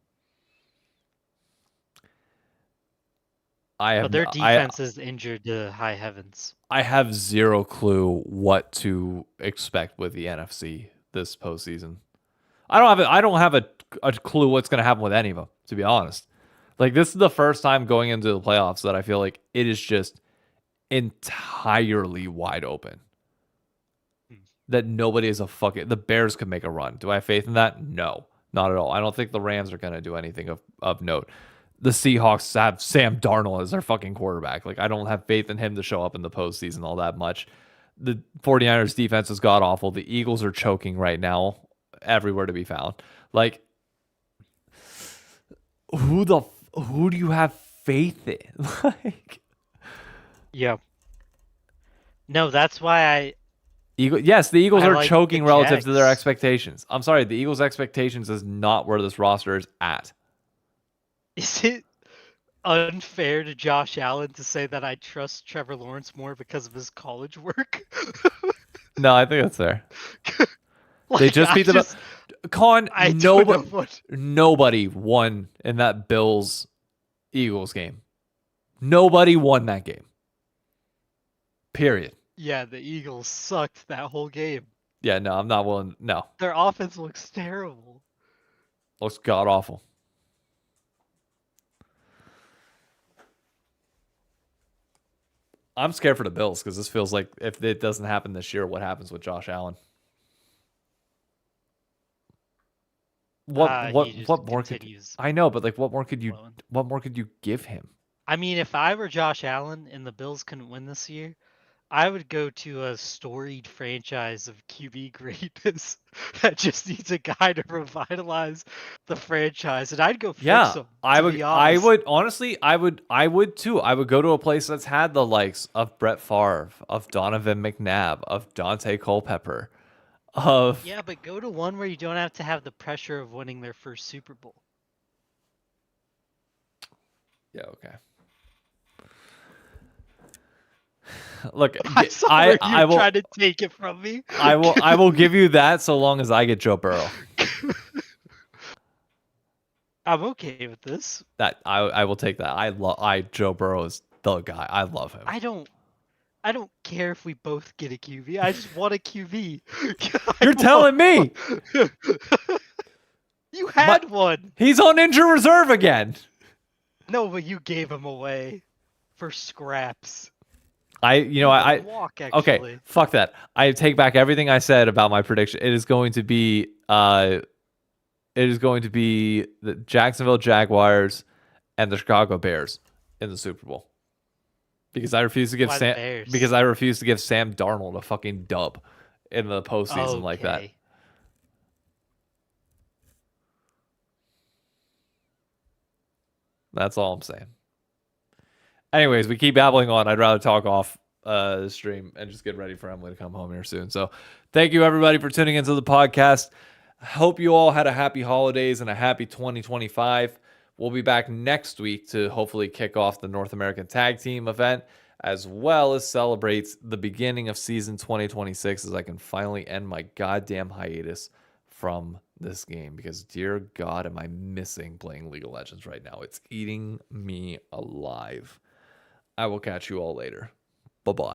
I have But no, their defense is injured to high heavens. I have zero clue what to expect with the NFC this postseason. I don't have a clue what's going to happen with any of them, to be honest. Like, this is the first time going into the playoffs that I feel like it is just entirely wide open. That nobody is a fucking. The Bears could make a run. Do I have faith in that? No, not at all. I don't think the Rams are going to do anything of note. The Seahawks have Sam Darnold as their fucking quarterback. Like, I don't have faith in him to show up in the postseason all that much. The 49ers defense is god awful. The Eagles are choking right now, everywhere to be found. Like, who do you have faith in? Like, Yeah. No, that's why yes, the Eagles I are like the choking relative to their Jags. expectations. I'm sorry, the Eagles' expectations is not where this roster is at. Is it unfair to Josh Allen to say that I trust Trevor Lawrence more because of his college work? No, I think that's fair. Like, They just beat them. Con, I don't know what. nobody won in that Bills Eagles game. Nobody won that game. Period. Yeah, the Eagles sucked that whole game. Yeah, no, I'm not willing. No, Their offense looks terrible. looks god awful. I'm scared for the Bills because this feels like if it doesn't happen this year, what happens with Josh Allen? He just What more could continues I know, but like blowing. what more could you give him? I mean, if I were Josh Allen and the Bills couldn't win this year, I would go to a storied franchise of QB greatness that just needs a guy to revitalize the franchise, and I'd go fix Yeah, him. I To would. be I honest, would honestly. I would too. I would go to a place that's had the likes of Brett Favre, of Donovan McNabb, of Dante Culpepper, of yeah, but go to one where you don't have to have the pressure of winning their first Super Bowl. yeah. Okay. Look, I saw where you were trying to take it from me. I will give you that so long as I get Joe Burrow. I'm okay with this. That I will take that. Joe Burrow is the guy. I love him. I don't care if we both get a QB. I just want a QB. You're telling me You had one. he's on injured reserve again. No, but you gave him away for scraps. I Walk, okay, actually. fuck that. I take back everything I said about my prediction. It is going to be the Jacksonville Jaguars and the Chicago Bears in the Super Bowl. Because I refuse to give Why the Bears? Because I refuse to give Sam Darnold a fucking dub in the postseason like that. Okay. That's all I'm saying. Anyways, we keep babbling on. I'd rather talk off the stream and just get ready for Emily to come home here soon. So thank you everybody for tuning into the podcast. Hope you all had a happy holidays and a happy 2025. We'll be back next week to hopefully kick off the North American Tag Team event, as well as celebrate the beginning of season 2026 as I can finally end my goddamn hiatus from this game, because dear God, am I missing playing League of Legends right now. It's eating me alive. I will catch you all later. Bye-bye.